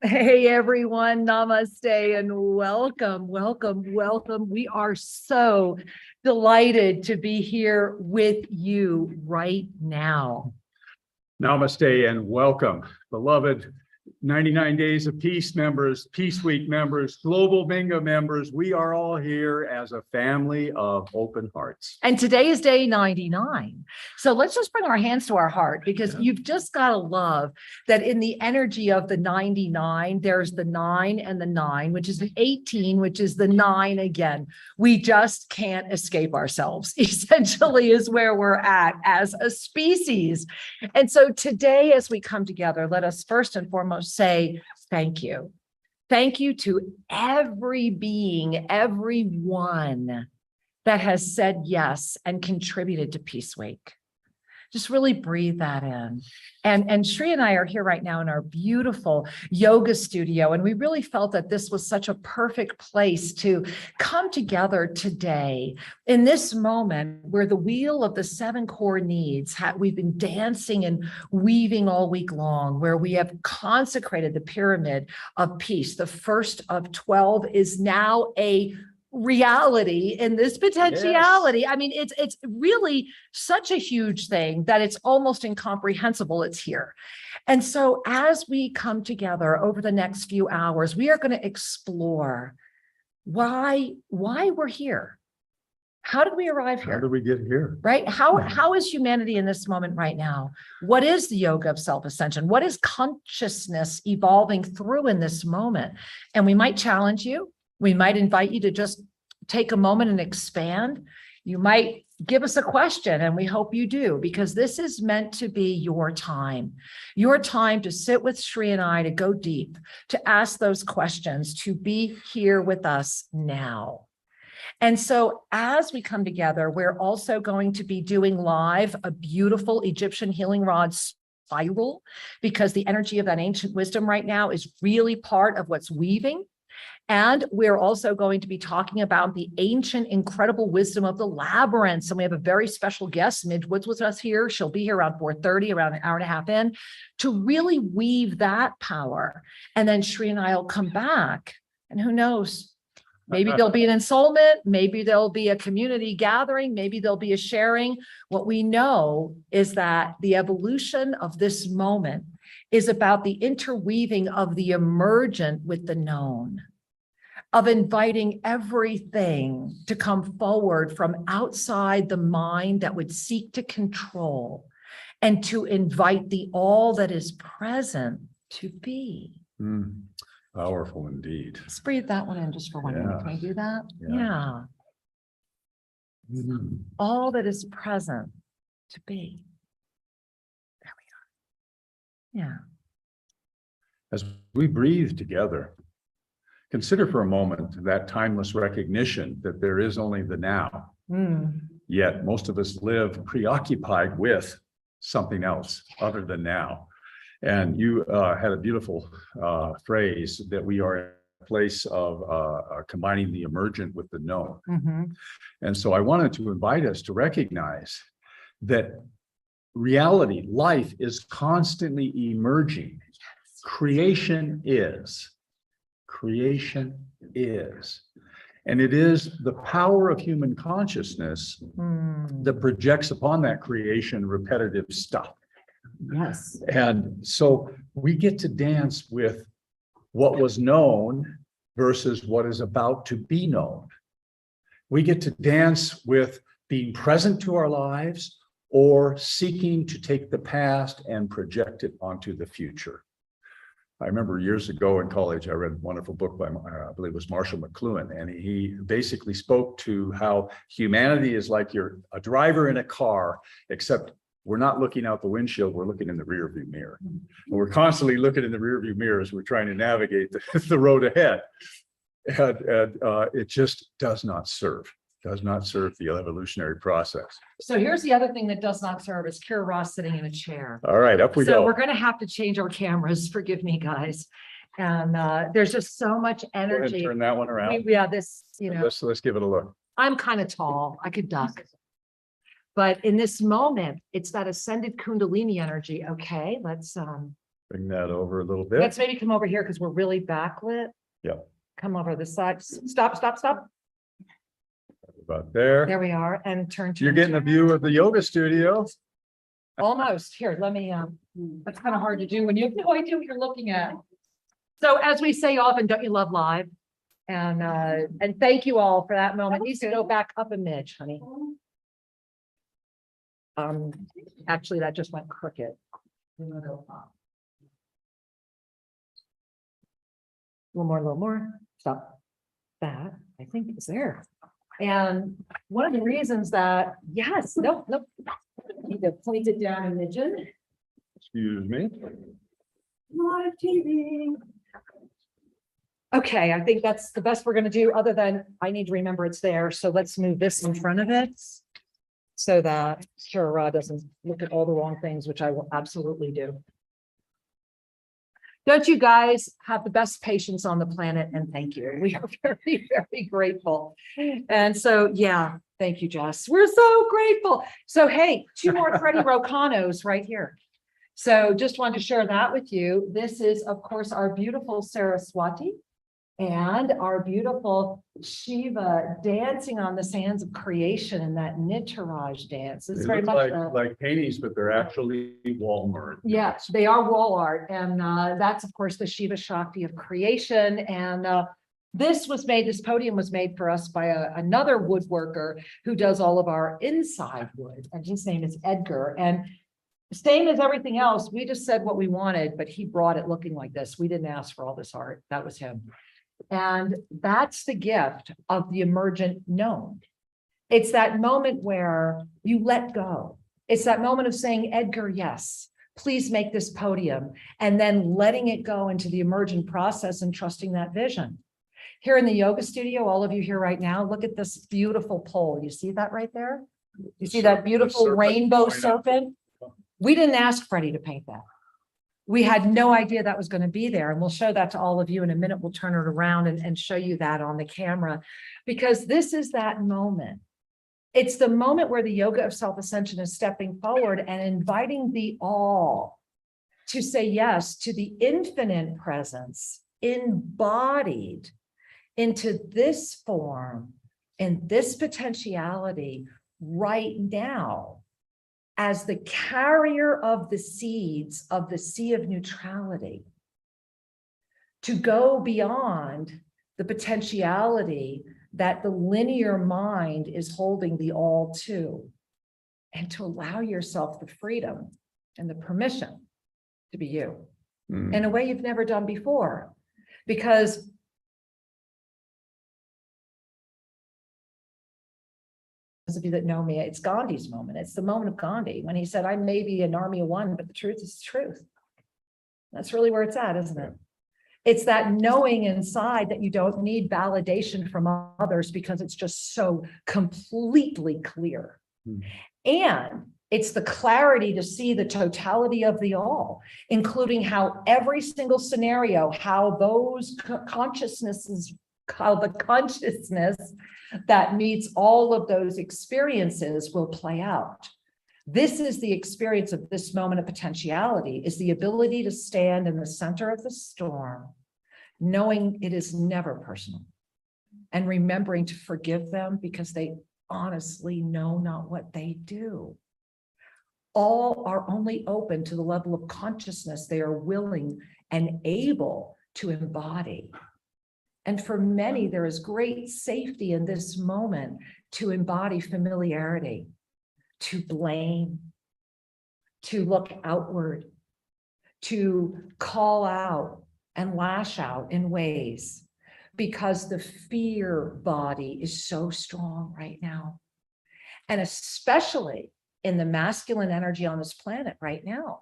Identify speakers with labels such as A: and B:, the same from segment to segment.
A: Hey everyone, namaste and welcome, welcome, welcome. We are so delighted to be here with you right now.
B: Namaste and welcome, beloved 99 Days of Peace members, Peace Week members, Global Bingo members. We are all here as a family of open hearts.
A: And today is day 99. So let's just bring our hands to our heart, because you've just got to love that in the energy of the 99, there's the 9 and the 9, which is the 18, which is the 9 again. We just can't escape ourselves, essentially, is where we're at as a species. And so today, as we come together, let us first and foremost say thank you. Thank you to every being, everyone that has said yes and contributed to Peace Week. Just really breathe that in. And Shri and I are here right now in our beautiful yoga studio, and we really felt that this was such a perfect place to come together today in this moment where the wheel of the 7 core needs, we've been dancing and weaving all week long, where we have consecrated the pyramid of peace. The first of 12 is now a reality in this potentiality. Yes. I mean, it's really such a huge thing that it's almost incomprehensible. It's here. And so as we come together over the next few hours, we are going to explore why we're here. How did we arrive here?
B: How did we get here?
A: Right? How is humanity in this moment right now? What is the yoga of self-ascension? What is consciousness evolving through in this moment? And we might challenge you. We might invite you to just take a moment and expand. You might give us a question, and we hope you do, because this is meant to be your time to sit with Shri and I, to go deep, to ask those questions, to be here with us now. And so as we come together, we're also going to be doing live a beautiful Egyptian healing rod spiral, because the energy of that ancient wisdom right now is really part of what's weaving. And we're also going to be talking about the ancient, incredible wisdom of the labyrinths. And we have a very special guest, Midge Woods, with us here. She'll be here around 4:30, around an hour and a half in, to really weave that power. And then Shri and I will come back, and who knows, maybe there'll be an ensoulment, maybe there'll be a community gathering, maybe there'll be a sharing. What we know is that the evolution of this moment is about the interweaving of the emergent with the known, of inviting everything to come forward from outside the mind that would seek to control, and to invite the all that is present to be.
B: Powerful indeed.
A: Let's breathe that one in just for 1 minute. Can we do that? Yeah. All that is present to be. There we are. Yeah.
B: As we breathe together, consider for a moment that timeless recognition that there is only the now. Yet most of us live preoccupied with something else other than now. And you had a beautiful phrase that we are in a place of combining the emergent with the known. And so I wanted to invite us to recognize that reality, life, is constantly emerging. Creation is. And it is the power of human consciousness that projects upon that creation repetitive stuff.
A: Yes.
B: And so we get to dance with what was known versus what is about to be known. We get to dance with being present to our lives or seeking to take the past and project it onto the future. I remember years ago in college, I read a wonderful book by, I believe it was Marshall McLuhan, and he basically spoke to how humanity is like you're a driver in a car, except we're not looking out the windshield, we're looking in the rearview mirror. And we're constantly looking in the rearview mirror as we're trying to navigate the road ahead. And it just does not serve the evolutionary process.
A: So here's the other thing that does not serve, is Kira Ross sitting in a chair.
B: All right, up we go.
A: So we're going to have to change our cameras. Forgive me, guys. And there's just so much energy.
B: Go ahead and turn that one around.
A: This,
B: Let's give it a look.
A: I'm kind of tall. I could duck. But in this moment, it's that ascended Kundalini energy. Okay, let's
B: Bring that over a little bit.
A: Let's maybe come over here because we're really backlit.
B: Yep.
A: Come over this side. Stop.
B: About there.
A: There we are. And turn to.
B: You're getting a view of the yoga studio.
A: Almost. Here, let me, that's kind of hard to do when you have no idea what you're looking at. So as we say often, don't you love live? And thank you all for that moment. Needs to go back up a midge, honey. Actually, that just went crooked. A little more. Stop. That I think is there. And one of the reasons that, yes, nope. Need to point it down and midget.
B: Excuse me.
A: Live TV. Okay, I think that's the best we're going to do, other than I need to remember it's there. So let's move this in front of it so that Shara doesn't look at all the wrong things, which I will absolutely do. Don't you guys have the best patience on the planet? And thank you. We are very, very grateful. And so, yeah, thank you, Jess. We're so grateful. So, hey, 2 more Freddie Rocanos right here. So just wanted to share that with you. This is, of course, our beautiful Saraswati and our beautiful Shiva dancing on the sands of creation in that Nitaraj dance. It's
B: They
A: very
B: look
A: much
B: like paintings, but they're actually wall art.
A: yes, they are wall art. And that's, of course, the Shiva Shakti of creation. And this podium was made for us by another woodworker who does all of our inside wood. And his name is Edgar. And same as everything else, we just said what we wanted, but he brought it looking like this. We didn't ask for all this art. That was him. And that's the gift of the emergent known. It's that moment where you let go. It's that moment of saying, Edgar, yes, please make this podium, and then letting it go into the emergent process and trusting that vision. Here in the yoga studio, all of you here right now, look at this beautiful pole. You see that right there? You see that beautiful rainbow serpent? We didn't ask Freddie to paint that. We had no idea that was going to be there. And we'll show that to all of you in a minute. We'll turn it around and show you that on the camera, because this is that moment. It's the moment where the yoga of self-ascension is stepping forward and inviting the all to say yes to the infinite presence embodied into this form and this potentiality right now, as the carrier of the seeds of the sea of neutrality, to go beyond the potentiality that the linear mind is holding the all to, and to allow yourself the freedom and the permission to be you in a way you've never done before. Because those of you that know me, it's Gandhi's moment. It's the moment of Gandhi when he said, I may be an army of one, but the truth is the truth. That's really where it's at, isn't it? It's that knowing inside that you don't need validation from others because it's just so completely clear. And it's the clarity to see the totality of the all, including how every single scenario, how those consciousnesses, how the consciousness that meets all of those experiences will play out. This is the experience of this moment of potentiality, is the ability to stand in the center of the storm, knowing it is never personal, and remembering to forgive them because they honestly know not what they do. All are only open to the level of consciousness they are willing and able to embody. And for many, there is great safety in this moment to embody familiarity, to blame, to look outward, to call out and lash out in ways, because the fear body is so strong right now. And especially in the masculine energy on this planet right now,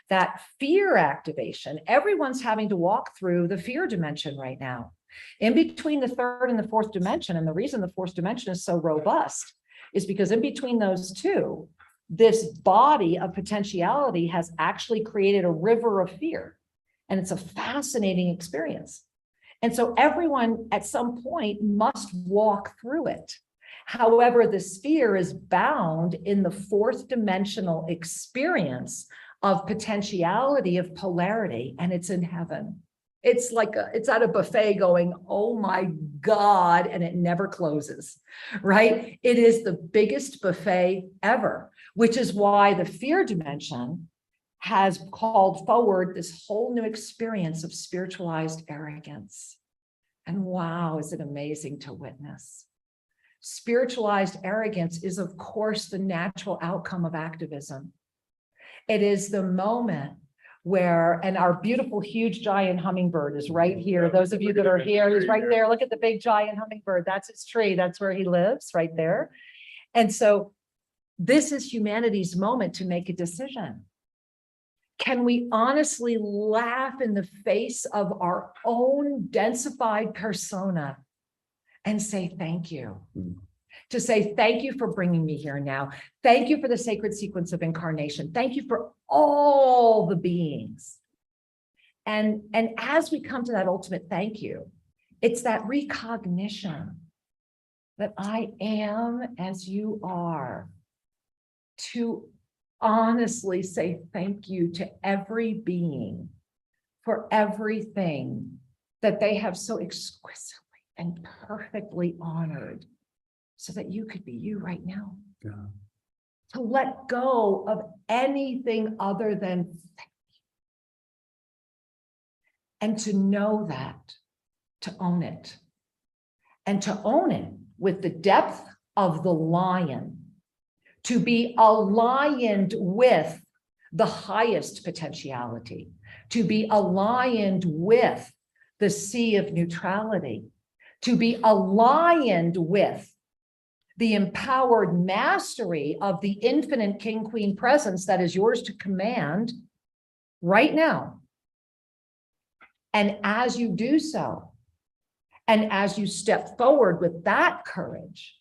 A: that fear activation, everyone's having to walk through the fear dimension right now. In between the third and the fourth dimension, and the reason the fourth dimension is so robust is because in between those two, this body of potentiality has actually created a river of fear. And it's a fascinating experience. And so everyone at some point must walk through it. However, the sphere is bound in the fourth dimensional experience of potentiality, of polarity, and it's in heaven. It's like it's at a buffet going, oh my God, and it never closes, right? It is the biggest buffet ever, which is why the fear dimension has called forward this whole new experience of spiritualized arrogance. And wow, is it amazing to witness. Spiritualized arrogance is, of course, the natural outcome of activism. It is the moment where, and our beautiful, huge, giant hummingbird is right here. Those of you that are here, he's right there. Look at the big, giant hummingbird. That's his tree. That's where he lives, right there. And so this is humanity's moment to make a decision. Can we honestly laugh in the face of our own densified persona and say thank you? To say thank you for bringing me here now. Thank you for the sacred sequence of incarnation. Thank you for all the beings. And as we come to that ultimate thank you, it's that recognition that I am as you are, to honestly say thank you to every being for everything that they have so exquisitely and perfectly honored, so that you could be you right now.
B: Yeah.
A: To let go of anything other than thank you. And to know that, to own it. And to own it with the depth of the lion. To be aligned with the highest potentiality. To be aligned with the sea of neutrality. To be aligned with the empowered mastery of the infinite king, queen presence that is yours to command right now. And as you do so, and as you step forward with that courage,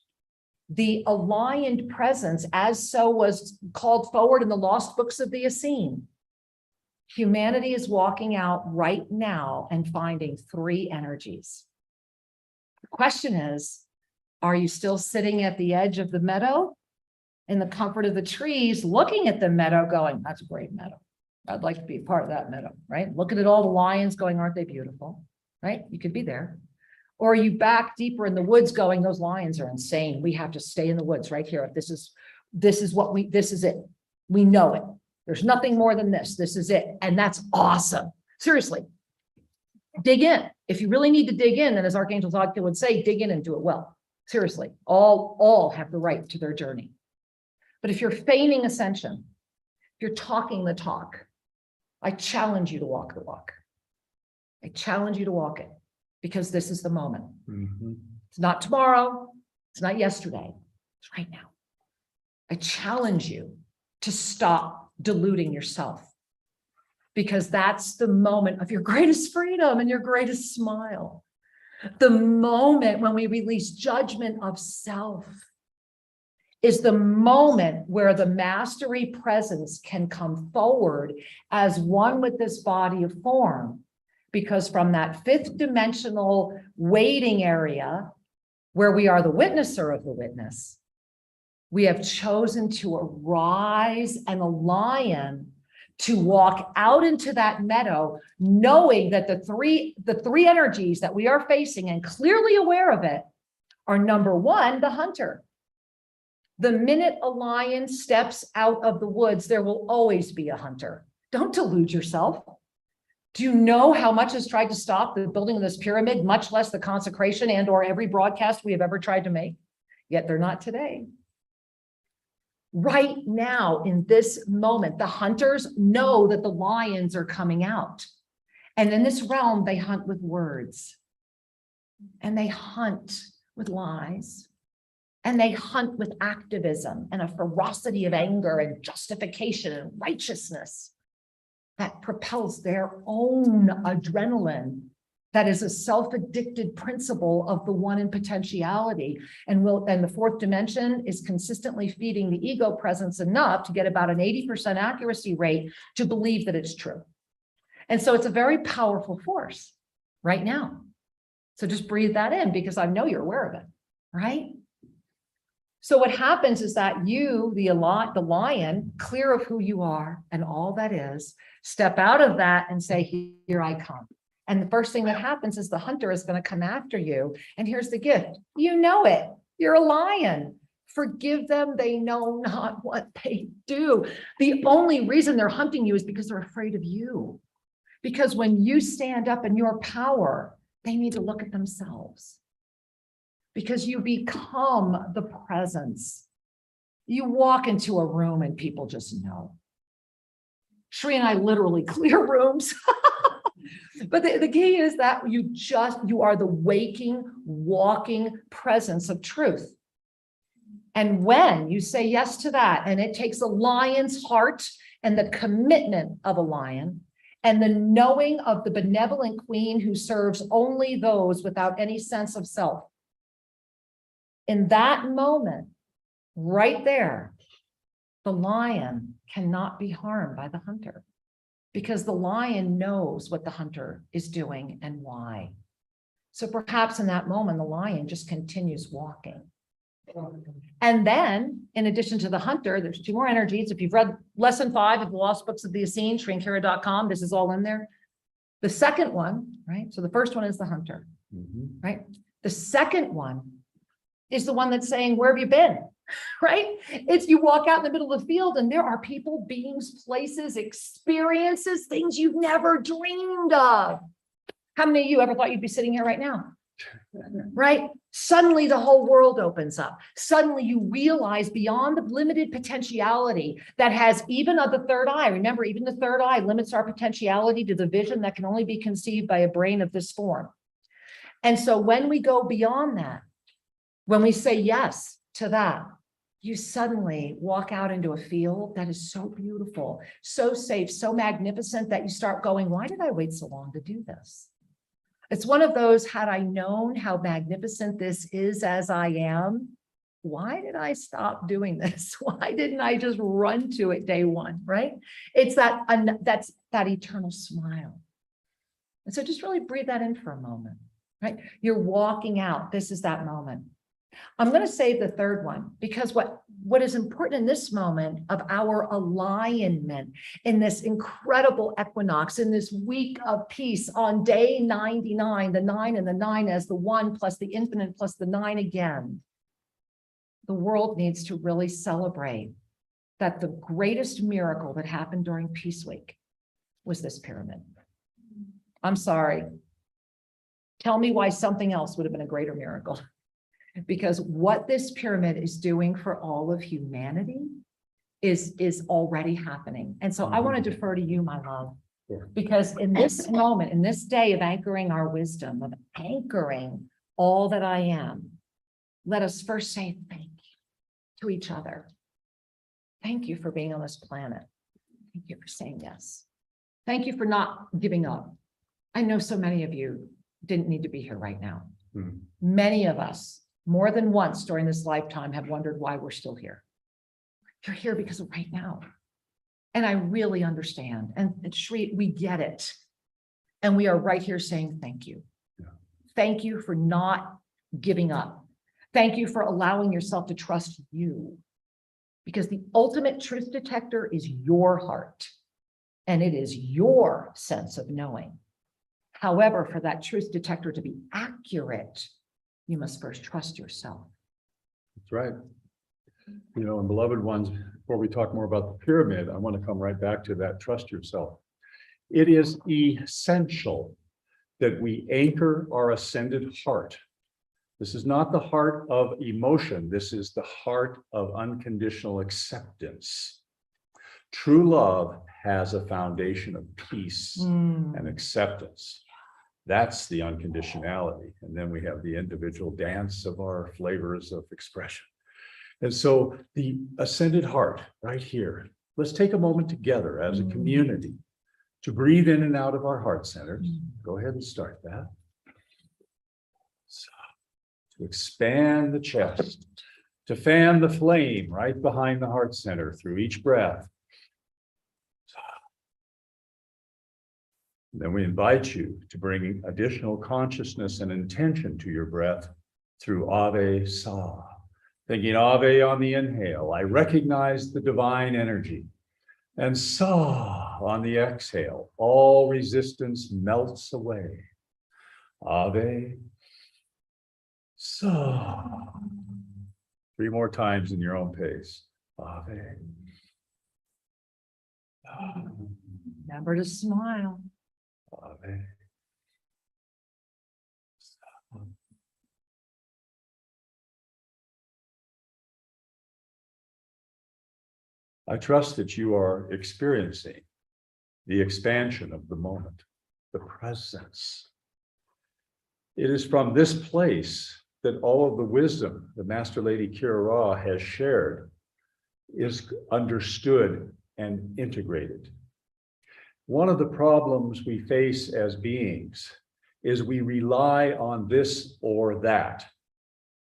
A: the aligned presence, as so was called forward in the lost books of the Essene, humanity is walking out right now and finding three energies. The question is, are you still sitting at the edge of the meadow in the comfort of the trees, looking at the meadow going, that's a great meadow. I'd like to be a part of that meadow, right? Looking at all the lions going, aren't they beautiful, right? You could be there. Or are you back deeper in the woods going, those lions are insane. We have to stay in the woods right here. This is it. We know it. There's nothing more than this. This is it. And that's awesome. Seriously, dig in. If you really need to dig in, then as Archangel Zadkiel would say, dig in and do it well. Seriously, all have the right to their journey. But if you're feigning ascension, if you're talking the talk, I challenge you to walk the walk. I challenge you to walk it, because this is the moment.
B: Mm-hmm.
A: It's not tomorrow. It's not yesterday. It's right now. I challenge you to stop deluding yourself, because that's the moment of your greatest freedom and your greatest smile. The moment when we release judgment of self is the moment where the mastery presence can come forward as one with this body of form. Because from that fifth dimensional waiting area, where we are the witnesser of the witness, we have chosen to arise and a lion to walk out into that meadow, knowing that the three energies that we are facing and clearly aware of it are, number one, the hunter. The minute a lion steps out of the woods, there will always be a hunter. Don't delude yourself. Do you know how much has tried to stop the building of this pyramid, much less the consecration and or every broadcast we have ever tried to make? Yet they're not today. Right now, in this moment, the hunters know that the lions are coming out. And in this realm, they hunt with words. And they hunt with lies. And they hunt with activism and a ferocity of anger and justification and righteousness that propels their own adrenaline. That is a self-addicted principle of the one in potentiality. And the fourth dimension is consistently feeding the ego presence enough to get about an 80% accuracy rate to believe that it's true. And so it's a very powerful force right now. So just breathe that in, because I know you're aware of it, right? So what happens is that you, the lion, clear of who you are and all that is, step out of that and say, here I come. And the first thing that happens is the hunter is going to come after you. And here's the gift. You know it. You're a lion. Forgive them. They know not what they do. The only reason they're hunting you is because they're afraid of you. Because when you stand up in your power, they need to look at themselves. Because you become the presence. You walk into a room and people just know. Shri and I literally clear rooms. But the key is that you are the waking, walking presence of truth. And when you say yes to that, and it takes a lion's heart and the commitment of a lion and the knowing of the benevolent queen who serves only those without any sense of self. In that moment, right there, the lion cannot be harmed by the hunter because the lion knows what the hunter is doing and why. So perhaps in that moment, the lion just continues walking. And then, in addition to the hunter, there's two more energies. If you've read lesson 5 of the Lost Books of the Essene, shrinkara.com, this is all in there. The second one, right? So the first one is the hunter, right? The second one is the one that's saying, where have you been? Right? It's you walk out in the middle of the field and there are people, beings, places, experiences, things you've never dreamed of. How many of you ever thought you'd be sitting here right now? Right? Suddenly the whole world opens up. Suddenly you realize beyond the limited potentiality that has even of the third eye. Remember, even the third eye limits our potentiality to the vision that can only be conceived by a brain of this form. And so when we go beyond that, when we say yes to that, you suddenly walk out into a field that is so beautiful, so safe, so magnificent that you start going, why did I wait so long to do this? It's one of those, had I known how magnificent this is as I am, why did I stop doing this? Why didn't I just run to it day one, right? It's that's that eternal smile. And so just really breathe that in for a moment, right? You're walking out. This is that moment. I'm going to save the third one because what is important in this moment of our alignment in this incredible equinox, in this week of peace on day 99, the 9 and the 9 as the 1 plus the infinite plus the 9 again. The world needs to really celebrate that the greatest miracle that happened during Peace Week was this pyramid. I'm sorry. Tell me why something else would have been a greater miracle. Because what this pyramid is doing for all of humanity is already happening. And so I want to defer to you, my love, because in this moment, in this day of anchoring our wisdom, of anchoring all that I am, let us first say thank you to each other. Thank you for being on this planet. Thank you for saying yes. Thank you for not giving up. I know so many of you didn't need to be here right now. Many of us, more than once during this lifetime, have wondered why we're still here. You're here because of right now. And I really understand. And Shri, we get it. And we are right here saying thank you. Yeah. Thank you for not giving up. Thank you for allowing yourself to trust you. Because the ultimate truth detector is your heart. And it is your sense of knowing. However, for that truth detector to be accurate, you must first trust yourself.
B: That's right. You know, and beloved ones, before we talk more about the pyramid, I want to come right back to that trust yourself. It is essential that we anchor our ascended heart. This is not the heart of emotion. This is the heart of unconditional acceptance. True love has a foundation of peace and acceptance. That's the unconditionality. And then we have the individual dance of our flavors of expression. And so the ascended heart right here, let's take a moment together as a community to breathe in and out of our heart centers. Go ahead and start that. So, to expand the chest, to fan the flame right behind the heart center through each breath. Then we invite you to bring additional consciousness and intention to your breath through Ave Sa, Thinking Ave on the inhale, I recognize the divine energy. And Sa on the exhale, all resistance melts away. Ave, Sa. 3 more times in your own pace. Ave.
A: Remember to smile.
B: Ave. I trust that you are experiencing the expansion of the moment, the presence. It is from this place that all of the wisdom the Master Lady Kira Ra has shared is understood and integrated. One of the problems we face as beings is we rely on this or that,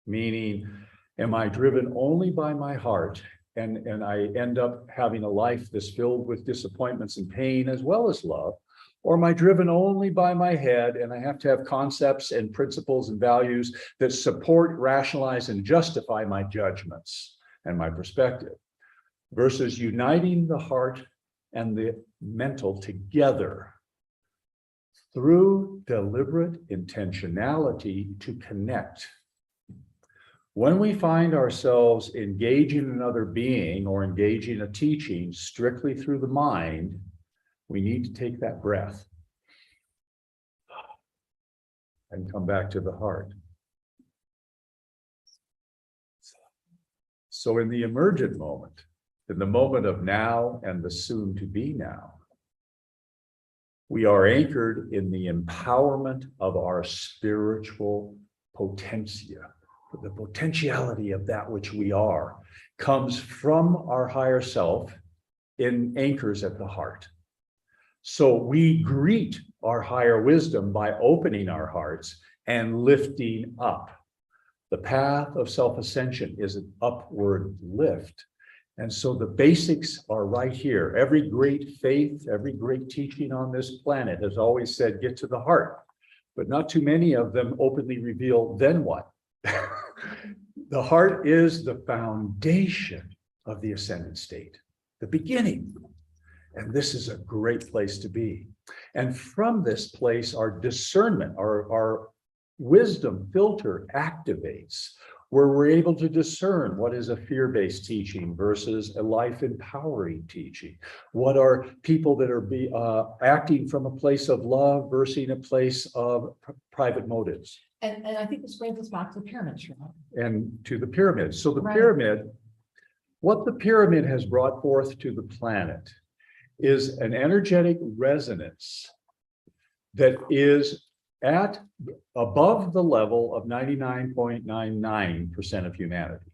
B: meaning, am I driven only by my heart and I end up having a life that's filled with disappointments and pain as well as love? Or am I driven only by my head and I have to have concepts and principles and values that support, rationalize, and justify my judgments and my perspective? Versus uniting the heart and the mental together through deliberate intentionality to connect. When we find ourselves engaging another being or engaging a teaching strictly through the mind, we need to take that breath and come back to the heart. So in the emergent moment, in the moment of now and the soon to be now, we are anchored in the empowerment of our spiritual potentia. The potentiality of that which we are comes from our higher self in anchors at the heart. So we greet our higher wisdom by opening our hearts and lifting up. The path of self-ascension is an upward lift. And so the basics are right here. Every great faith, every great teaching on this planet has always said, get to the heart. But not too many of them openly reveal, then what? The heart is the foundation of the ascended state, the beginning. And this is a great place to be. And from this place, our discernment, our wisdom filter activates, where we're able to discern what is a fear-based teaching versus a life-empowering teaching. What are people that are acting from a place of love versus a place of private motives?
A: And I think this brings us back to the pyramid, Sherman.
B: And to the pyramid. So the
A: Right.
B: pyramid, what the pyramid has brought forth to the planet is an energetic resonance that is at above the level of 99.99% of humanity.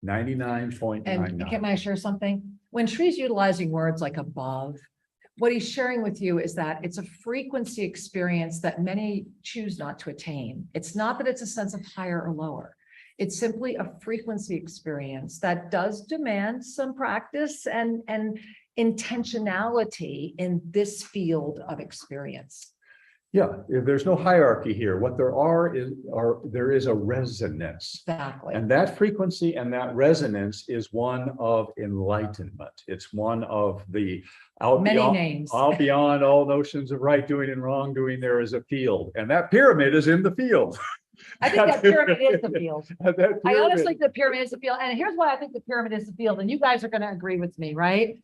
B: 99.99.
A: And can I share something? When Shree's utilizing words like above, what he's sharing with you is that it's a frequency experience that many choose not to attain. It's not that it's a sense of higher or lower. It's simply a frequency experience that does demand some practice and intentionality in this field of experience.
B: Yeah, there's no hierarchy here. What there is a resonance.
A: Exactly.
B: And that frequency and that resonance is one of enlightenment. It's one of the
A: names.
B: Out beyond all notions of right doing and wrong doing, there is a field. And that pyramid is in the field.
A: I think that pyramid is the field. I honestly think the pyramid is the field. And here's why I think the pyramid is the field. And you guys are going to agree with me, right?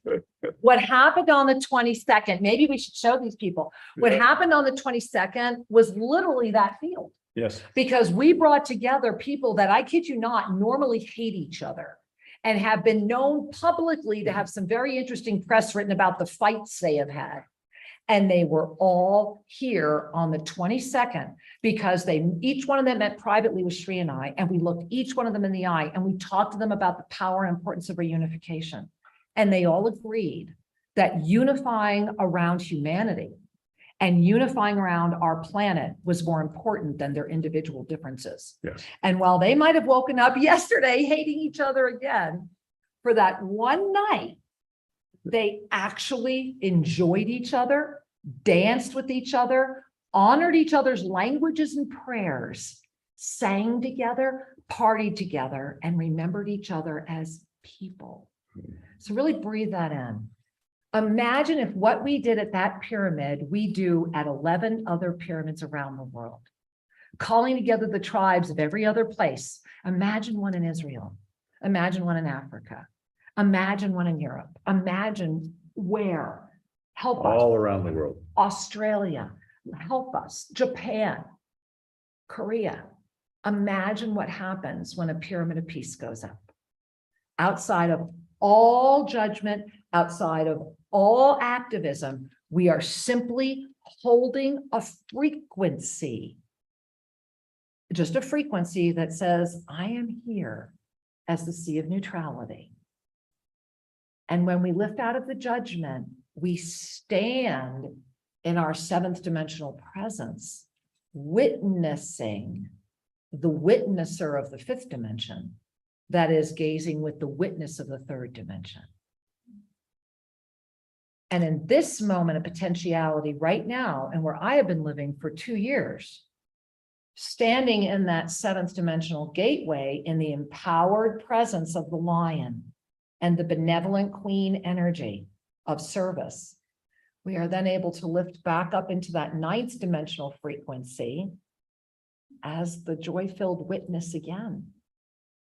A: What happened on the 22nd, maybe we should show these people. What happened on the 22nd was literally that field.
B: Yes.
A: Because we brought together people that, I kid you not, normally hate each other and have been known publicly to have some very interesting press written about the fights they have had. And they were all here on the 22nd because each one of them met privately with Shree and I, and we looked each one of them in the eye and we talked to them about the power and importance of reunification. And they all agreed that unifying around humanity and unifying around our planet was more important than their individual differences.
B: Yes.
A: And while they might have woken up yesterday hating each other again, for that one night, they actually enjoyed each other, danced with each other, honored each other's languages and prayers, sang together, partied together, and remembered each other as people. So really breathe that in. Imagine if what we did at that pyramid, we do at 11 other pyramids around the world, calling together the tribes of every other place. Imagine one in Israel. Imagine one in Africa. Imagine one in Europe. Imagine where. Help us.
B: All around the world.
A: Australia. Help us. Japan. Korea. Imagine what happens when a pyramid of peace goes up. Outside of all judgment, outside of all activism, we are simply holding a frequency. Just a frequency that says, I am here as the sea of neutrality. And when we lift out of the judgment, we stand in our seventh dimensional presence, witnessing the witnesser of the fifth dimension that is gazing with the witness of the third dimension. And in this moment of potentiality right now, and where I have been living for 2 years, standing in that seventh dimensional gateway in the empowered presence of the lion and the benevolent queen energy of service, we are then able to lift back up into that ninth dimensional frequency as the joy-filled witness again,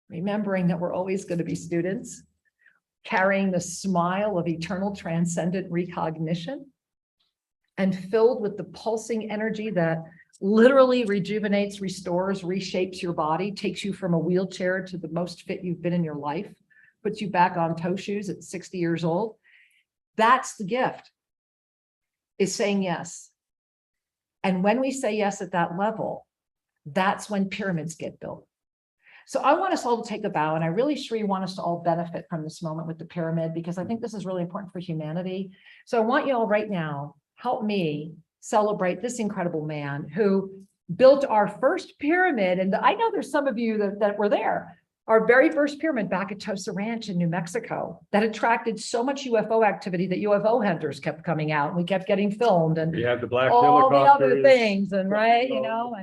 A: remembering that we're always going to be students, carrying the smile of eternal transcendent recognition, and filled with the pulsing energy that literally rejuvenates, restores, reshapes your body, takes you from a wheelchair to the most fit you've been in your life, puts you back on toe shoes at 60 years old. That's the gift, is saying yes. And when we say yes at that level, that's when pyramids get built. So I want us all to take a bow, and I really, Shri, want us to all benefit from this moment with the pyramid, because I think this is really important for humanity. So I want you all right now, help me celebrate this incredible man who built our first pyramid. And I know there's some of you that were there. Our very first pyramid back at TOSA Ranch in New Mexico that attracted so much UFO activity that UFO hunters kept coming out, and we kept getting filmed, and
B: We had the black
A: all the other
B: helicopters.
A: things, and right, you know,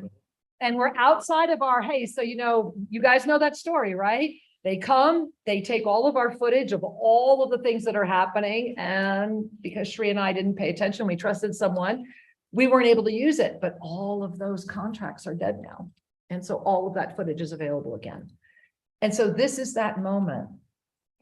A: and we're outside of our, hey, so, you know, you guys know that story, right? They come, they take all of our footage of all of the things that are happening. And because Shri and I didn't pay attention, we trusted someone, we weren't able to use it, but all of those contracts are dead now. And so all of that footage is available again. And so this is that moment,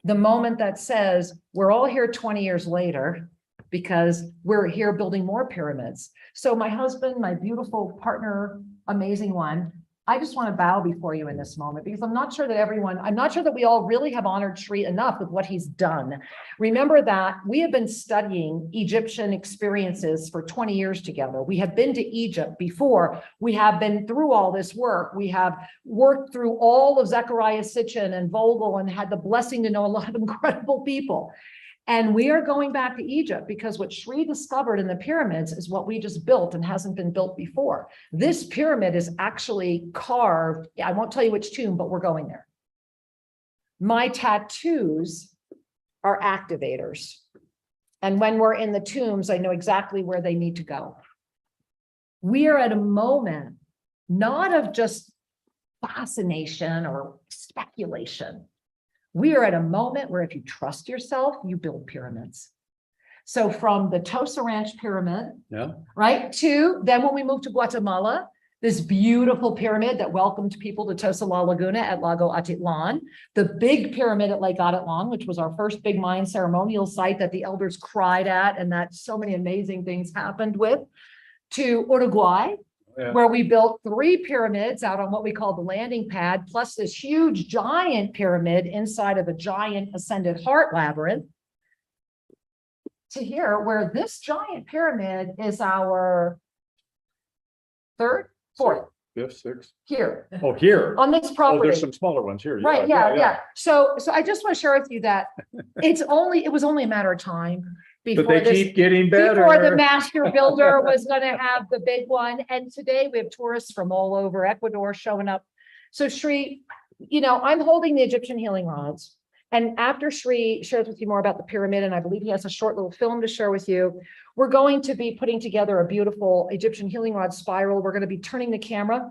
A: the moment that says, we're all here 20 years later, because we're here building more pyramids. So my husband, my beautiful partner, amazing one, I just want to bow before you in this moment, because I'm not sure that we all really have honored Shri enough with what he's done. Remember that we have been studying Egyptian experiences for 20 years together. We have been to Egypt before. We have been through all this work. We have worked through all of Zechariah Sitchin and Vogel and had the blessing to know a lot of incredible people. And we are going back to Egypt because what Shri discovered in the pyramids is what we just built and hasn't been built before. This pyramid is actually carved. I won't tell you which tomb, but we're going there. My tattoos are activators. And when we're in the tombs, I know exactly where they need to go. We are at a moment, not of just fascination or speculation. We are at a moment where if you trust yourself, you build pyramids. So from the TOSA Ranch pyramid, right, to then when we moved to Guatemala, this beautiful pyramid that welcomed people to TOSA La Laguna at Lago Atitlan, the big pyramid at Lake Atitlan, which was our first big Mayan ceremonial site that the elders cried at and that so many amazing things happened with, to Uruguay, where we built 3 pyramids out on what we call the landing pad, plus this huge giant pyramid inside of a giant ascended heart labyrinth, to here, where this giant pyramid is our 3rd, 4th,
B: 5th, 6th.
A: here.
B: Oh, here.
A: On this
B: Oh,
A: property.
B: there's some smaller ones here.
A: Right, yeah. So I just want to share with you that it was only a matter of time
B: But they keep getting better.
A: before the master builder was going to have the big one. And today we have tourists from all over Ecuador showing up. So Shri, you know, I'm holding the Egyptian healing rods. And after Shri shares with you more about the pyramid, and I believe he has a short little film to share with you, we're going to be putting together a beautiful Egyptian healing rod spiral. We're going to be turning the camera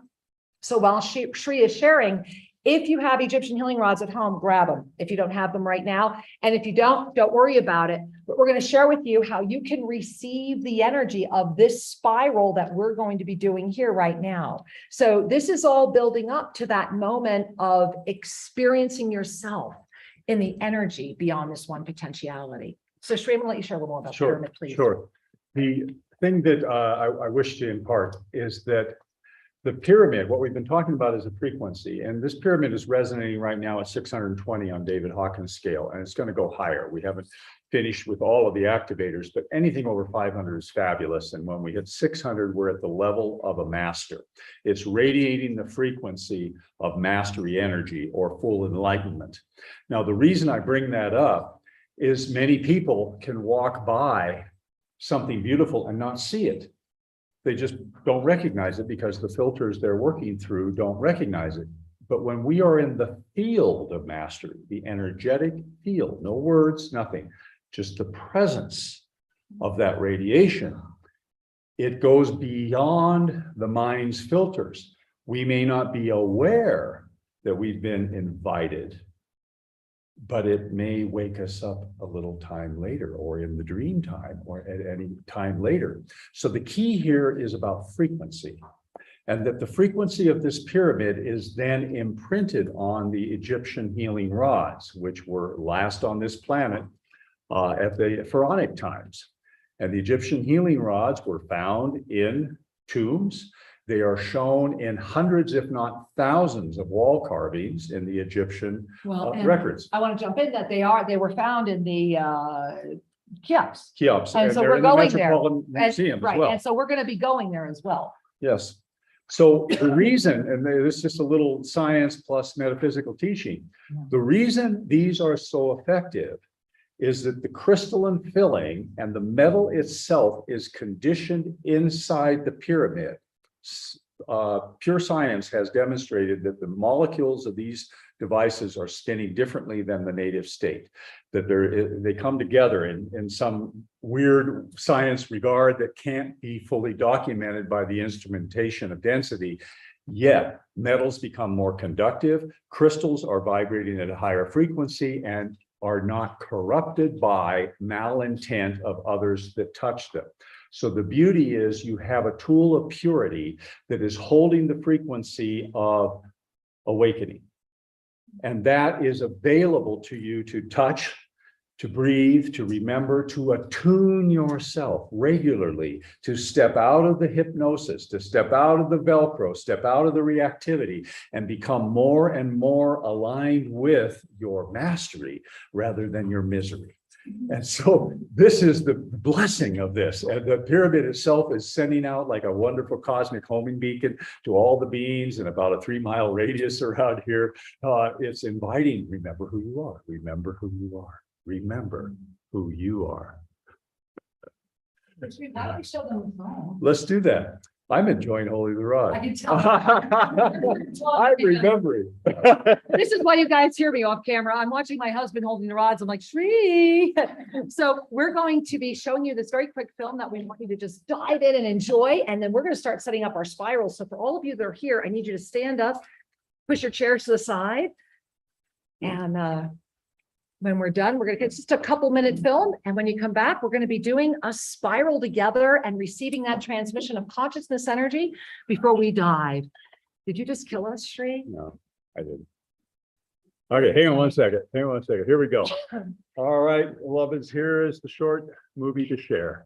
A: So while Shri is sharing, if you have Egyptian healing rods at home, grab them if you don't have them right now. And if you don't worry about it. But we're going to share with you how you can receive the energy of this spiral that we're going to be doing here right now. So this is all building up to that moment of experiencing yourself in the energy beyond this one potentiality. So Shri, I'm going to let you share a little more about the pyramid, please.
B: Sure. The thing that I wish to impart is that the pyramid, what we've been talking about is a frequency, and this pyramid is resonating right now at 620 on David Hawkins' scale, and it's going to go higher. We haven't finished with all of the activators, but anything over 500 is fabulous. And when we hit 600, we're at the level of a master. It's radiating the frequency of mastery energy or full enlightenment. Now, the reason I bring that up is many people can walk by something beautiful and not see it. They just don't recognize it because the filters they're working through don't recognize it. But when we are in the field of mastery, the energetic field, no words, nothing, just the presence of that radiation, it goes beyond the mind's filters. We may not be aware that we've been invited, but it may wake us up a little time later, or in the dream time, or at any time later. So the key here is about frequency, and that the frequency of this pyramid is then imprinted on the Egyptian healing rods, which were last on this planet at the pharaonic times. And the Egyptian healing rods were found in tombs. They are shown in hundreds, if not thousands, of wall carvings in the Egyptian records.
A: I want to jump in that they were found in the Cheops.
B: Cheops,
A: and so
B: they're
A: we're
B: in the
A: going there.
B: Metropolitan Museum as well.
A: And so we're going to be going there as well.
B: Yes. So the reason, and this is just a little science plus metaphysical teaching, the reason these are so effective is that the crystalline filling and the metal itself is conditioned inside the pyramid. Pure science has demonstrated that the molecules of these devices are spinning differently than the native state, that they come together in some weird science regard that can't be fully documented by the instrumentation of density. Yet metals become more conductive, crystals are vibrating at a higher frequency and are not corrupted by malintent of others that touch them. So the beauty is you have a tool of purity that is holding the frequency of awakening. And that is available to you to touch, to breathe, to remember, to attune yourself regularly, to step out of the hypnosis, to step out of the Velcro, step out of the reactivity, and become more and more aligned with your mastery rather than your misery. And so this is the blessing of this. And the pyramid itself is sending out like a wonderful cosmic homing beacon to all the beings in about a 3-mile radius around here. It's inviting, remember who you are, remember who you are, remember who you are. Let's do that. I'm enjoying holding the rod.
A: I can tell.
B: I'm remembering.
A: This is why you guys hear me off camera. I'm watching my husband holding the rods. I'm like, Shri. So we're going to be showing you this very quick film that we want you to just dive in and enjoy. And then we're going to start setting up our spirals. So for all of you that are here, I need you to stand up, push your chairs to the side. And when we're done, we're going to get just a couple-minute film. And when you come back, we're going to be doing a spiral together and receiving that transmission of consciousness energy before we dive. Did you just kill us, Shri?
B: No, I didn't. Okay, hang on one second. Hang on one second. Here we go. All right, beloveds, here is the short movie to share.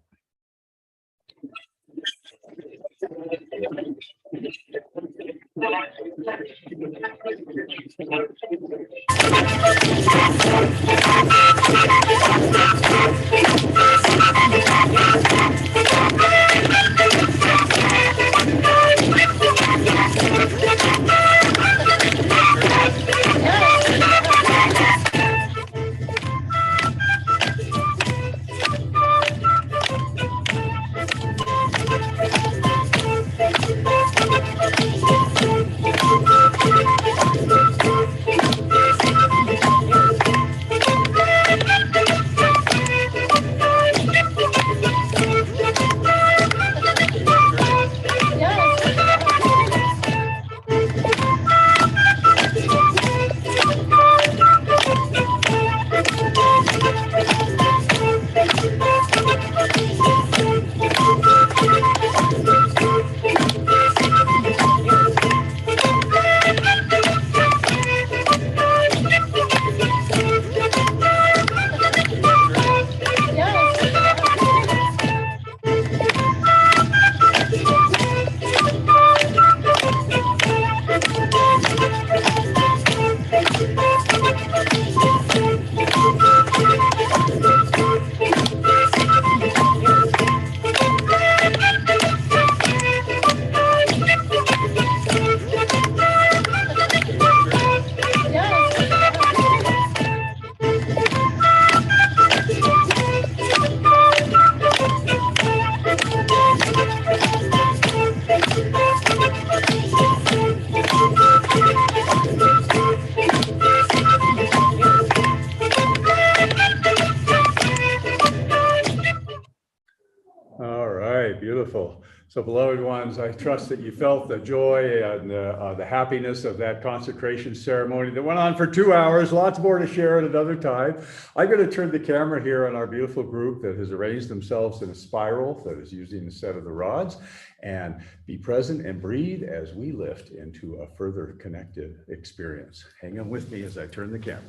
B: Wonderful. So, beloved ones, I trust that you felt the joy and the happiness of that consecration ceremony that went on for 2 hours. Lots more to share at another time. I'm going to turn the camera here on our beautiful group that has arranged themselves in a spiral that is using the set of the rods, and be present and breathe as we lift into a further connected experience. Hang on with me as I turn the camera.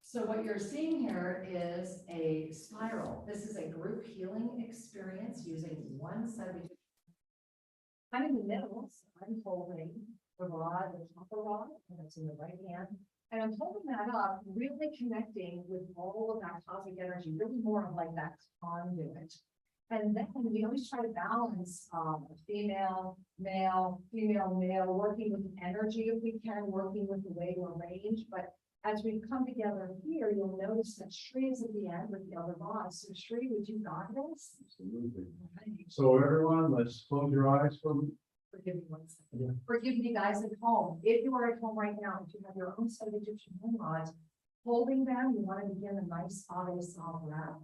A: So what you're seeing here is a spiral. This is a group healing experience using one set of. I'm in the middle, so I'm holding the rod, the copper rod, and it's in the right hand. And I'm holding that up, really connecting with all of that cosmic energy, really more of like that conduit. And then we always try to balance female, male, female, male, working with the energy if we can, working with the way we're arranged. But as we come together here, you'll notice that Shri is at the end with the other rods. So Shri, would you guide us?
B: Absolutely. So everyone, let's close your eyes for me.
A: Forgive me 1 second. Yeah. Forgive me, guys, at home. If you are at home right now, if you have your own set of Egyptian moon rods, holding them, you want to begin a nice soft breath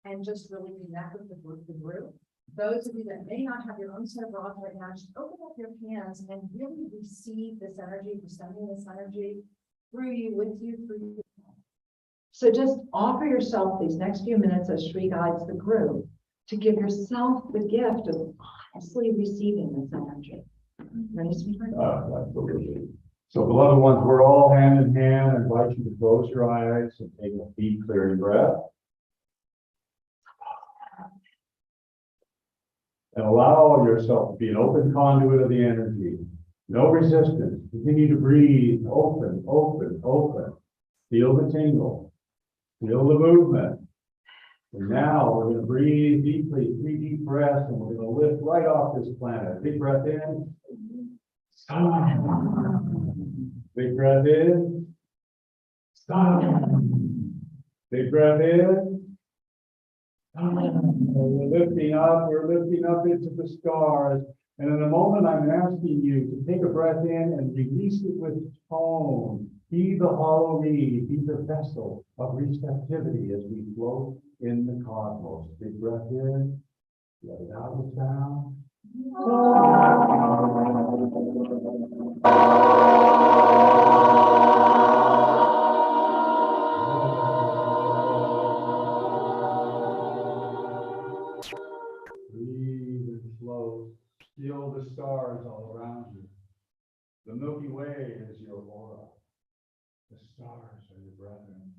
A: and just really connect with the group. Those of you that may not have your own set of rods right now, just open up your hands and really receive this energy, for sending this energy through you, with you, through you. So just offer yourself these next few minutes as Shri guides the group to give yourself the gift of honestly receiving this energy. Ready, sweetheart?
B: So, beloved ones, we're all hand in hand. I invite you to close your eyes and take a deep, clearing breath. And allow yourself to be an open conduit of the energy. No resistance. Continue to breathe. Open, open, open. Feel the tingle. Feel the movement. And now we're going to breathe deeply, 3 deep breaths, and we're going to lift right off this planet. Big breath in. Stop. Big breath in. Stop. Big breath in. Stop. We're lifting up into the stars. And in a moment, I'm asking you to take a breath in and release it with tone. Be the hollow reed, be the vessel of receptivity as we float in the cosmos. Big breath in, let it out with sound. Breathe and float. Feel the stars all around you. The Milky Way is your aura. The stars are your brethren.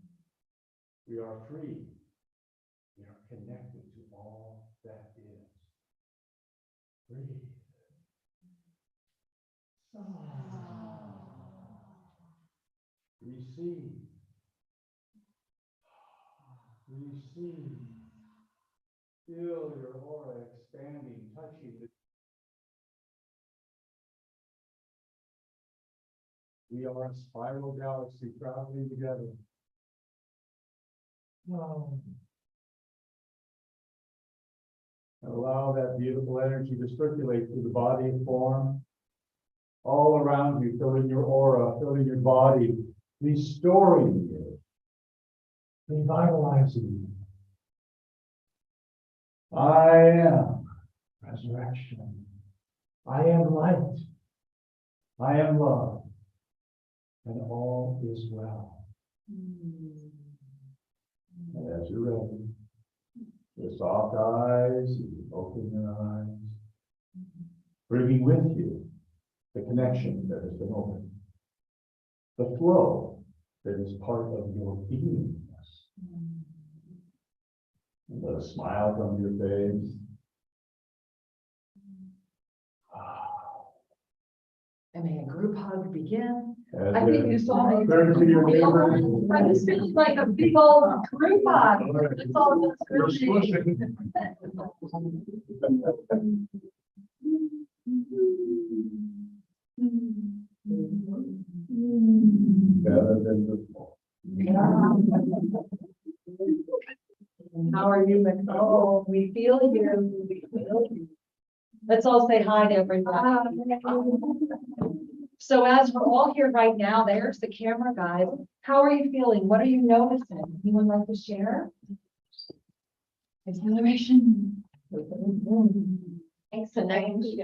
B: We are free. We are connected to all that is. Breathe. Receive. Receive. Feel your aura expanding, touching the. We are a spiral galaxy traveling together. Oh. Allow that beautiful energy to circulate through the body and form. All around you, filling your aura, filling your body, restoring you, revitalizing you. I am resurrection. I am light. I am love. And all is well. And as you're ready, with soft eyes, you open your eyes, bringing with you the connection that has been opened, the flow that is part of your beingness. And let a smile come to your face.
A: And may a group hug begin.
B: As
A: I think you saw me.
B: turn to your neighbor.
A: I'm just feeling like a big old group hug. It's all that's
B: We're
A: good.
B: squishing. Better than before.
A: How are you, Nicole? We feel you. We feel you. Let's all say hi to everybody. So as we're all here right now, there's the camera, guys. How are you feeling? What are you noticing? Anyone like to share? Exhilaration.
C: Connection.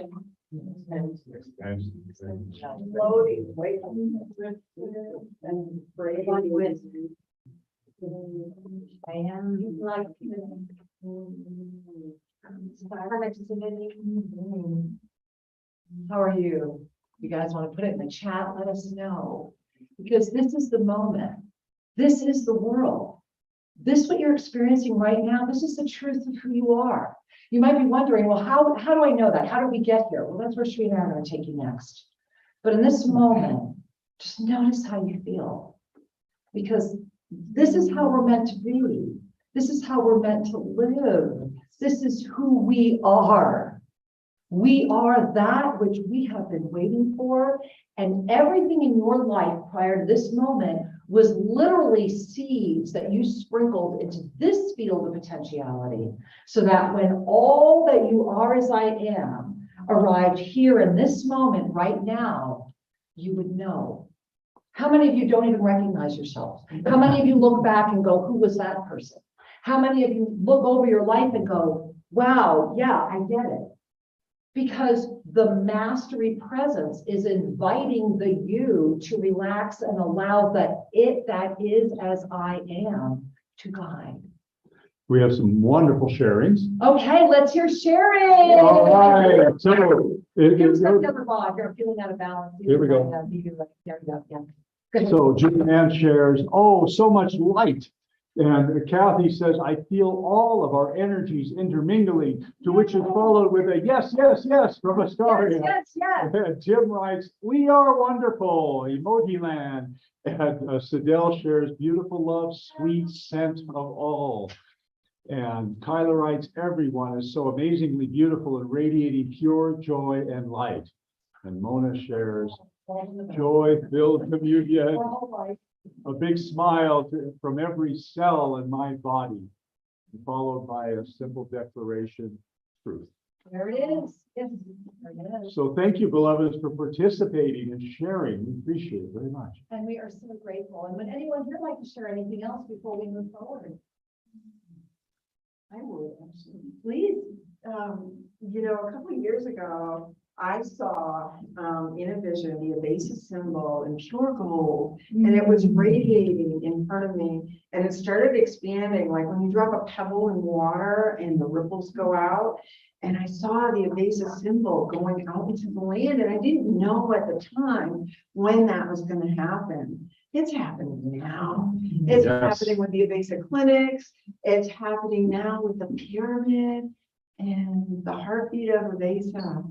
D: Floating, wait. And brave with.
C: I am like.
A: How are you? You guys want to put it in the chat? Let us know. Because this is the moment. This is the world. This, what you're experiencing right now, this is the truth of who you are. You might be wondering, well, how do I know that? How did we get here? Well, that's where Sri and I are going to take you next. But in this moment, just notice how you feel. Because this is how we're meant to be. This is how we're meant to live. This is who we are. We are that which we have been waiting for. And everything in your life prior to this moment was literally seeds that you sprinkled into this field of potentiality, so that when all that you are as I am arrived here in this moment right now, you would know. How many of you don't even recognize yourselves? How many of you look back and go, who was that person? How many of you look over your life and go, wow, yeah, I get it? Because the mastery presence is inviting the you to relax and allow that is as I am to guide.
B: We have some wonderful sharings.
A: Okay, let's hear sharing.
B: All right. So
A: Here's the other ball. You're feeling out of balance.
B: Here we go.
A: There we go. Yeah. Go ahead.
B: So Julianne shares, oh, so much light. And Kathy says, I feel all of our energies intermingling, to which is followed with a yes, yes, yes from Astaria.
A: Yes, yes, yes.
B: And Jim writes, we are wonderful, emoji land. And Sadell shares, beautiful love, sweet scent of all. And Kyla writes, everyone is so amazingly beautiful and radiating pure joy and light. And Mona shares, joy-filled communion. A big smile from every cell in my body, followed by a simple declaration, truth.
A: There it is. Yes, there it is.
B: So thank you, beloveds, for participating and sharing. We appreciate it very much.
A: And we are so grateful. And would anyone here like to share anything else before we move forward?
D: I would, absolutely. Please. A couple of years ago, I saw in a vision the evasive symbol in pure gold, and it was radiating in front of me, and it started expanding like when you drop a pebble in water and the ripples go out. And I saw the evasive symbol going out into the land, and I didn't know at the time when that was going to happen. It's happening now. It's happening with the evasive clinics. It's happening now with the pyramid, and the heartbeat of evasive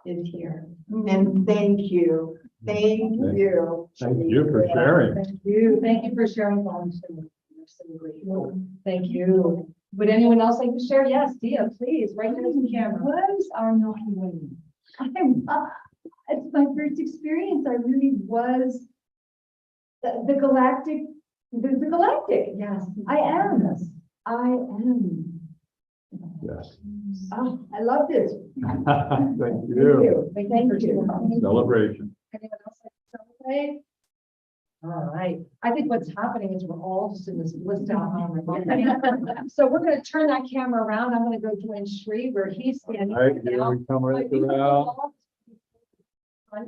D: is here. And thank you. Thank you.
B: Thank you for sharing.
D: Thank you.
A: Thank you for sharing. We're so grateful. Thank you. Would anyone else like to share? Yes, Dia, please, right to the camera.
C: Was our Milky Way. It's my first experience. I really was the galactic. The galactic.
A: Yes,
C: I am. I am.
B: Yes.
C: Oh, I love this.
B: Thank you.
A: Thank you.
B: Celebration.
A: Anyone else like to celebrate? All right. I think what's happening is we're all just in this blissed out moment. So we're going to turn that camera around. I'm going to go join Sri where he's standing.
B: All right, here we come right around.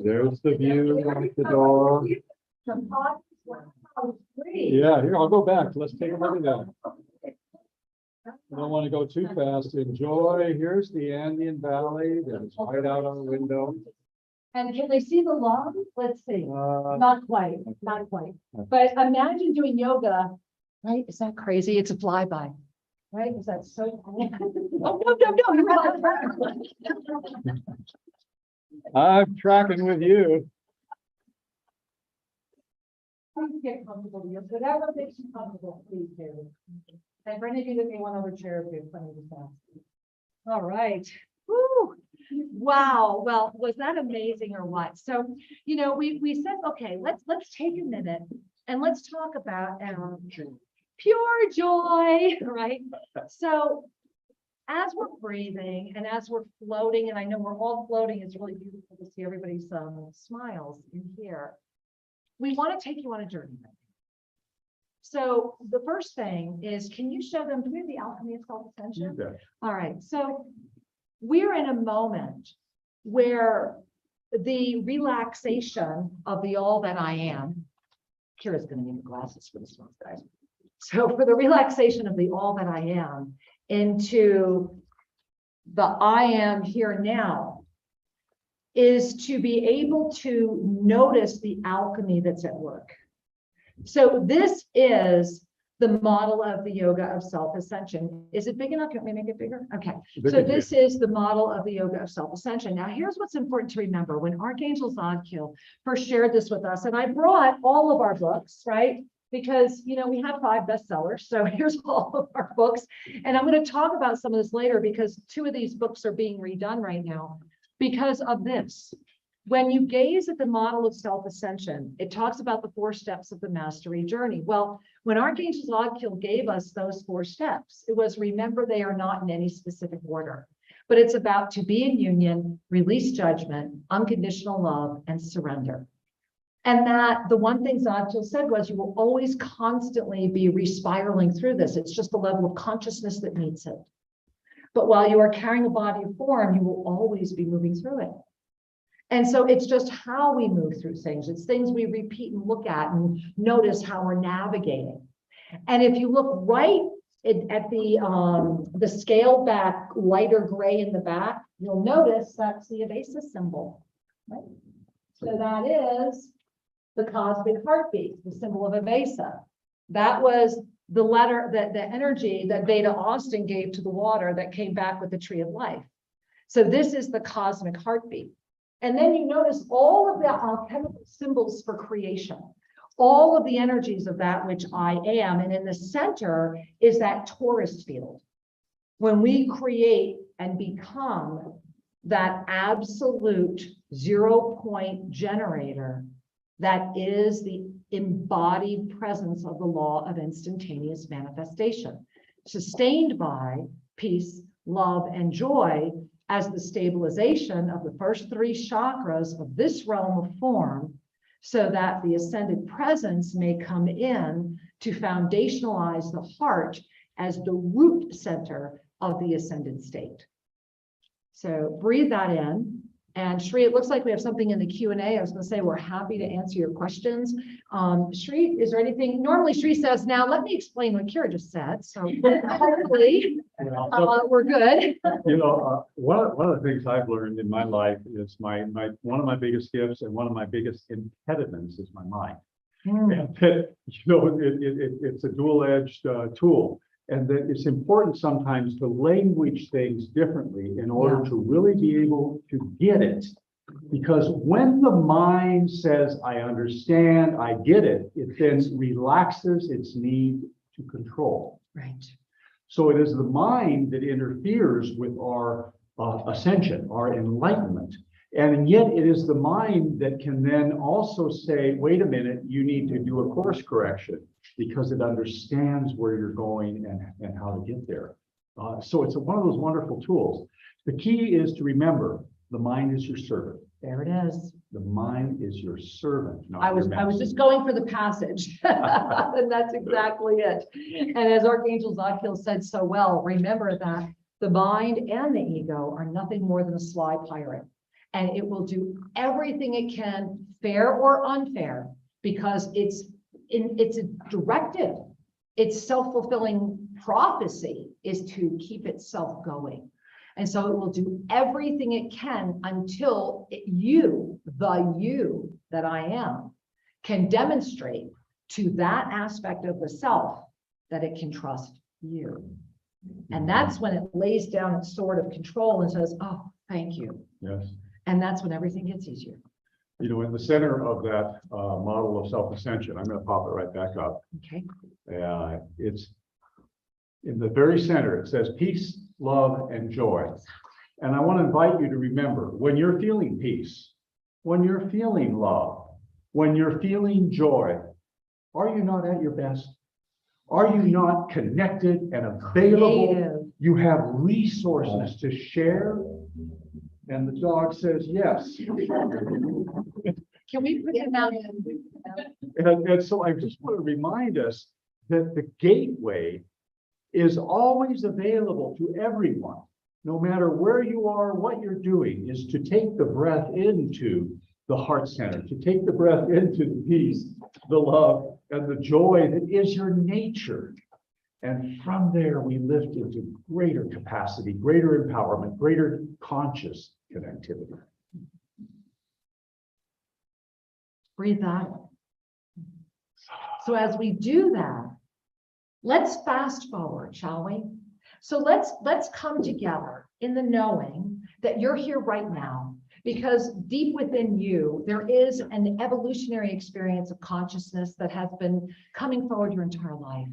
B: There's the view at the door. Yeah, here, I'll go back. Let's take a look at that. I don't want to go too fast. Enjoy. Here's the Andean Valley that's right out our window.
A: And can they see the lawn? Let's see. Not quite, not quite. But imagine doing yoga, right? Is that crazy? It's a flyby, right? Is that so? Oh, no, you're not.
B: I'm tracking with you.
A: Please get comfortable. Whatever makes you comfortable, please do. And for any of you that may want over chair, we have plenty of space. All right. Woo. Wow. Well, was that amazing or what? So, we said, okay, let's take a minute and let's talk about pure joy, right? So as we're breathing and as we're floating, and I know we're all floating, it's really beautiful to see everybody's smiles in here. We want to take you on a journey. So the first thing is, can you show them, do we have the alchemy of
B: You
A: self-ascension?
B: bet.
A: All right, so we're in a moment where the relaxation of the all that I am, Kira's gonna need glasses for this one, guys. So for the relaxation of the all that I am into the I am here now is to be able to notice the alchemy that's at work. So this is the model of the yoga of self-ascension. Is it big enough? Can we make it bigger? Okay. So this is the model of the yoga of self-ascension. Now, here's what's important to remember. When Archangel Zadkiel first shared this with us, and I brought all of our books, right? Because, you know, we have 5 bestsellers. So here's all of our books. And I'm going to talk about some of this later because 2 of these books are being redone right now because of this. When you gaze at the model of self-ascension, it talks about the 4 steps of the mastery journey. Well, when Archangel Zadkiel gave us those 4 steps, it was, remember, they are not in any specific order, but it's about to be in union, release judgment, unconditional love, and surrender. And that the one thing Zadkiel said was, you will always constantly be respiraling through this. It's just the level of consciousness that meets it. But while you are carrying a body of form, you will always be moving through it. And so it's just how we move through things. It's things we repeat and look at and notice how we're navigating. And if you look right at the scaled back lighter gray in the back, you'll notice that's the Avesa symbol, right? So that is the cosmic heartbeat, the symbol of Avesa. That was the letter, the energy that Beta Austin gave to the water that came back with the tree of life. So this is the cosmic heartbeat. And then you notice all of the alchemical symbols for creation, all of the energies of that which I am. And in the center is that torus field. When we create and become that absolute 0-point generator, that is the embodied presence of the law of instantaneous manifestation, sustained by peace, love, and joy, as the stabilization of the first 3 chakras of this realm of form, so that the ascended presence may come in to foundationalize the heart as the root center of the ascended state. So breathe that in. And Shri, it looks like we have something in the Q&A. I was going to say, we're happy to answer your questions. Shri, is there anything? Normally Shri says, now let me explain what Kira just said. So hopefully we're good.
B: You know, one of the things I've learned in my life is one of my biggest gifts and one of my biggest impediments is my mind. And that, you know, it's a dual-edged tool. And that it's important sometimes to language things differently in order to really be able to get it. Because when the mind says, I understand, I get it, it then relaxes its need to control.
A: Right.
B: So it is the mind that interferes with our ascension, our enlightenment. And yet it is the mind that can then also say, wait a minute, you need to do a course correction, because it understands where you're going and how to get there. So it's one of those wonderful tools. The key is to remember, the mind is your servant.
A: There it is.
B: The mind is your servant.
A: I was just going for the passage. And that's exactly it. And as Archangel Zadkiel said so well, remember that the mind and the ego are nothing more than a sly pirate. And it will do everything it can, fair or unfair, because it's a directive. Its self-fulfilling prophecy is to keep itself going. And so it will do everything it can until you, the you that I am, can demonstrate to that aspect of the self that it can trust you. And that's when it lays down its sword of control and says, oh, thank you.
B: Yes.
A: And that's when everything gets easier.
B: You know, in the center of that model of self-ascension, I'm going to pop it right back up.
A: Okay.
B: It's in the very center. It says peace, love, and joy. And I want to invite you to remember, when you're feeling peace, when you're feeling love, when you're feeling joy, are you not at your best? Are you not connected and available?
A: Creative.
B: You have resources to share? And the dog says yes.
A: Can we put him out?
B: And so I just want to remind us that the gateway is always available to everyone, no matter where you are, what you're doing, is to take the breath into the heart center, to take the breath into the peace, the love, and the joy that is your nature. And from there, we lift into greater capacity, greater empowerment, greater conscious connectivity.
A: Breathe out. So as we do that, let's fast forward, shall we? So let's come together in the knowing that you're here right now, because deep within you, there is an evolutionary experience of consciousness that has been coming forward your entire life.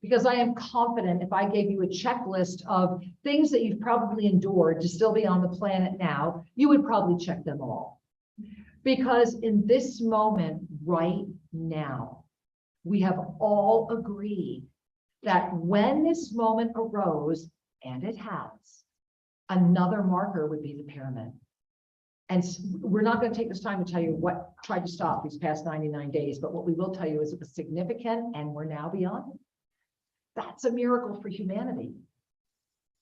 A: Because I am confident if I gave you a checklist of things that you've probably endured to still be on the planet now, you would probably check them all. Because in this moment right now, we have all agreed that when this moment arose, and it has, another marker would be the pyramid. And we're not going to take this time to tell you what tried to stop these past 99 days, but what we will tell you is it was significant and we're now beyond it. That's a miracle for humanity.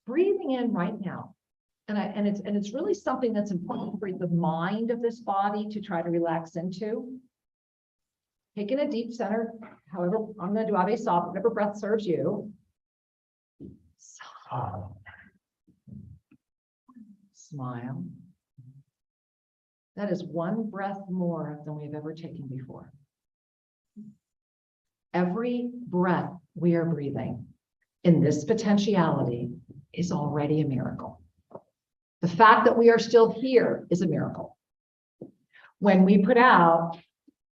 A: Breathing in right now. And it's really something that's important for the mind of this body to try to relax into. Taking a deep center, however, I'm going to do Ave Soft, whatever breath serves you. Smile. That is one breath more than we've ever taken before. Every breath we are breathing in this potentiality is already a miracle. The fact that we are still here is a miracle. When I put out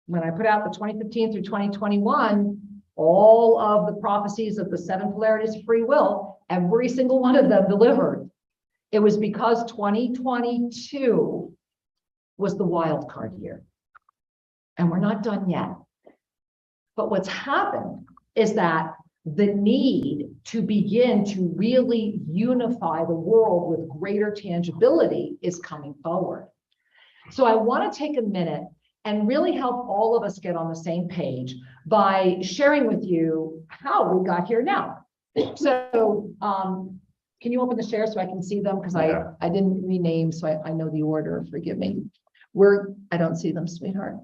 A: the 2015 through 2021, all of the prophecies of the 7 polarities of free will, every single one of them delivered. It was because 2022 was the wild card year. And we're not done yet. But what's happened is that the need to begin to really unify the world with greater tangibility is coming forward. So I want to take a minute and really help all of us get on the same page by sharing with you how we got here now. So can you open the share so I can see them? Because I didn't rename, so I know the order, forgive me. I don't see them, sweetheart.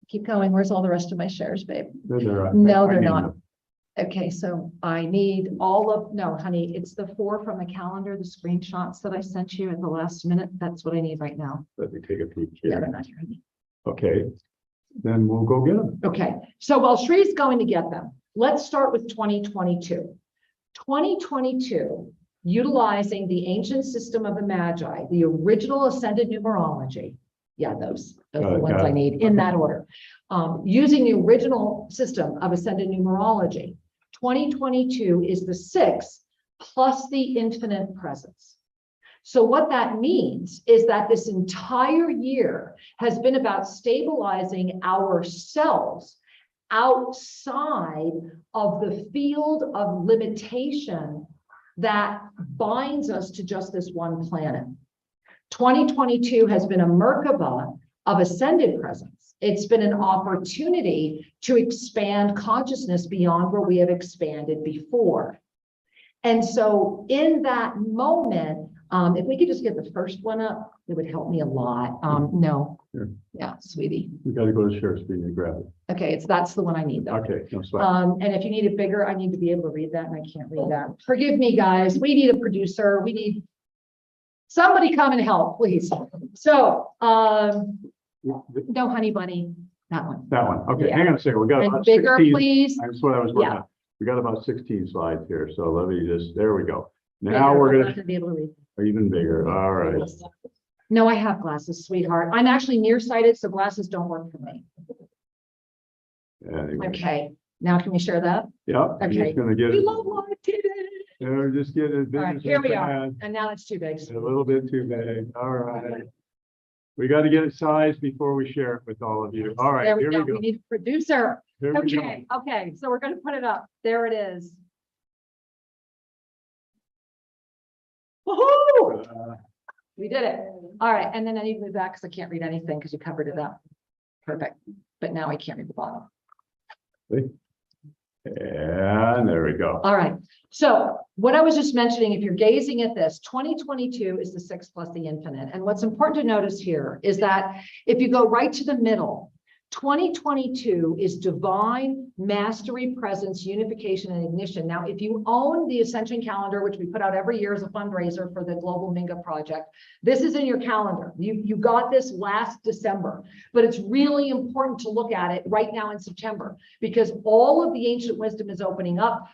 A: Keep going. Where's all the rest of my shares, babe? No, they're not. Okay, so I need no, honey, it's the 4 from the calendar, the screenshots that I sent you at the last minute. That's what I need right now.
B: Let me take a peek
A: Yeah,
B: here.
A: they're not here.
B: Okay, then we'll go get them.
A: Okay, so while Shree's going to get them, let's start with 2022. 2022, utilizing the ancient system of the Magi, the original ascended numerology. Yeah, those are the ones I need in that order. Using the original system of ascended numerology, 2022 is the 6 plus the infinite presence. So what that means is that this entire year has been about stabilizing ourselves outside of the field of limitation that binds us to just this one planet. 2022 has been a Merkaba of ascended presence. It's been an opportunity to expand consciousness beyond where we have expanded before. And so in that moment, if we could just get the first one up, it would help me a lot. No.
B: Sure.
A: Yeah, sweetie.
B: We got to go to share screen and grab it.
A: Okay, that's the one I need though.
B: Okay, no sweat.
A: And if you need it bigger, I need to be able to read that and I can't read that. Forgive me, guys. We need a producer. We need somebody come and help, please. So, no, honey bunny, that one.
B: That one. Okay,
A: Yeah.
B: hang on a second. We got
A: And
B: about
A: bigger,
B: 16.
A: please.
B: That's what I was working
A: Yeah.
B: on. We got about 16 slides here. So let me just, there we go. Now
A: Bigger,
B: we're
A: I'm
B: going
A: not gonna be able to read.
B: even bigger. All right.
A: No, I have glasses, sweetheart. I'm actually nearsighted, so glasses don't work for me.
B: Anyway.
A: Okay, now can we share that?
B: Yeah. I'm
A: Okay.
B: just gonna get
A: We
B: it.
A: love what I did it.
B: Just get it.
A: All right, here we are. And now it's too big.
B: A little bit too big. All right. We got to get it sized before we share it with all of you. All right,
A: There we
B: here
A: go.
B: we go.
A: We need a producer.
B: Here we go.
A: Okay, okay, so we're gonna put it up. There it is. Woohoo! We did it. All right, and then I need to move back because I can't read anything because you covered it up. Perfect. But now I can't read the bottom.
B: See? And there we go.
A: All right. So what I was just mentioning, if you're gazing at this, 2022 is the 6 plus the infinite. And what's important to notice here is that if you go right to the middle, 2022 is divine mastery, presence, unification, and ignition. Now, if you own the Ascension calendar, which we put out every year as a fundraiser for the Global Minga Project, this is in your calendar. You got this last December, but it's really important to look at it right now in September, because all of the ancient wisdom is opening up.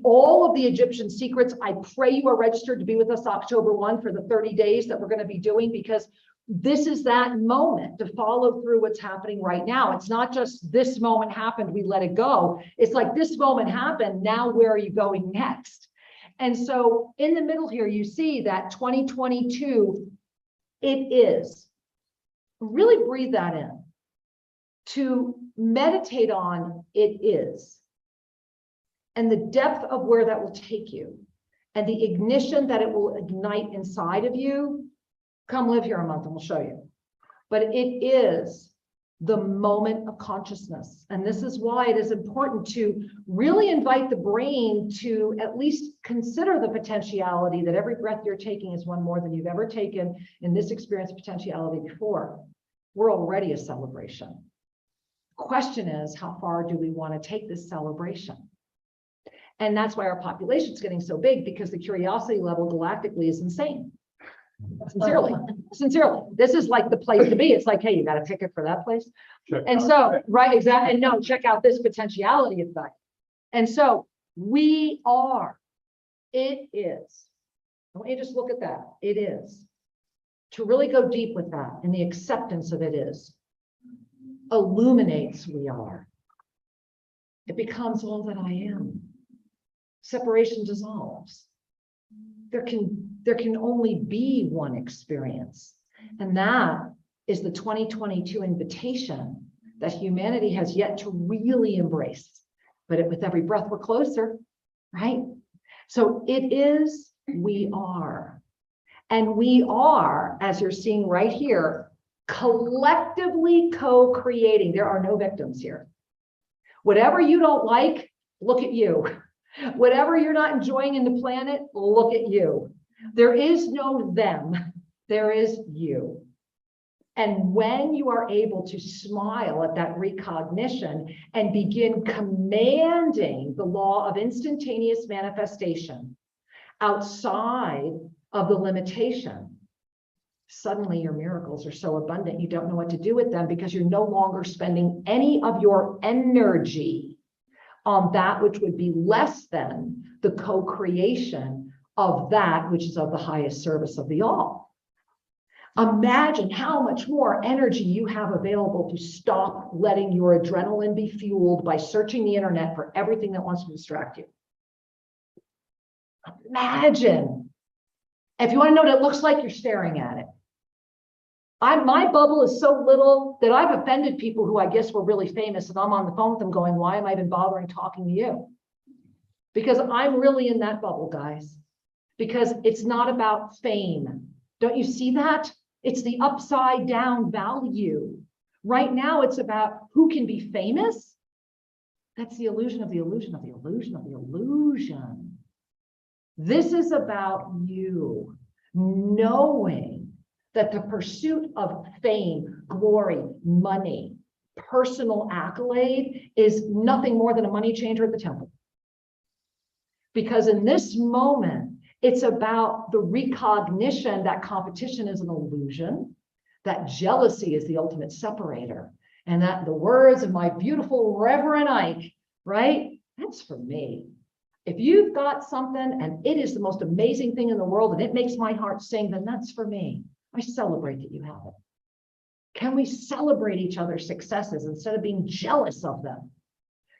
A: All of the Egyptian secrets, I pray you are registered to be with us October 1 for the 30 days that we're going to be doing, because this is that moment to follow through what's happening right now. It's not just this moment happened, we let it go. It's like this moment happened, now where are you going next? And so in the middle here, you see that 2022, it is. Really breathe that in. To meditate on it is. And the depth of where that will take you. And the ignition that it will ignite inside of you. Come live here a month and we'll show you. But it is the moment of consciousness. And this is why it is important to really invite the brain to at least consider the potentiality that every breath you're taking is one more than you've ever taken in this experience of potentiality before. We're already a celebration. Question is, how far do we want to take this celebration? And that's why our population is getting so big, because the curiosity level galactically is insane. Sincerely, this is like the place to be. It's like, hey, you got a ticket for that place. And so, right, exactly. And no, check out this potentiality effect. And so we are, it is. I want you to just look at that. It is. To really go deep with that and the acceptance of it is, illuminates we are. It becomes all that I am. Separation dissolves. There can only be one experience. And that is the 2022 invitation that humanity has yet to really embrace. But with every breath, we're closer, right? So it is, we are. And we are, as you're seeing right here, collectively co-creating. There are no victims here. Whatever you don't like, look at you. Whatever you're not enjoying in the planet, look at you. There is no them, there is you. And when you are able to smile at that recognition and begin commanding the law of instantaneous manifestation outside of the limitation, suddenly your miracles are so abundant you don't know what to do with them, because you're no longer spending any of your energy on that which would be less than the co-creation of that which is of the highest service of the all. Imagine how much more energy you have available to stop letting your adrenaline be fueled by searching the internet for everything that wants to distract you. Imagine. If you want to know what it looks like, you're staring at it. My bubble is so little that I've offended people who I guess were really famous, and I'm on the phone with them going, why am I even bothering talking to you? Because I'm really in that bubble, guys. Because it's not about fame. Don't you see that? It's the upside down value. Right now, it's about who can be famous. That's the illusion of the illusion of the illusion of the illusion. This is about you knowing that the pursuit of fame, glory, money, personal accolade is nothing more than a money changer at the temple. Because in this moment, it's about the recognition that competition is an illusion, that jealousy is the ultimate separator, and that the words of my beautiful Reverend Ike, right? That's for me. If you've got something and it is the most amazing thing in the world and it makes my heart sing, then that's for me. I celebrate that you have it. Can we celebrate each other's successes instead of being jealous of them?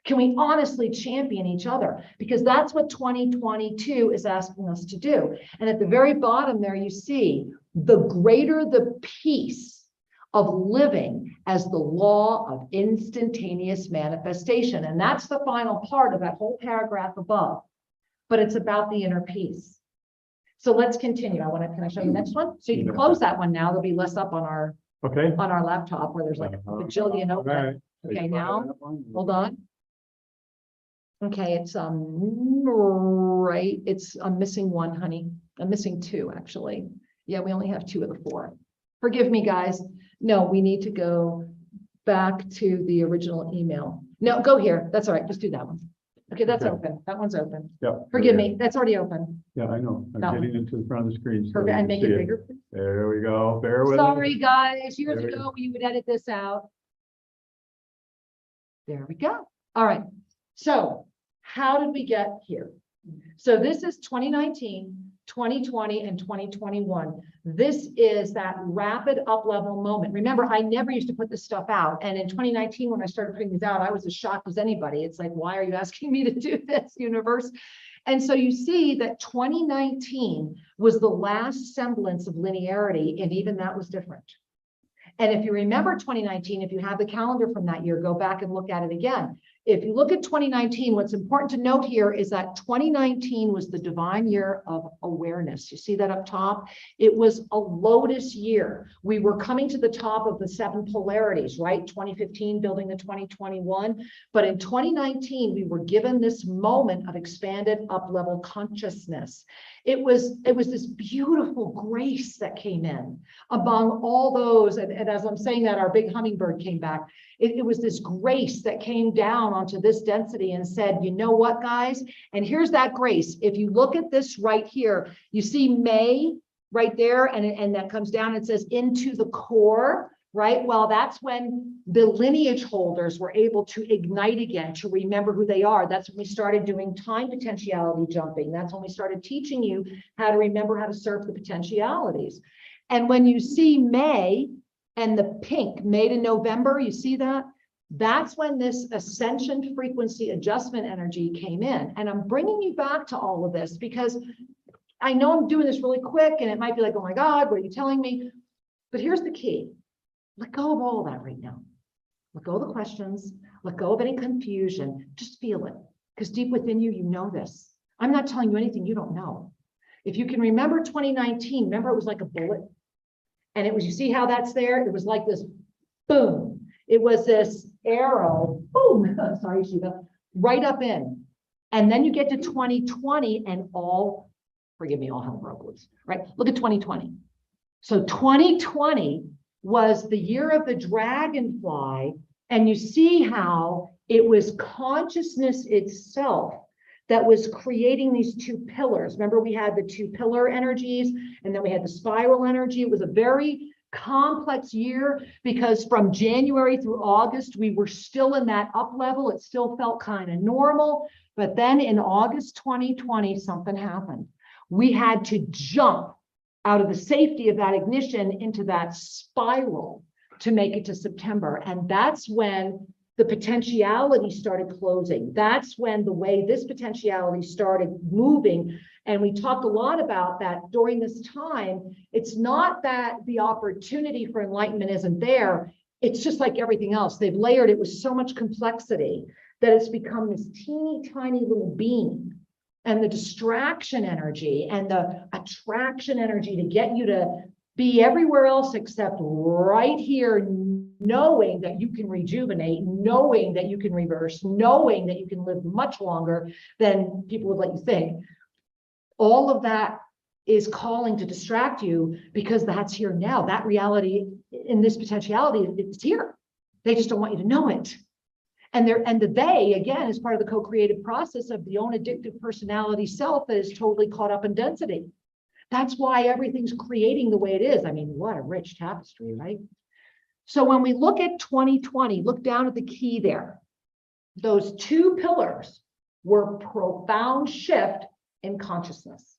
A: Can we honestly champion each other? Because that's what 2022 is asking us to do. And at the very bottom there, you see the greater the peace of living as the law of instantaneous manifestation. And that's the final part of that whole paragraph above. But it's about the inner peace. So let's continue. Can I show you the next one? So you can close that one now. There'll be less up on our laptop where there's like a bajillion open.
B: Right.
A: Okay, now, hold on. Okay, it's right. I'm missing one, honey. I'm missing two, actually. Yeah, we only have two of the four. Forgive me, guys. No, we need to go back to the original email. No, go here. That's all right. Just do that one. Okay, that's
B: Okay.
A: open. That one's open.
B: Yeah.
A: Forgive me. That's already open.
B: Yeah, I know. I'm
A: That one.
B: getting into the front of the screen. so
A: Perfect.
B: you
A: And
B: can
A: make
B: see
A: it bigger.
B: There we go. Bear with
A: Sorry,
B: us.
A: guys. Years
B: There we
A: ago, we would edit this out. There we go. All right. So how did we get here? So this is 2019, 2020, and 2021. This is that rapid up-level moment. Remember, I never used to put this stuff out. And in 2019, when I started putting these out, I was as shocked as anybody. It's like, why are you asking me to do this, universe? And so you see that 2019 was the last semblance of linearity, and even that was different. And if you remember 2019, if you have the calendar from that year, go back and look at it again. If you look at 2019, what's important to note here is that 2019 was the divine year of awareness. You see that up top? It was a lotus year. We were coming to the top of the 7 polarities, right? 2015 building the 2021. But in 2019, we were given this moment of expanded up-level consciousness. It was this beautiful grace that came in among all those. And as I'm saying that, our big hummingbird came back. It was this grace that came down onto this density and said, you know what, guys? And here's that grace. If you look at this right here, you see May right there, and that comes down and says into the core, right? Well, that's when the lineage holders were able to ignite again, to remember who they are. That's when we started doing time potentiality jumping. That's when we started teaching you how to remember how to surf the potentialities. And when you see May, and the pink, May to November, you see that? That's when this ascension frequency adjustment energy came in. And I'm bringing you back to all of this because I know I'm doing this really quick and it might be like, oh my God, what are you telling me? But here's the key. Let go of all of that right now. Let go of the questions. Let go of any confusion. Just feel it. Because deep within you, you know this. I'm not telling you anything you don't know. If you can remember 2019, remember it was like a bullet. And it was, you see how that's there? It was like this, boom. It was this arrow, boom, sorry, Shiva, right up in. And then you get to 2020 and all, forgive me, all hell broke loose, right? Look at 2020. So 2020 was the year of the dragonfly. And you see how it was consciousness itself that was creating these 2 pillars. Remember, we had the 2 pillar energies, and then we had the spiral energy. It was a very complex year because from January through August, we were still in that up level. It still felt kind of normal. But then in August 2020, something happened. We had to jump out of the safety of that ignition into that spiral to make it to September. And that's when the potentiality started closing. That's when the way this potentiality started moving. And we talked a lot about that during this time. It's not that the opportunity for enlightenment isn't there. It's just like everything else. They've layered it with so much complexity that it's become this teeny tiny little beam. And the distraction energy and the attraction energy to get you to be everywhere else except right here, knowing that you can rejuvenate, knowing that you can reverse, knowing that you can live much longer than people would let you think. All of that is calling to distract you because that's here now. That reality in this potentiality, it's here. They just don't want you to know it. And they, again, is part of the co-creative process of the own addictive personality self that is totally caught up in density. That's why everything's creating the way it is. I mean, what a rich tapestry, right? So when we look at 2020, look down at the key there. Those 2 pillars were profound shift in consciousness.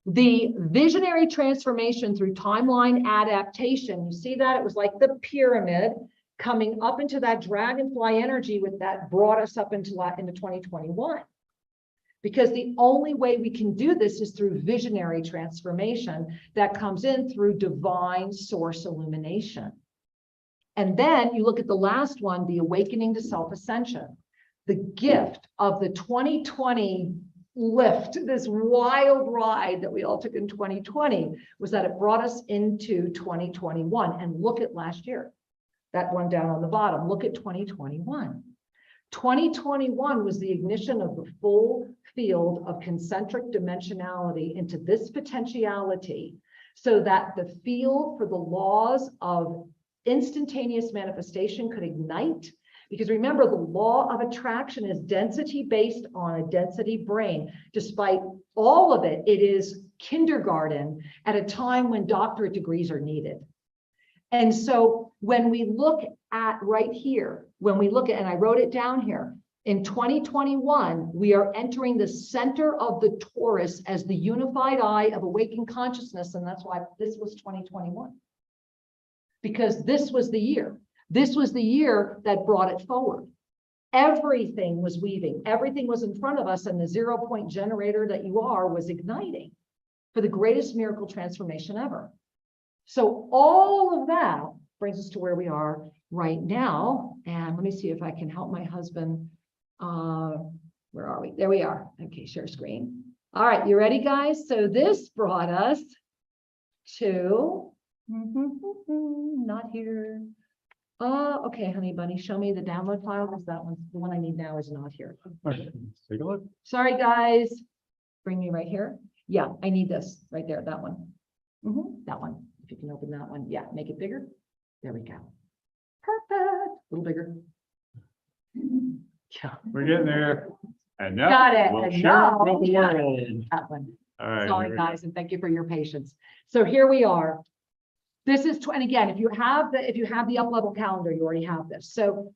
A: The visionary transformation through timeline adaptation, you see that? It was like the pyramid coming up into that dragonfly energy with that brought us up into 2021. Because the only way we can do this is through visionary transformation that comes in through divine source illumination. And then you look at the last one, the awakening to self-ascension. The gift of the 2020 lift, this wild ride that we all took in 2020, was that it brought us into 2021. And look at last year, that one down on the bottom. Look at 2021. 2021 was the ignition of the full field of concentric dimensionality into this potentiality, so that the field for the laws of instantaneous manifestation could ignite. Because remember, the law of attraction is density based on a density brain. Despite all of it, it is kindergarten at a time when doctorate degrees are needed. And so when we look at right here, when we look at, and I wrote it down here, in 2021, we are entering the center of the torus as the unified eye of awakened consciousness. And that's why this was 2021. Because this was the year. This was the year that brought it forward. Everything was weaving. Everything was in front of us. And the 0-point generator that you are was igniting for the greatest miracle transformation ever. So all of that brings us to where we are right now. And let me see if I can help my husband. Where are we? There we are. Okay, share screen. All right, you ready, guys? So this brought us to, not here. Okay, honey bunny, show me the download file, because that one, the one I need now is not here.
B: Okay, take a look.
A: Sorry, guys. Bring me right here. Yeah, I need this right there, that one. That one. If you can open that one. Yeah, make it bigger. There we go. Perfect. A little bigger. Yeah.
B: We're getting there. And now
A: Got it.
B: we'll
A: And
B: share
A: now-
B: it with the world.
A: That one.
B: All right.
A: Sorry,
B: here we go.
A: guys, and thank you for your patience. So here we are. This is, and again, if you have the up level calendar, you already have this. So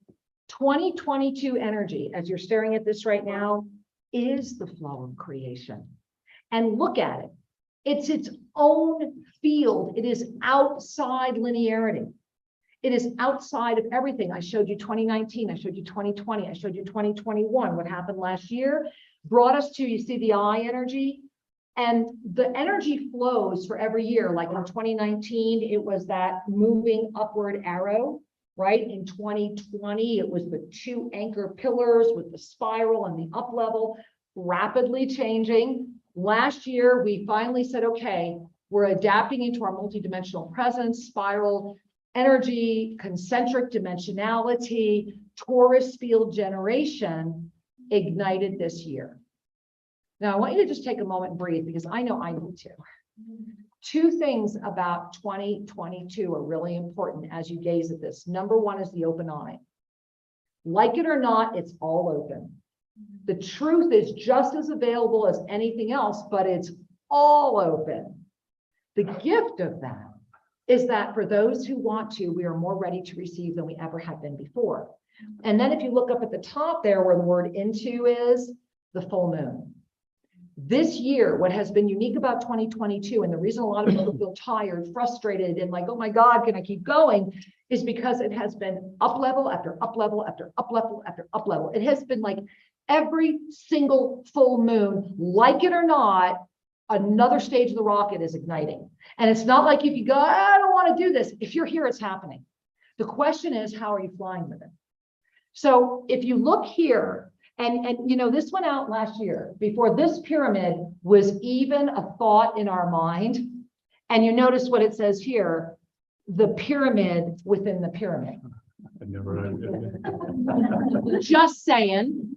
A: 2022 energy, as you're staring at this right now, is the flow of creation. And look at it. It's its own field. It is outside linearity. It is outside of everything. I showed you 2019. I showed you 2020. I showed you 2021. What happened last year brought us to, you see the eye energy, and the energy flows for every year. Like in 2019, it was that moving upward arrow, right? In 2020, it was the 2 anchor pillars with the spiral and the up level, rapidly changing. Last year, we finally said, okay, we're adapting into our multidimensional presence, spiral energy, concentric dimensionality, torus field generation ignited this year. Now, I want you to just take a moment and breathe, because I know I need to. 2 things about 2022 are really important as you gaze at this. Number 1 is the open eye. Like it or not, it's all open. The truth is just as available as anything else, but it's all open. The gift of that is that for those who want to, we are more ready to receive than we ever have been before. And then if you look up at the top there where the word into is, the full moon. This year, what has been unique about 2022, and the reason a lot of people feel tired, frustrated, and like, oh my God, can I keep going, is because it has been up level after up level after up level after up level. It has been like every single full moon, like it or not, another stage of the rocket is igniting. And it's not like if you go, I don't want to do this. If you're here, it's happening. The question is, how are you flying with it? So if you look here, and you know, this went out last year before this pyramid was even a thought in our mind. And you notice what it says here, the pyramid within the pyramid.
B: I never.
A: Just saying,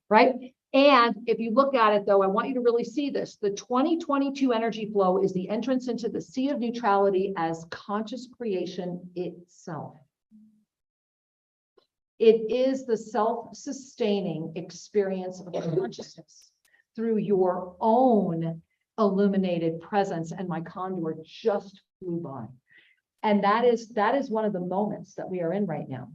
A: right? And if you look at it though, I want you to really see this. The 2022 energy flow is the entrance into the sea of neutrality as conscious creation itself. It is the self-sustaining experience of consciousness through your own illuminated presence. And my condor just flew by. And that is one of the moments that we are in right now.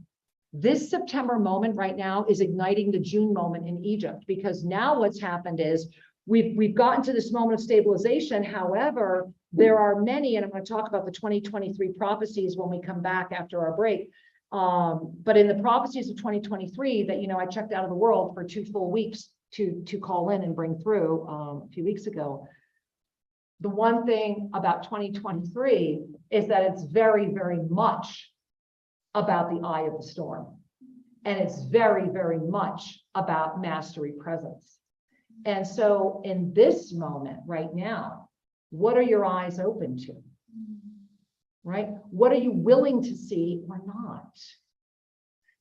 A: This September moment right now is igniting the June moment in Egypt, because now what's happened is we've gotten to this moment of stabilization. However, there are many, and I'm going to talk about the 2023 prophecies when we come back after our break. But in the prophecies of 2023 that, you know, I checked out of the world for 2 full weeks to call in and bring through a few weeks ago. The one thing about 2023 is that it's very, very much about the eye of the storm. And it's very, very much about mastery presence. And so in this moment right now, what are your eyes open to? Right? What are you willing to see or not?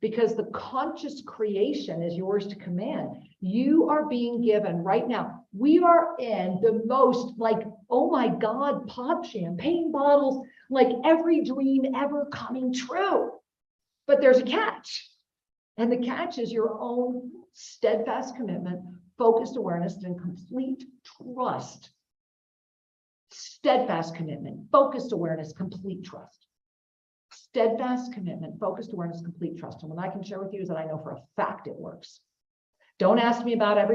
A: because the conscious creation is yours to command. You are being given right now. We are in the most like, oh my God, pop champagne bottles, like every dream ever coming true. But there's a catch. And the catch is your own steadfast commitment, focused awareness, and complete trust. Steadfast commitment, focused awareness, complete trust. Steadfast commitment, focused awareness, complete trust. And what I can share with you is that I know for a fact it works. Don't ask me about a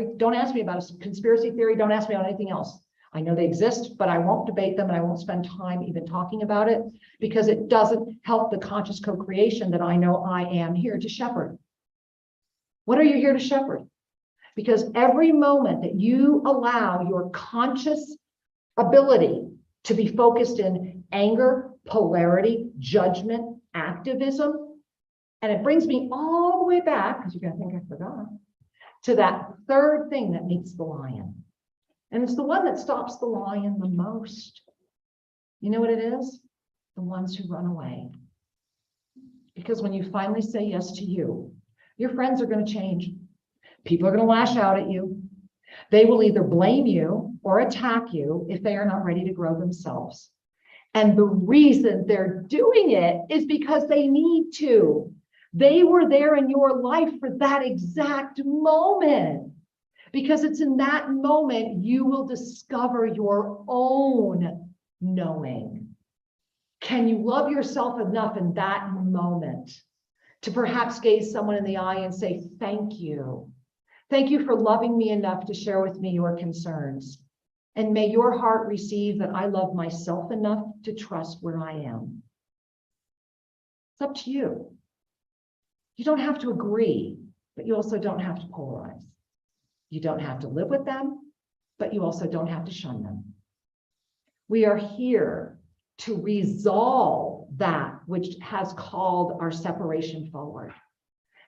A: conspiracy theory. Don't ask me about anything else. I know they exist, but I won't debate them and I won't spend time even talking about it because it doesn't help the conscious co-creation that I know I am here to shepherd. What are you here to shepherd? Because every moment that you allow your conscious ability to be focused in anger, polarity, judgment, activism, and it brings me all the way back, because you're going to think I forgot, to that third thing that meets the lion. And it's the one that stops the lion the most. You know what it is? The ones who run away. Because when you finally say yes to you, your friends are going to change. People are going to lash out at you. They will either blame you or attack you if they are not ready to grow themselves. And the reason they're doing it is because they need to. They were there in your life for that exact moment. Because it's in that moment you will discover your own knowing. Can you love yourself enough in that moment to perhaps gaze someone in the eye and say, thank you. Thank you for loving me enough to share with me your concerns. And may your heart receive that I love myself enough to trust where I am. It's up to you. You don't have to agree, but you also don't have to polarize. You don't have to live with them, but you also don't have to shun them. We are here to resolve that which has called our separation forward.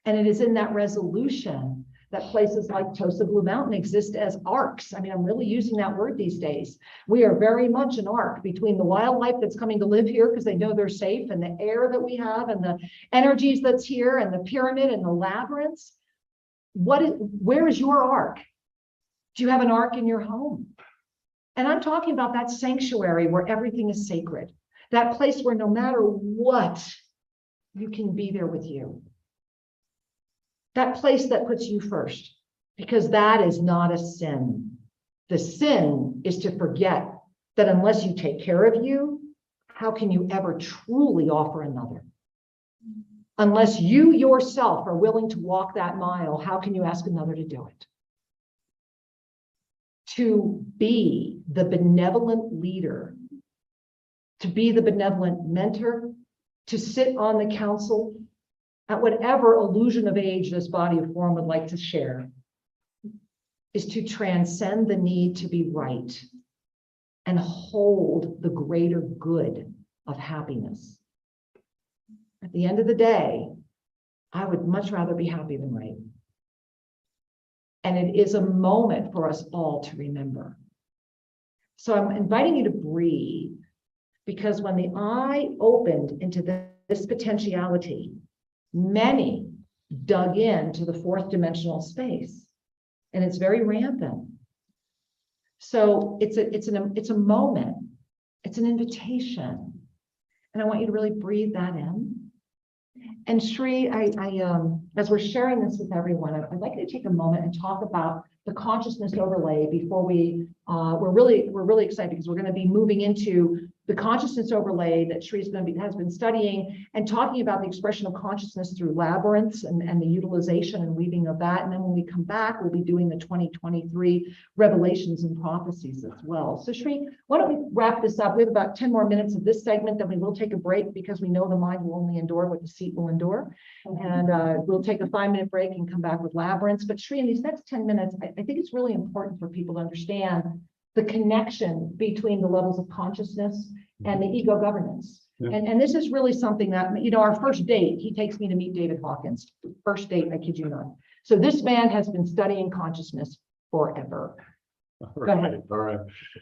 A: And it is in that resolution that places like TOSA Blue Mountain exist as arcs. I mean, I'm really using that word these days. We are very much an arc between the wildlife that's coming to live here because they know they're safe, and the air that we have, and the energies that's here, and the pyramid and the labyrinths. Where is your ark? Do you have an ark in your home? And I'm talking about that sanctuary where everything is sacred. That place where no matter what, you can be there with you. That place that puts you first, because that is not a sin. The sin is to forget that unless you take care of you, how can you ever truly offer another? Unless you yourself are willing to walk that mile, how can you ask another to do it? To be the benevolent leader, to be the benevolent mentor, to sit on the council at whatever illusion of age this body of form would like to share, is to transcend the need to be right and hold the greater good of happiness. At the end of the day, I would much rather be happy than right. And it is a moment for us all to remember. So I'm inviting you to breathe, because when the eye opened into this potentiality, many dug into the fourth dimensional space, and it's very rampant. So it's a moment, it's an invitation, and I want you to really breathe that in. And Shri, as we're sharing this with everyone, I'd like you to take a moment and talk about the consciousness overlay before we're really excited, because we're going to be moving into the consciousness overlay that Shri has been studying and talking about the expression of consciousness through labyrinths and the utilization and weaving of that. And then when we come back, we'll be doing the 2023 revelations and prophecies as well. So Shri, why don't we wrap this up? We have about 10 more minutes of this segment, then we will take a break, because we know the mind will only endure what the seat will endure. And we'll take a 5-minute break and come back with labyrinths. But Shri, in these next 10 minutes, I think it's really important for people to understand the connection between the levels of consciousness and the ego governance. Yeah. And this is really something that, our first date, he takes me to meet David Hawkins. First date, I kid you not. So this man has been studying consciousness forever. Go ahead.
E: All right.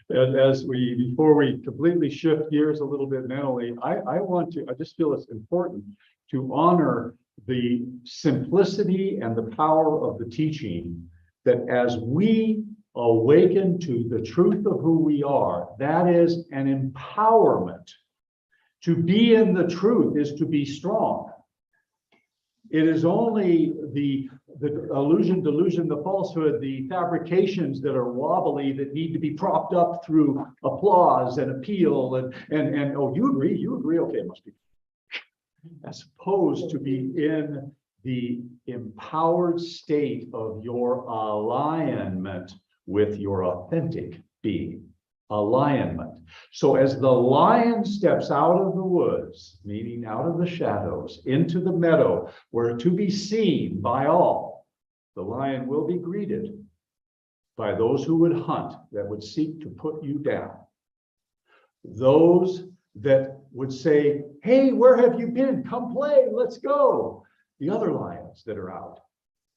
E: Before we completely shift gears a little bit mentally, I just feel it's important to honor the simplicity and the power of the teaching that as we awaken to the truth of who we are, that is an empowerment. To be in the truth is to be strong. It is only the illusion, delusion, the falsehood, the fabrications that are wobbly that need to be propped up through applause and appeal and oh, you agree, okay, it must be. As opposed to be in the empowered state of your alignment with your authentic being. Alignment. So as the lion steps out of the woods, meaning out of the shadows, into the meadow, where to be seen by all, the lion will be greeted by those who would hunt, that would seek to put you down. Those that would say, hey, where have you been? Come play, let's go. The other lions that are out.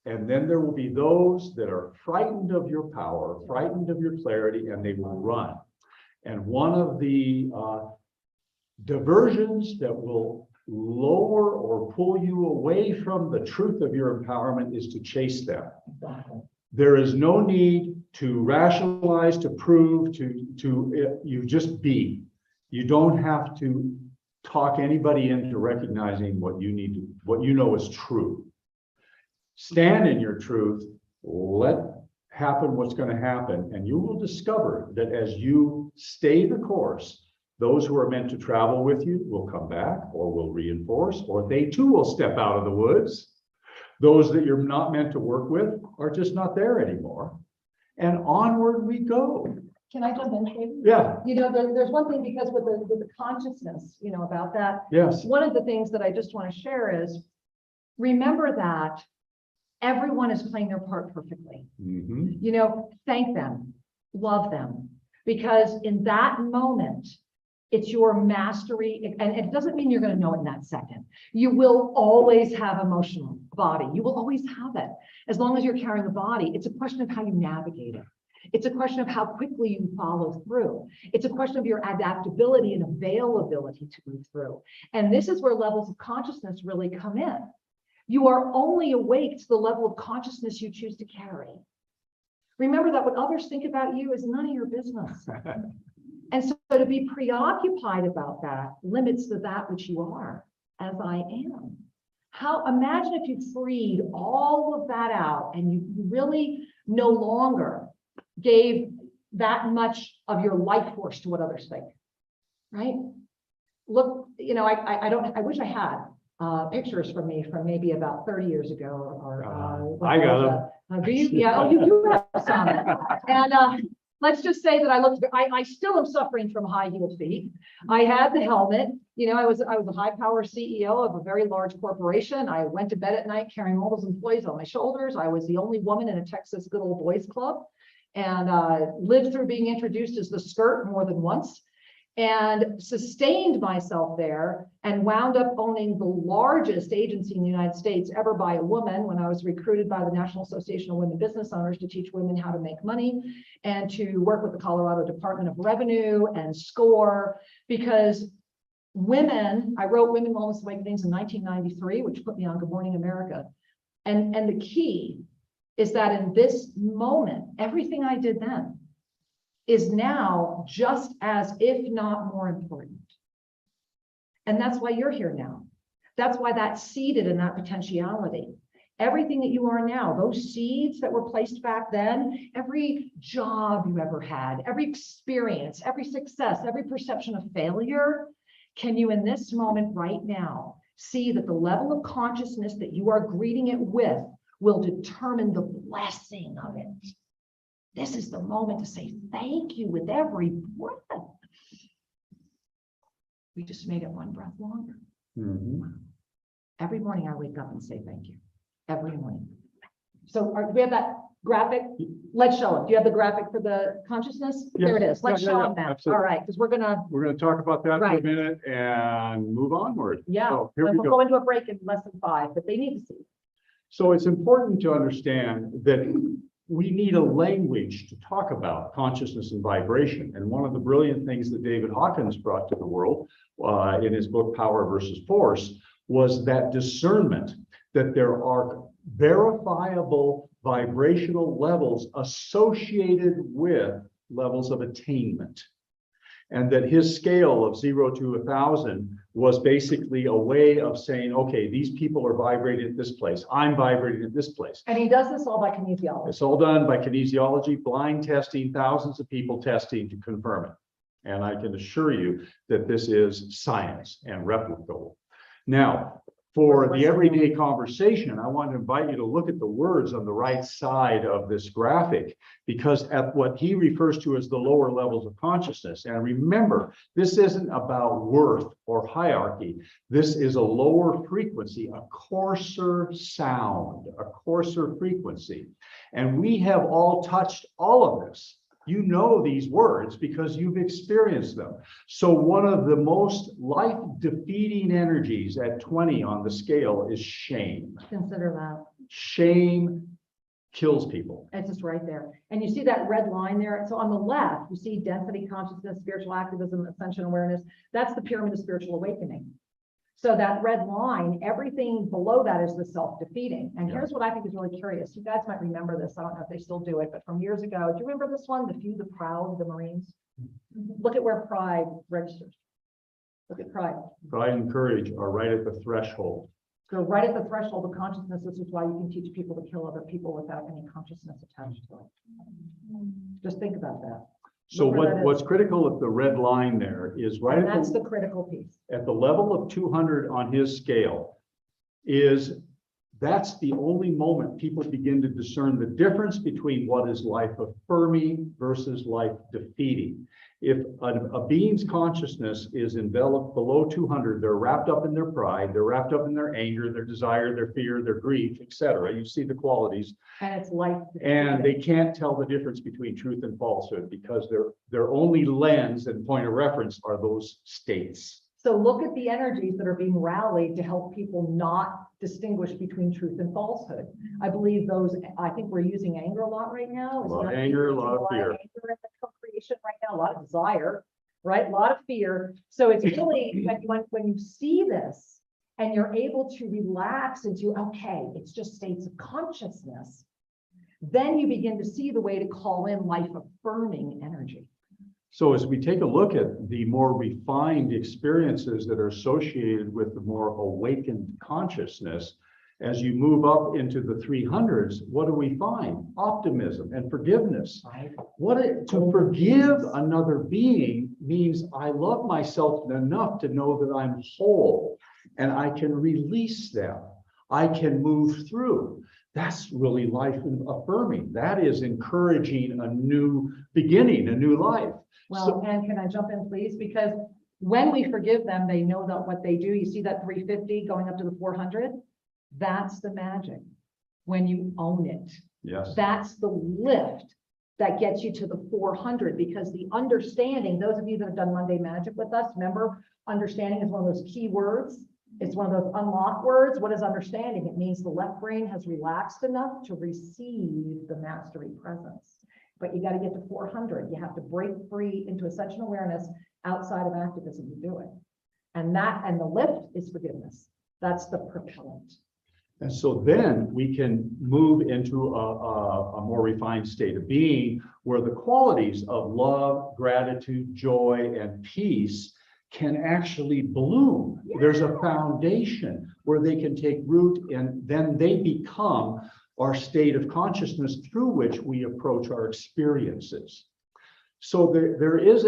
E: And then there will be those that are frightened of your power, frightened of your clarity, and they will run. And one of the diversions that will lower or pull you away from the truth of your empowerment is to chase them. There is no need to rationalize, to prove, you just be. You don't have to talk anybody into recognizing what you need to, what you know is true. Stand in your truth, let happen what's going to happen, and you will discover that as you stay the course, those who are meant to travel with you will come back or will reinforce, or they too will step out of the woods. Those that you're not meant to work with are just not there anymore. And onward we go.
A: Can I jump in, David?
E: Yeah,
A: You know, there's one thing, because with the consciousness, you know, about that,
E: yes.
A: one of the things that I just want to share is, remember that everyone is playing their part perfectly.
E: Mhm.
A: You know, thank them, love them, because in that moment, it's your mastery. And it doesn't mean you're going to know it in that second. You will always have emotional body. You will always have it. As long as you're carrying the body, it's a question of how you navigate it. It's a question of how quickly you follow through. It's a question of your adaptability and availability to move through. And this is where levels of consciousness really come in. You are only awake to the level of consciousness you choose to carry. Remember that what others think about you is none of your business. And so to be preoccupied about that limits that which you are, as I am. Imagine if you freed all of that out and you really no longer gave that much of your life force to what others think, right? Look, you know, I wish I had pictures from me from maybe about 30 years ago
E: I got them.
A: do you? Yeah, oh, you do have some. And let's just say that I still am suffering from high-heeled feet. I had the helmet. You know, I was a high-power CEO of a very large corporation. I went to bed at night carrying all those employees on my shoulders. I was the only woman in a Texas good old boys club, and lived through being introduced as the skirt more than once, and sustained myself there, and wound up owning the largest agency in the United States ever by a woman when I was recruited by the National Association of Women Business Owners to teach women how to make money and to work with the Colorado Department of Revenue and SCORE, because women, I wrote Women, Wellness, Awakenings in 1993, which put me on Good Morning America. And the key is that in this moment, everything I did then is now just as, if not more important. And that's why you're here now. That's why that's seeded in that potentiality. Everything that you are now, those seeds that were placed back then, every job you ever had, every experience, every success, every perception of failure, can you in this moment right now see that the level of consciousness that you are greeting it with will determine the blessing of it? This is the moment to say thank you with every breath. We just made it one breath longer.
E: Mhm.
A: Every morning I wake up and say thank you. Every morning. So do we have that graphic? Let's show them. Do you have the graphic for the consciousness?
E: Yes.
A: There it is. Let's
E: Yeah,
A: show
E: yeah,
A: them that.
E: absolutely.
A: All right, because we're gonna,
E: We're going to talk about that for a
A: Right.
E: minute and move onward.
A: yeah,
E: So here
A: and
E: we
A: we'll
E: go.
A: go into a break in less than 5, but they need to see.
E: So it's important to understand that we need a language to talk about consciousness and vibration. And one of the brilliant things that David Hawkins brought to the world in his book, Power versus Force, was that discernment. that there are verifiable vibrational levels associated with levels of attainment. And that his scale of 0 to 1,000 was basically a way of saying, okay, these people are vibrating at this place. I'm vibrating at this place.
A: And he does this all by kinesiology.
E: It's all done by kinesiology, blind testing, thousands of people testing to confirm it. And I can assure you that this is science and replicable. Now, for the everyday conversation, I want to invite you to look at the words on the right side of this graphic, because at what he refers to as the lower levels of consciousness. And remember, this isn't about worth or hierarchy. This is a lower frequency, a coarser sound, a coarser frequency. And we have all touched all of this. You know these words because you've experienced them. So one of the most life-defeating energies at 20 on the scale is shame.
A: Consider that.
E: Shame kills people.
A: It's just right there. And you see that red line there. So on the left, you see density, consciousness, spiritual activism, ascension awareness. That's the pyramid of spiritual awakening. So that red line, everything below that is the self-defeating. And here's what I think is really curious. You guys might remember this. I don't know if they still do it, but from years ago, do you remember this one? The few, the proud, the Marines? Look at where pride registers. Look at pride.
E: Pride and courage are right at the threshold.
A: So right at the threshold of consciousness, this is why you can teach people to kill other people without any consciousness attached to it. Just think about that.
E: So
A: Look where that
E: what's
A: is.
E: critical at the red line there is right
A: And
E: at
A: that's
E: the,
A: the critical piece.
E: at the level of 200 on his scale is that's the only moment people begin to discern the difference between what is life affirming versus life defeating. If a being's consciousness is enveloped below 200, they're wrapped up in their pride, they're wrapped up in their anger, their desire, their fear, their grief, etc. You see the qualities.
A: And it's life.
E: And they can't tell the difference between truth and falsehood because their only lens and point of reference are those states.
A: So look at the energies that are being rallied to help people not distinguish between truth and falsehood. I believe those, I think we're using anger a lot right now.
E: A lot of anger, a lot of fear.
A: Anger in the co-creation right now, a lot of desire, right? A lot of fear. So it's really, when you see this and you're able to relax into, okay, it's just states of consciousness, then you begin to see the way to call in life affirming energy.
E: So as we take a look at the more refined experiences that are associated with the more awakened consciousness, as you move up into the 300s, what do we find? Optimism and forgiveness.
A: Right.
E: To forgive another being means I love myself enough to know that I'm whole and I can release them. I can move through. That's really life affirming. That is encouraging a new beginning, a new life.
A: Well, and can I jump in, please? Because when we forgive them, they know that what they do. You see that 350 going up to the 400? That's the magic. When you own it,
E: Yes.
A: that's the lift that gets you to the 400, because the understanding, those of you that have done Monday Magic with us, remember, understanding is one of those key words. It's one of those unlock words. What is understanding? It means the left brain has relaxed enough to receive the mastery presence. But you got to get to 400. You have to break free into ascension awareness outside of activism to do it. And the lift is forgiveness. That's the propellant.
E: And so then we can move into a more refined state of being where the qualities of love, gratitude, joy, and peace can actually bloom.
A: Yeah.
E: There's a foundation where they can take root, and then they become our state of consciousness through which we approach our experiences. So there is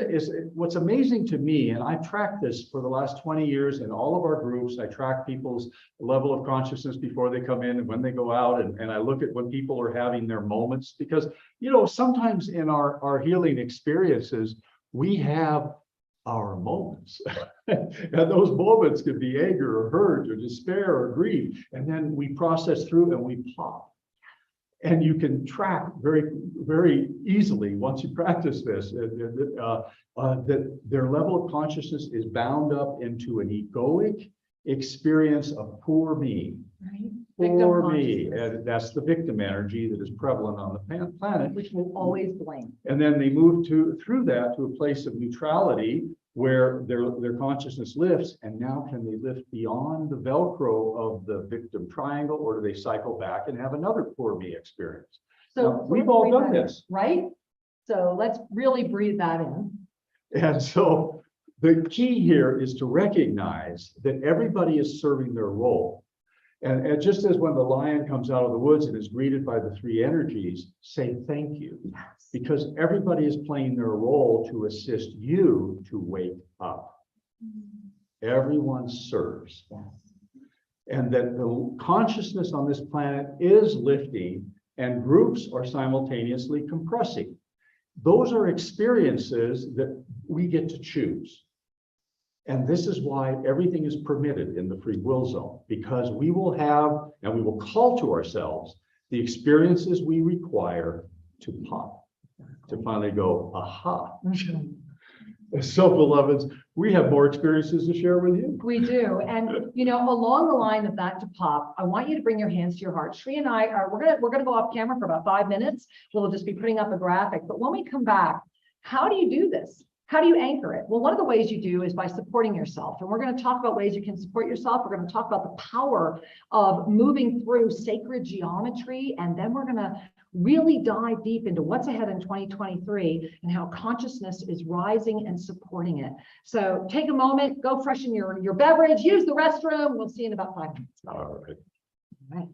E: what's amazing to me, and I've tracked this for the last 20 years in all of our groups. I track people's level of consciousness before they come in and when they go out, and I look at when people are having their moments, because, you know, sometimes in our healing experiences, we have our moments. And those moments could be anger or hurt or despair or grief. And then we process through and we pop. And you can track very, very easily once you practice this, that their level of consciousness is bound up into an egoic experience of poor me.
A: Right?
E: Poor me. And that's the victim energy that is prevalent on the planet.
A: Which will always blame.
E: And then they move through that to a place of neutrality, where their consciousness lifts, and now can they lift beyond the Velcro of the victim triangle, or do they cycle back and have another poor me experience? Now, we've
A: let's
E: all
A: breathe
E: done
A: that in,
E: this.
A: right? So let's really breathe that in.
E: And so the key here is to recognize that everybody is serving their role. And just as when the lion comes out of the woods and is greeted by the three energies, say thank you. Because everybody is playing their role to assist you to wake up. Everyone serves. And that the consciousness on this planet is lifting and groups are simultaneously compressing. Those are experiences that we get to choose. And this is why everything is permitted in the free will zone, because we will have, and we will call to ourselves the experiences we require to pop, to finally go, aha. So, beloveds, we have more experiences to share with you.
A: We do. And, you know, along the line of that to pop, I want you to bring your hands to your heart. Shri and I are, we're gonna go off camera for about 5 minutes. We'll just be putting up a graphic. But when we come back, how do you do this? How do you anchor it? Well, one of the ways you do is by supporting yourself. And we're going to talk about ways you can support yourself. We're going to talk about the power of moving through sacred geometry. And then we're going to really dive deep into what's ahead in 2023 and how consciousness is rising and supporting it. So take a moment, go freshen your beverage, use the restroom. We'll see you in about 5 minutes.
E: All right.
A: All right.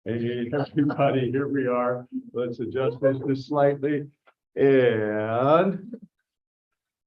E: Hey, everybody, here we are. Let's adjust this just slightly. And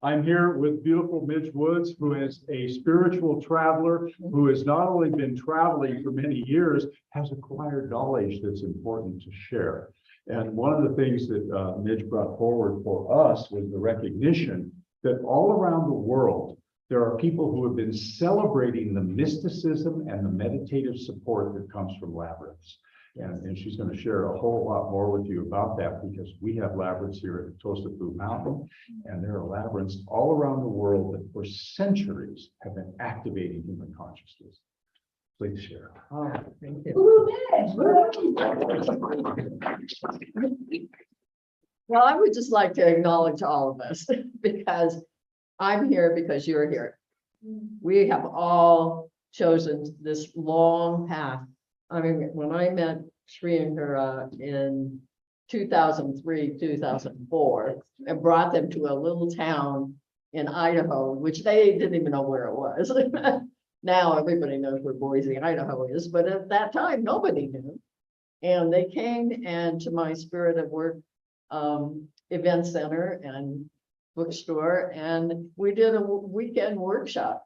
E: I'm here with beautiful Midge Woods, who is a spiritual traveler who has not only been traveling for many years, has acquired knowledge that's important to share. And one of the things that Midge brought forward for us was the recognition that all around the world, there are people who have been celebrating the mysticism and the meditative support that comes from labyrinths. And she's going to share a whole lot more with you about that, because we have labyrinths here at the TOSA Blue Mountain, and there are labyrinths all around the world that for centuries have been activating human consciousness. Please share.
D: Oh, thank you.
C: Ooh,
D: Well, I would just like to acknowledge all of us because I'm here because you're here. We have all chosen this long path. I mean, when I met Sri and Kara in 2003, 2004, and brought them to a little town in Idaho, which they didn't even know where it was. Now everybody knows where Boise, Idaho is, but at that time, nobody knew. And they came and to my Spirit of Work event center and bookstore, and we did a weekend workshop.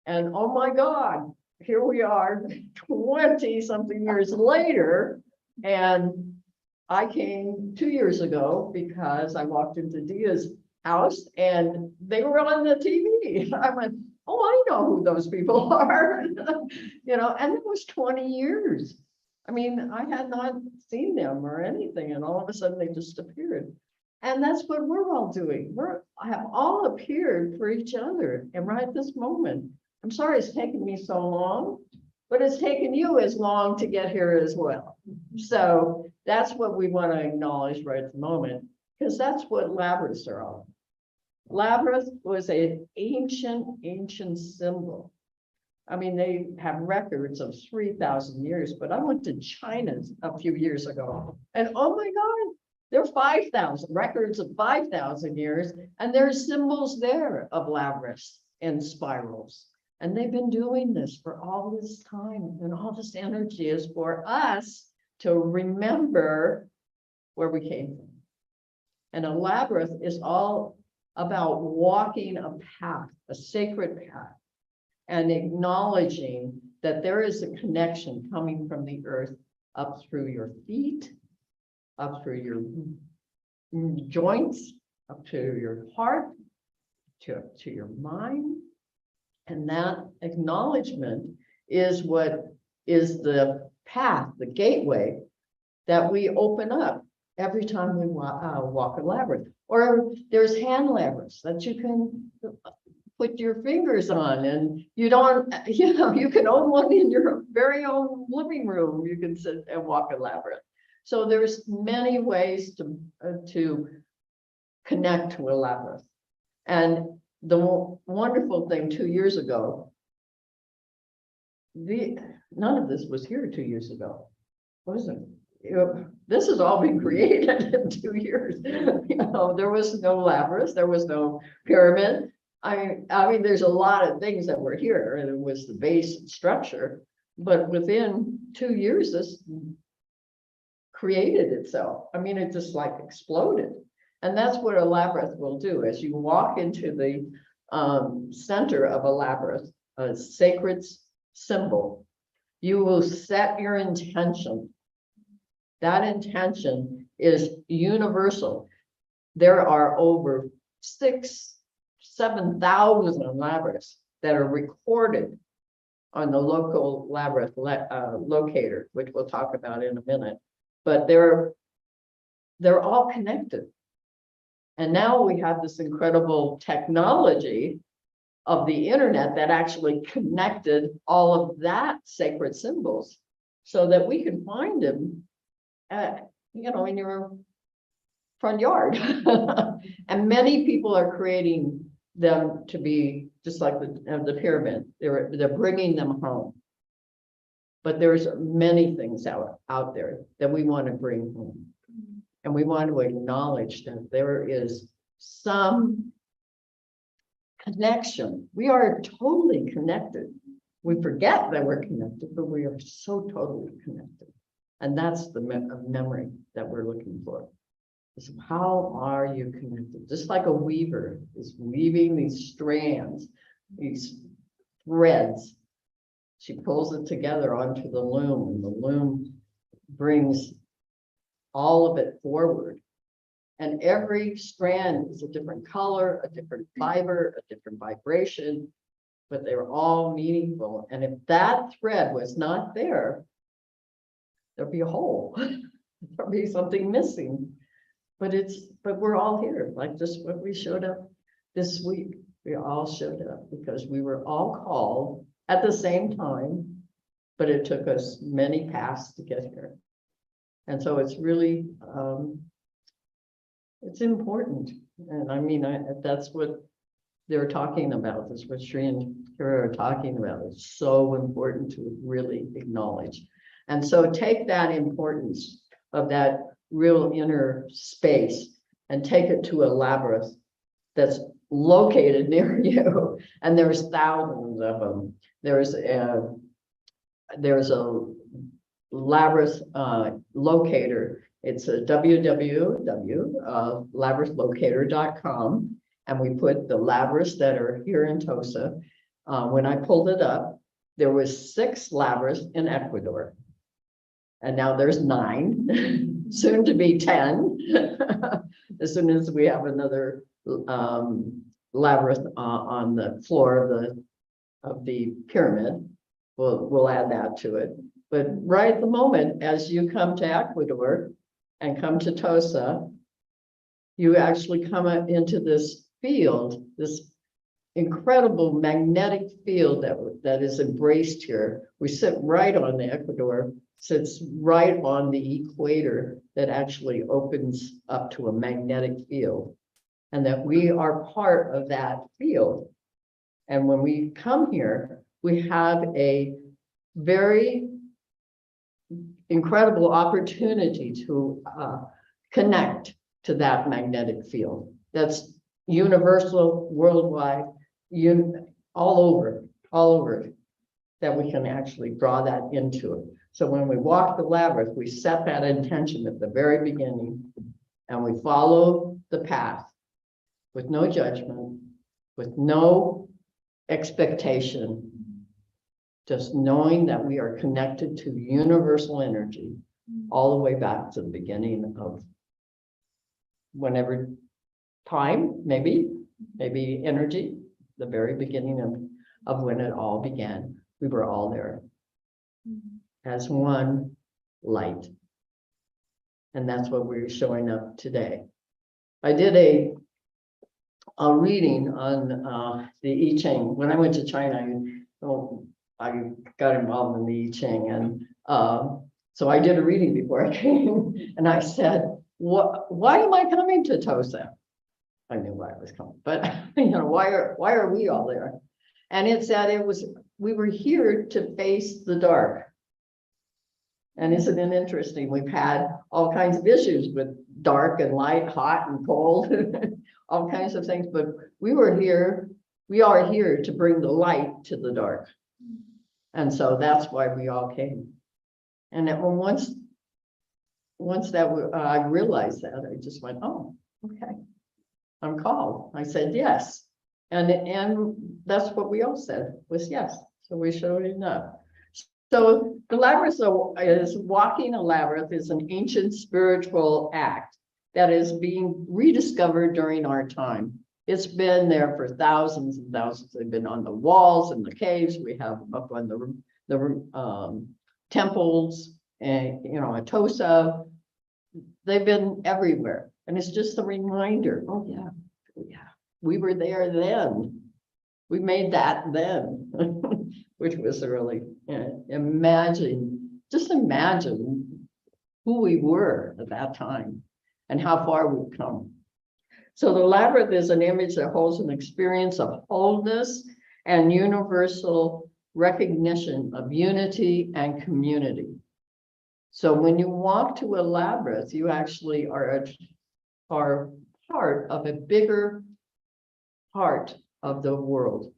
D: And oh my God, here we are 20 something years later. And I came 2 years ago because I walked into Dia's house and they were on the TV. I went, oh, I know who those people are. You know, and it was 20 years. I mean, I had not seen them or anything, and all of a sudden they just appeared. And that's what we're all doing. I have all appeared for each other. And right at this moment, I'm sorry it's taken me so long, but it's taken you as long to get here as well. So that's what we want to acknowledge right at the moment, because that's what labyrinths are all. Labyrinth was an ancient symbol. I mean, they have records of 3,000 years, but I went to China a few years ago, and oh my God, there are 5,000 records of 5,000 years, and there's symbols there of labyrinths and spirals. And they've been doing this for all this time, and all this energy is for us to remember where we came from. And a labyrinth is all about walking a path, a sacred path, and acknowledging that there is a connection coming from the earth up through your feet, up through your joints, up to your heart, to your mind. And that acknowledgement is what is the path, the gateway that we open up every time we walk a labyrinth. Or there's hand labyrinths that you can put your fingers on, and you don't, you know, you can own one in your very own living room. You can sit and walk a labyrinth. So there's many ways to connect to a labyrinth. And the wonderful thing 2 years ago, none of this was here 2 years ago, wasn't it? This has all been created in 2 years. You know, there was no labyrinth, there was no pyramid. I mean, there's a lot of things that were here, and it was the base and structure. But within 2 years, this created itself. I mean, it just like exploded. And that's what a labyrinth will do. As you walk into the center of a labyrinth, a sacred symbol, you will set your intention. That intention is universal. There are over 7,000 labyrinths that are recorded on the local labyrinth locator, which we'll talk about in a minute. But they're all connected. And now we have this incredible technology of the internet that actually connected all of that sacred symbols so that we can find them you know, in your front yard. And many people are creating them to be just like the pyramid. They're bringing them home. But there's many things out there that we want to bring home. And we want to acknowledge that there is some connection. We are totally connected. We forget that we're connected, but we are so totally connected.
F: And that's the memory that we're looking for. So how are you connected? Just like a weaver is weaving these strands, these threads. She pulls it together onto the loom, and the loom brings all of it forward. And every strand is a different color, a different fiber, a different vibration, but they're all meaningful. And if that thread was not there, there'd be a hole. There'd be something missing. But we're all here, like just when we showed up this week. We all showed up because we were all called at the same time, but it took us many paths to get here. And so it's really, it's important. And I mean, that's what they're talking about. That's what Sri and Kira are talking about. It's so important to really acknowledge. And so take that importance of that real inner space and take it to a labyrinth that's located near you. And there's thousands of them. There's a Labyrinth Locator. It's a www.labyrinthlocator.com. And we put the labyrinths that are here in TOSA. When I pulled it up, there was 6 labyrinths in Ecuador. And now there's 9, soon to be 10. As soon as we have another labyrinth on the floor of the pyramid, we'll add that to it. But right at the moment, as you come to Ecuador and come to TOSA, you actually come into this field, this incredible magnetic field that is embraced here. We sit right on the Ecuador, sits right on the equator that actually opens up to a magnetic field, and that we are part of that field. And when we come here, we have a very incredible opportunity to connect to that magnetic field. That's universal, worldwide, all over, that we can actually draw that into it. So when we walk the labyrinth, we set that intention at the very beginning, and we follow the path with no judgment, with no expectation, just knowing that we are connected to universal energy all the way back to the beginning of whenever time, maybe energy, the very beginning of when it all began. We were all there as one light. And that's what we're showing up today. I did a reading on the I Ching. When I went to China, I got involved in the I Ching. And so I did a reading before I came. And I said, why am I coming to TOSA? I knew why I was coming, but why are we all there? And it said we were here to face the dark. And isn't it interesting? We've had all kinds of issues with dark and light, hot and cold, all kinds of things, but we are here to bring the light to the dark. And so that's why we all came. And once that I realized that, I just went, oh, okay, I'm called. I said yes. And that's what we all said was yes. So we showed it up. So the labyrinth is walking a labyrinth is an ancient spiritual act that is being rediscovered during our time. It's been there for thousands and thousands. They've been on the walls and the caves. We have them up on the temples and at TOSA. They've been everywhere. And it's just a reminder, oh yeah, we were there then. We made that then, which was really, imagine who we were at that time and how far we've come. So the labyrinth is an image that holds an experience of wholeness and universal recognition of unity and community. So when you walk to a labyrinth, you actually are part of a bigger part of the world,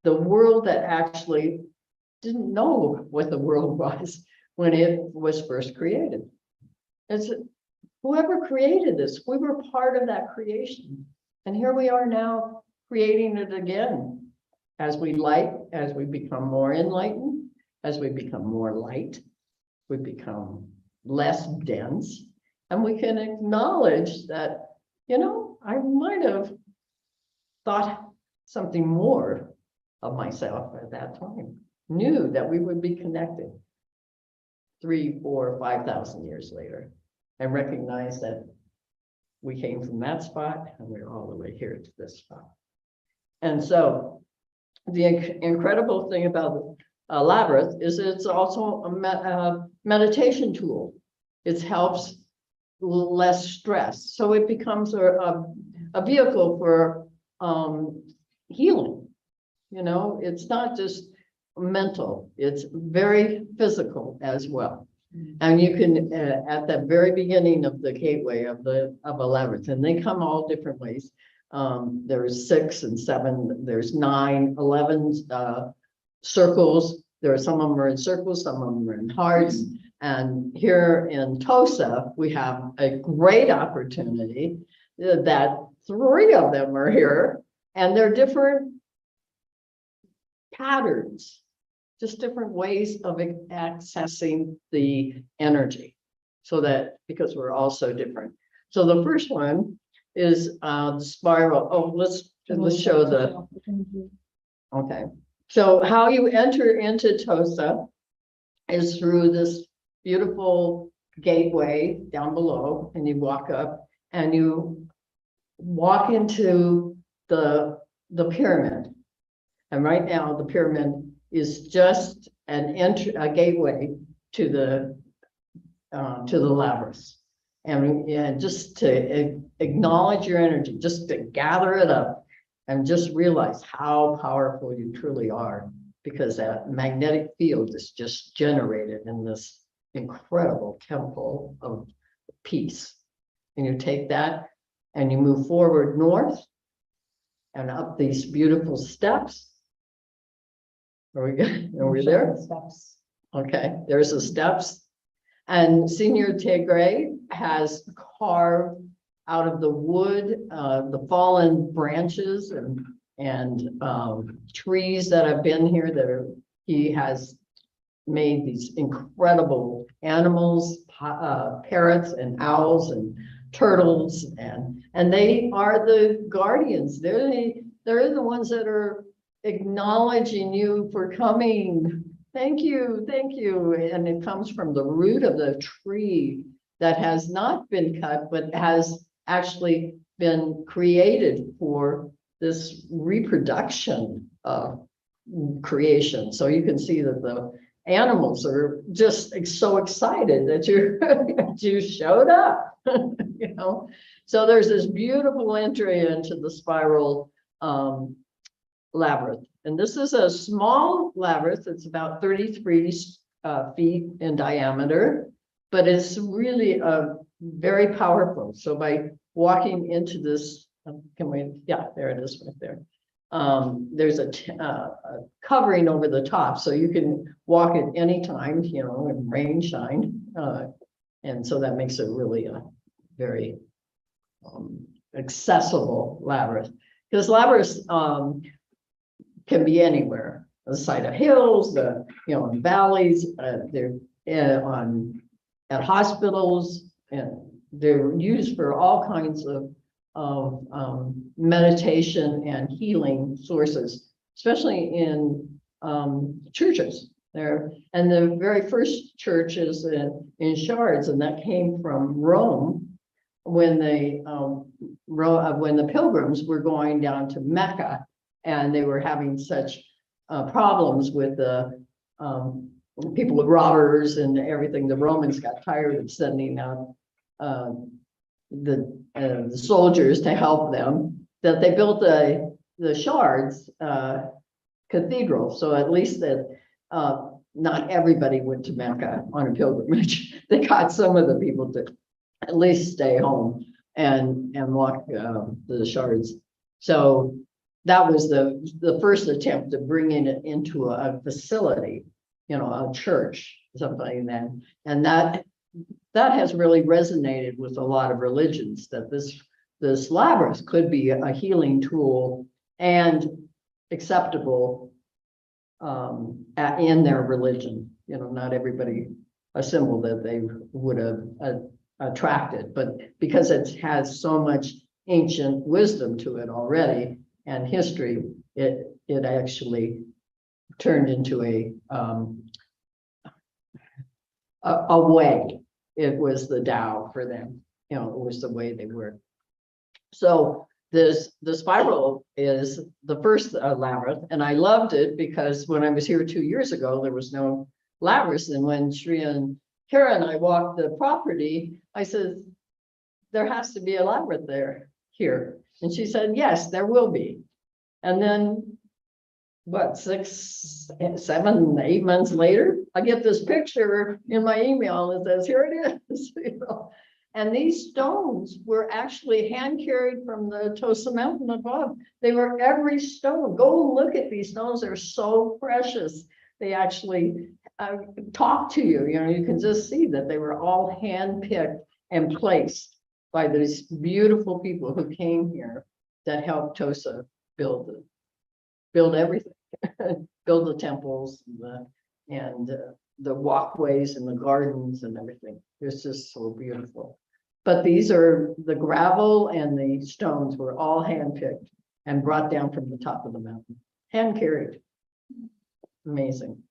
F: the world that actually didn't know what the world was, when it was first created. It's whoever created this, we were part of that creation. And here we are now creating it again. As we become more enlightened, as we become more light, we become less dense, and we can acknowledge that, you know, I might have thought something more of myself at that time, knew that we would be connected 3, 4, 5,000 years later, and recognize that we came from that spot and we're all the way here to this spot. And so the incredible thing about Labyrinth is it's also a meditation tool. It helps less stress. So it becomes a vehicle for healing. You know, it's not just mental, it's very physical as well. And you can, at the very beginning of the gateway of a labyrinth, and they come all different ways. There's 6 and 7, there's 9, 11 circles. There are some of them are in circles, some of them are in hearts. And here in TOSA, we have a great opportunity that 3 of them are here, and they're different patterns, just different ways of accessing the energy. So that, because we're all so different. So the first one is the spiral. Oh, let's show the, okay. So how you enter into TOSA is through this beautiful gateway down below, and you walk up and you walk into the pyramid. And right now the pyramid is just a gateway to the labyrinth. And just to acknowledge your energy, just to gather it up and just realize how powerful you truly are, because that magnetic field is just generated in this incredible temple of peace. And you take that and you move forward north and up these beautiful steps. Are we there?
C: Steps.
F: Okay, there's the steps. And Senior Tegre has carved out of the wood, the fallen branches and trees that have been here. He has made these incredible animals, parrots and owls and turtles, and they are the guardians. They're the ones that are acknowledging you for coming. Thank you, thank you. And it comes from the root of the tree that has not been cut, but has actually been created for this reproduction of creation. So you can see that the animals are just so excited that you showed up, you know. So there's this beautiful entry into the spiral labyrinth. And this is a small labyrinth. It's about 33 feet in diameter, but it's really very powerful. So by walking into this, there it is right there. There's a covering over the top, so you can walk at any time, you know, in rain, shine. And so that makes it really a very accessible labyrinth. Because labyrinths can be anywhere, the side of hills, in valleys, they're at hospitals, and they're used for all kinds of meditation and healing sources, especially in churches. And the very first church is in shards, and that came from Rome when when the pilgrims were going down to Mecca. And they were having such problems with the people with robbers and everything. The Romans got tired of sending out the soldiers to help them, that they built the shards cathedral. So at least that not everybody went to Mecca on a pilgrimage. They got some of the people to at least stay home and walk the shards. So that was the first attempt to bring it into a facility. a church, something like that. And that has really resonated with a lot of religions, that this labyrinth could be a healing tool and acceptable in their religion. Not everybody a symbol that they would have attracted, but because it has so much ancient wisdom to it already and history, it actually turned into a way. It was the Tao for them. It was the way they were. So the spiral is the first labyrinth, and I loved it because when I was here 2 years ago, there was no labyrinth. And when Shreya and Kara and I walked the property, I said, there has to be a labyrinth here. And she said, yes, there will be. And then what, 6, 7, 8 months later, I get this picture in my email that says, here it is. And these stones were actually hand carried from the TOSA mountain above. They were every stone. Go and look at these stones. They're so precious. They actually talk to you. You can just see that they were all hand-picked and placed by these beautiful people who came here that helped TOSA build everything, build the temples and the walkways and the gardens and everything. It's just so beautiful. But these are the gravel and the stones were all hand-picked and brought down from the top of the mountain, hand carried. Amazing.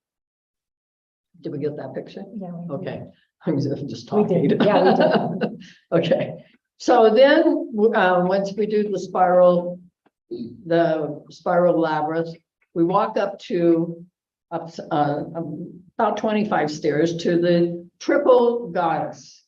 F: Did we get that picture?
C: Yeah.
F: Okay, I'm just
C: We
F: talking.
C: did. Yeah, we did.
F: Okay, so then once we do the spiral labyrinth, we walk up about 25 stairs to the triple goddess.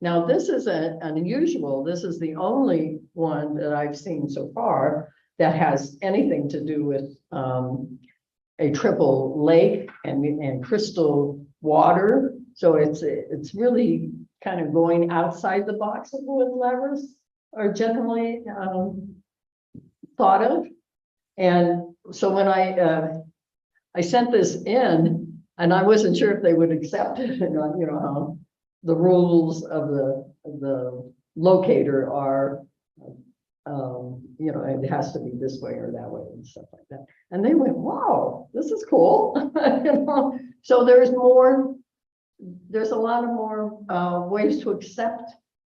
F: Now this is unusual. This is the only one that I've seen so far that has anything to do with a triple lake and crystal water. So it's really kind of going outside the box of what labyrinths are generally thought of. And so when I sent this in, and I wasn't sure if they would accept it or not, how the rules of the locator are, it has to be this way or that way and stuff like that. And they went, wow, this is cool. So there's a lot of more ways to accept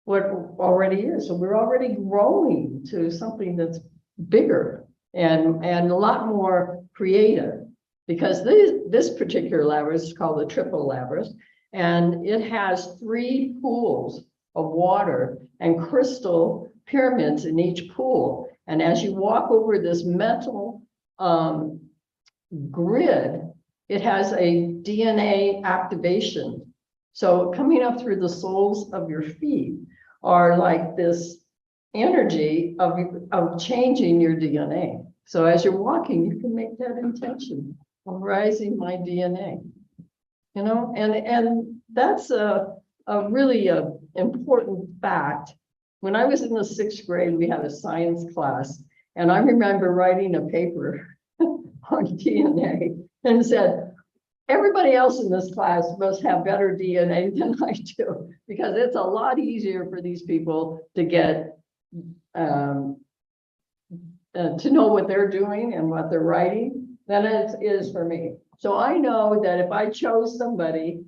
F: what already is. So we're already growing to something that's bigger and a lot more creative, because this particular labyrinth is called the Triple Labyrinth, and it has 3 pools of water and crystal pyramids in each pool. And as you walk over this metal grid, it has a DNA activation. So coming up through the soles of your feet are like this energy of changing your DNA. So as you're walking, you can make that intention of rising my DNA, and that's a really important fact. When I was in the 6th grade, we had a science class, and I remember writing a paper on DNA and said, everybody else in this class must have better DNA than I do, because it's a lot easier for these people to get to know what they're doing and what they're writing than it is for me. So I know that if I chose somebody,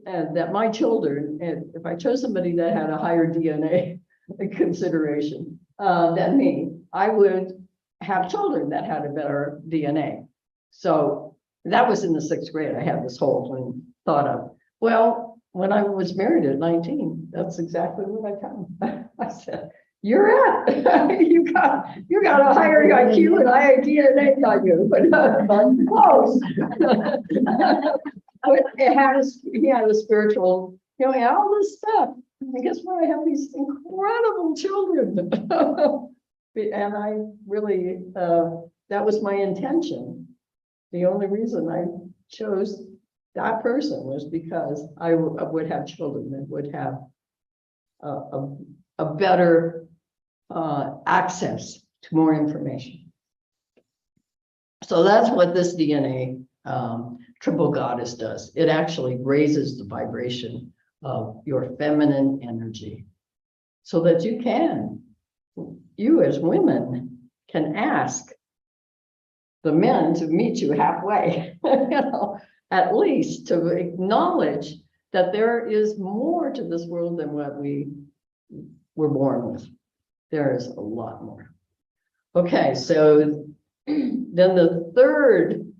F: that my children, if I chose somebody that had a higher DNA consideration than me, I would have children that had a better DNA. So that was in the 6th grade. I had this whole thought of. Well, when I was married at 19, that's exactly what I found. I said, you're it. you got a higher IQ and higher DNA than you, but close. But he had a spiritual, all this stuff. And guess what? I have these incredible children. And I really, that was my intention. The only reason I chose that person was because I would have children that would have a better access to more information. So that's what this DNA Triple Goddess does. It actually raises the vibration of your feminine energy so that you as women can ask the men to meet you halfway, at least to acknowledge that there is more to this world than what we were born with. There is a lot more. Okay, so then the third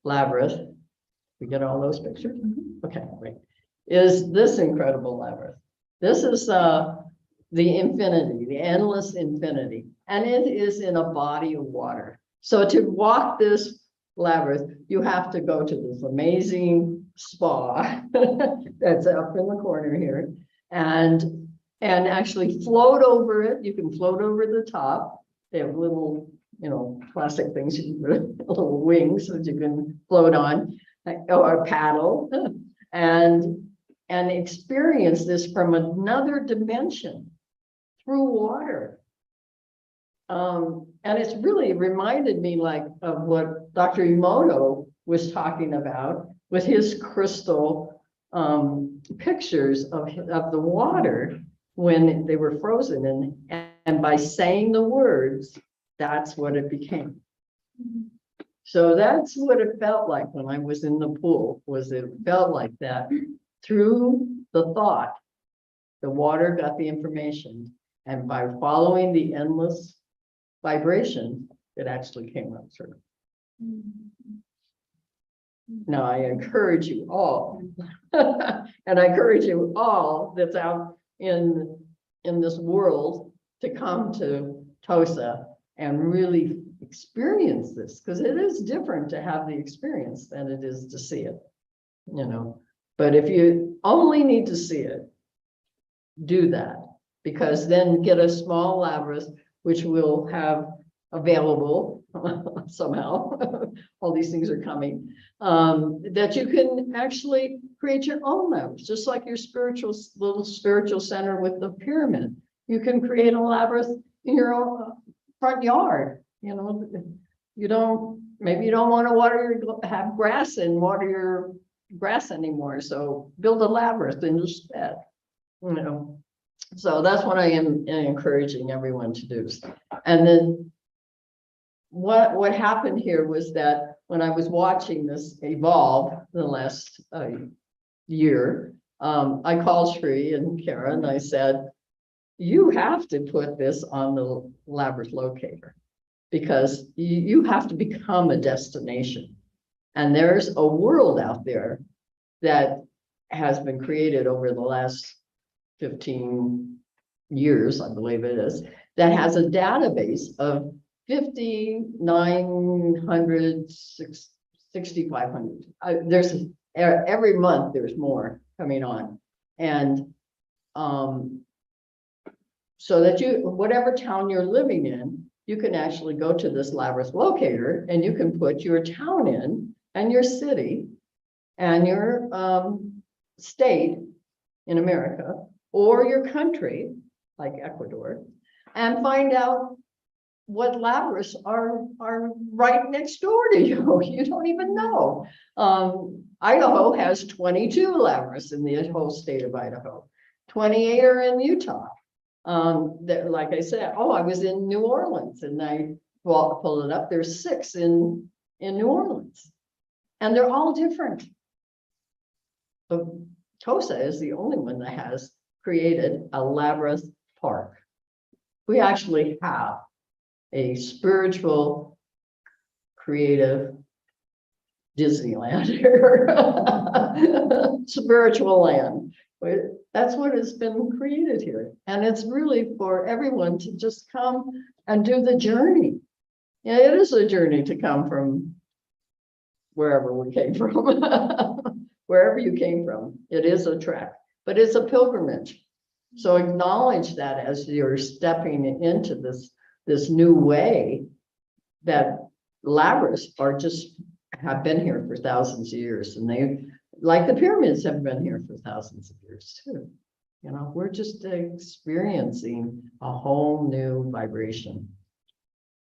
F: labyrinth, we get all those pictures? Okay, great. Is this incredible labyrinth. This is the infinity, the endless infinity, and it is in a body of water. So to walk this labyrinth, you have to go to this amazing spa that's up in the corner here, and actually float over it. You can float over the top. They have little, plastic things, little wings that you can float on, or paddle, and experience this from another dimension through water. And it's really reminded me of what Dr. Emoto was talking about with his crystal pictures of the water when they were frozen, and by saying the words, that's what it became. So that's what it felt like when I was in the pool, it felt like that. Through the thought, the water got the information, and by following the endless vibration, it actually came up through. Now I encourage you all, and I encourage you all that's out in this world to come to TOSA and really experience this, because it is different to have the experience than it is to see it, But if you only need to see it, do that, because then get a small labyrinth, which we'll have available somehow. All these things are coming, that you can actually create your own labyrinth, just like your little spiritual center with the pyramid. You can create a labyrinth in your own front yard. Maybe you don't want to have grass and water your grass anymore, so build a labyrinth instead. So that's what I am encouraging everyone to do. And then what happened here was that when I was watching this evolve the last year, I called Shri and Kara and I said, you have to put this on the Labyrinth Locator, because you have to become a destination. And there's a world out there that has been created over the last 15 years, I believe it is, that has a database of 5,900, 6,500. There's every month there's more coming on. And so that whatever town you're living in, you can actually go to this Labyrinth Locator and you can put your town in and your city and your state in America or your country, like Ecuador, and find out what labyrinths are right next door to you. You don't even know. Idaho has 22 labyrinths in the whole state of Idaho. 28 are in Utah. Like I said, I was in New Orleans and I pulled it up. There's 6 in New Orleans, and they're all different. But TOSA is the only one that has created a labyrinth park. We actually have a spiritual, creative Disneyland here, spiritual land. That's what has been created here. And it's really for everyone to just come and do the journey. Yeah, it is a journey to come from wherever we came from, wherever you came from. It is a trek, but it's a pilgrimage. So acknowledge that as you're stepping into this new way, that labyrinths have been here for thousands of years, and they, like the pyramids, have been here for thousands of years too. We're just experiencing a whole new vibration.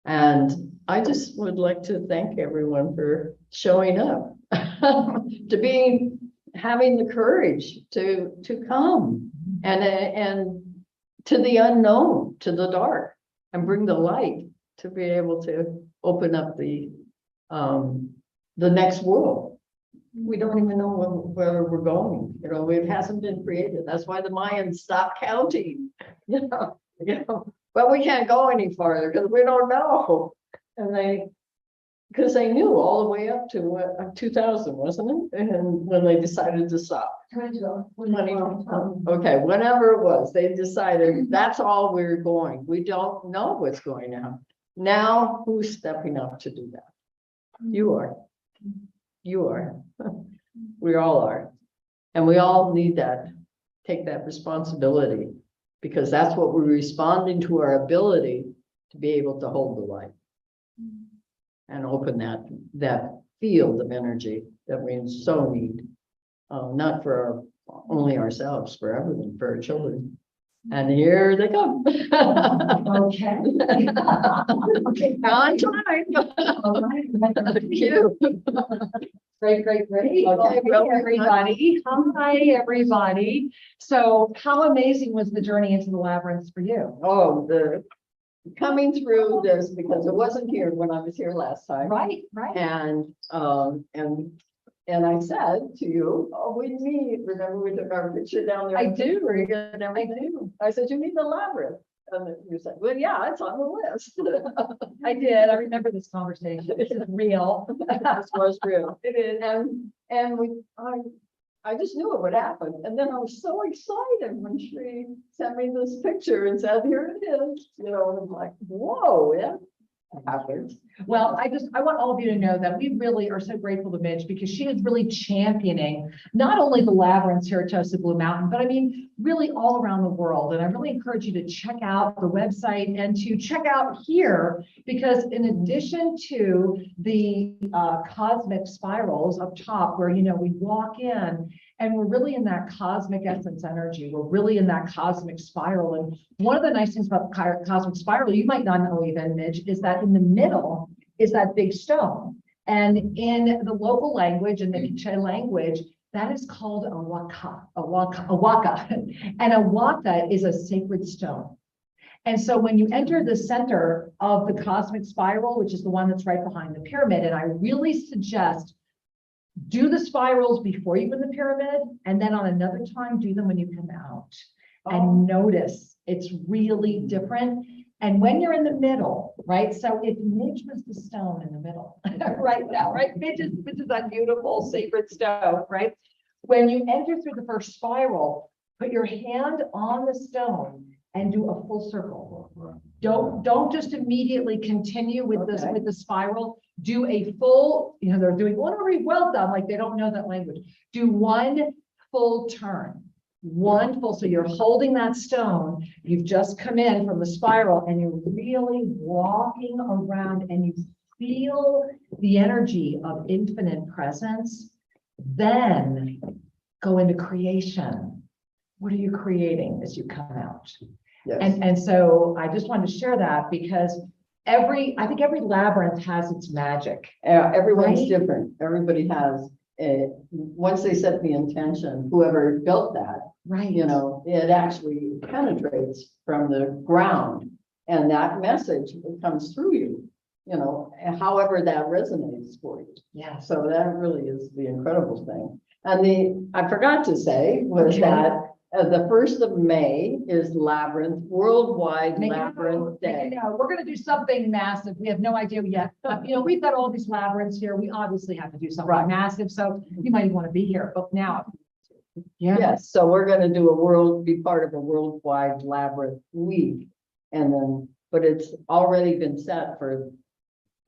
F: And I just would like to thank everyone for showing up, to having the courage to come and to the unknown, to the dark, and bring the light to be able to open up the next world. We don't even know where we're going. You know, it hasn't been created. That's why the Mayans stopped counting. You know, but we can't go any farther because we don't know. And because they knew all the way up to 2000, wasn't it? And when they decided to stop. 20, okay, whenever it was, they decided that's all we're going. We don't know what's going on. Now, who's stepping up to do that? You are. You are. We all are. And we all need that, take that responsibility, because that's what we're responding to, our ability to be able to hold the light and open that field of energy that we so need, not for only ourselves, for everyone, for our children. And here they come.
A: Okay.
F: On time. Thank you.
A: Great.
F: Okay,
A: Well,
F: well,
A: everybody. Hi, everybody. So how amazing was the journey into the labyrinth for you?
F: Oh, the coming through this, because it wasn't here when I was here last time.
A: Right.
F: And I said to you, oh, we meet. Remember we took our picture down there?
A: I do.
F: And everything. I said, you mean the labyrinth? And then you said, well, yeah, it's on the list.
A: I did. I remember this conversation. This is real.
F: This was real. It is. And I just knew it would happen. And then I was so excited when she sent me this picture and said, here it is. You know, and I'm like, whoa, yeah, it happens.
A: Well, I want all of you to know that we really are so grateful to Midge, because she is really championing not only the labyrinths here at TOSA Blue Mountain, but I mean, really all around the world. And I really encourage you to check out the website and to check out here, because in addition to the cosmic spirals up top, where, you know, we walk in and we're really in that cosmic essence energy. We're really in that cosmic spiral. And one of the nice things about the cosmic spiral, you might not know even, Midge, is that in the middle is that big stone. And in the local language, in the Quiche language, that is called a waka. And a waka is a sacred stone. And so when you enter the center of the cosmic spiral, which is the one that's right behind the pyramid, and I really suggest do the spirals before you go in the pyramid, and then on another time, do them when you come out. And notice it's really different. And when you're in the middle, right? So if Midge was the stone in the middle right now, right? Midge is that beautiful sacred stone, right? When you enter through the first spiral, put your hand on the stone and do a full circle. Don't just immediately continue with this, with the spiral. Do a full, you know, they're doing one very well done, like they don't know that language. Do one full turn. One full, so you're holding that stone, you've just come in from the spiral, and you're really walking around, and you feel the energy of infinite presence. Then go into creation. What are you creating as you come out?
F: Yes.
A: And so I just wanted to share that, because I think every labyrinth has its magic.
F: Everyone's
A: Right?
F: different. Everybody has, once they set the intention, whoever built that,
A: Right.
F: you know, it actually penetrates from the ground, and that message comes through you, you know, and however that resonates for you.
A: Yeah.
F: So that really is the incredible thing. And I forgot to say was
A: Okay.
F: that the 1st of May is Labyrinth, Worldwide Labyrinth Day.
A: We're going to do something massive. We have no idea yet. You know, we've got all these labyrinths here. We obviously have to do something massive. So you might want to be here, but now. Yeah.
F: Yes, so we're going to do be part of a worldwide labyrinth week. And then, but it's already been set for,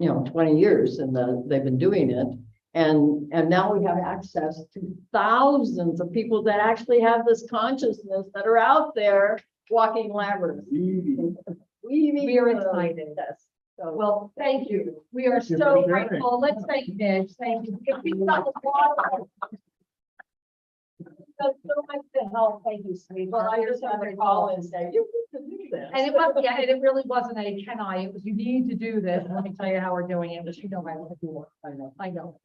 F: 20 years, and they've been doing it. And now we have access to thousands of people that actually have this consciousness that are out there walking labyrinths.
A: We are excited.
F: Yes. So,
A: Well, thank you. We are
B: Thank you
A: so
B: for sharing.
A: grateful. Let's thank Midge. Thank you. If we got the water. so much to help. Thank you, sweetie.
F: Well, I just had to call and say, you need to do this.
A: And it was, yeah, and it really wasn't a can I, it was you need to do this. Let me tell you how we're doing it, but you know I want to do it. I know.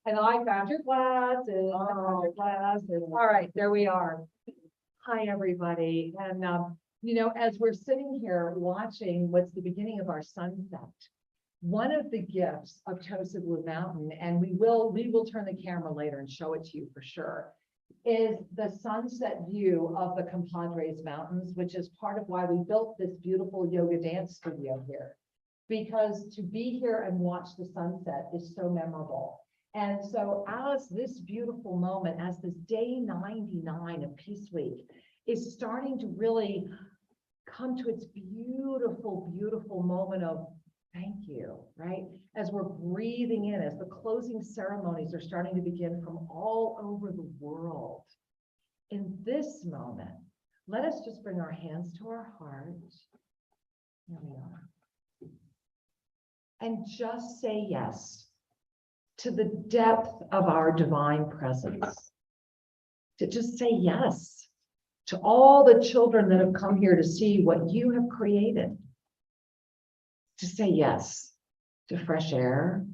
A: And I found your glasses. I found your glasses. All right, there we are. Hi, everybody. And, you know, as we're sitting here watching what's the beginning of our sunset, one of the gifts of TOSA Blue Mountain, and we will turn the camera later and show it to you for sure, is the sunset view of the Compadres Mountains, which is part of why we built this beautiful yoga dance studio here. Because to be here and watch the sunset is so memorable. And so as this beautiful moment, as this day 99 of Peace Week is starting to really come to its beautiful, beautiful moment of thank you, right? As we're breathing in, as the closing ceremonies are starting to begin from all over the world. In this moment, let us just bring our hands to our heart. Here we are. And just say yes to the depth of our divine presence. To just say yes to all the children that have come here to see what you have created. To say yes to fresh air,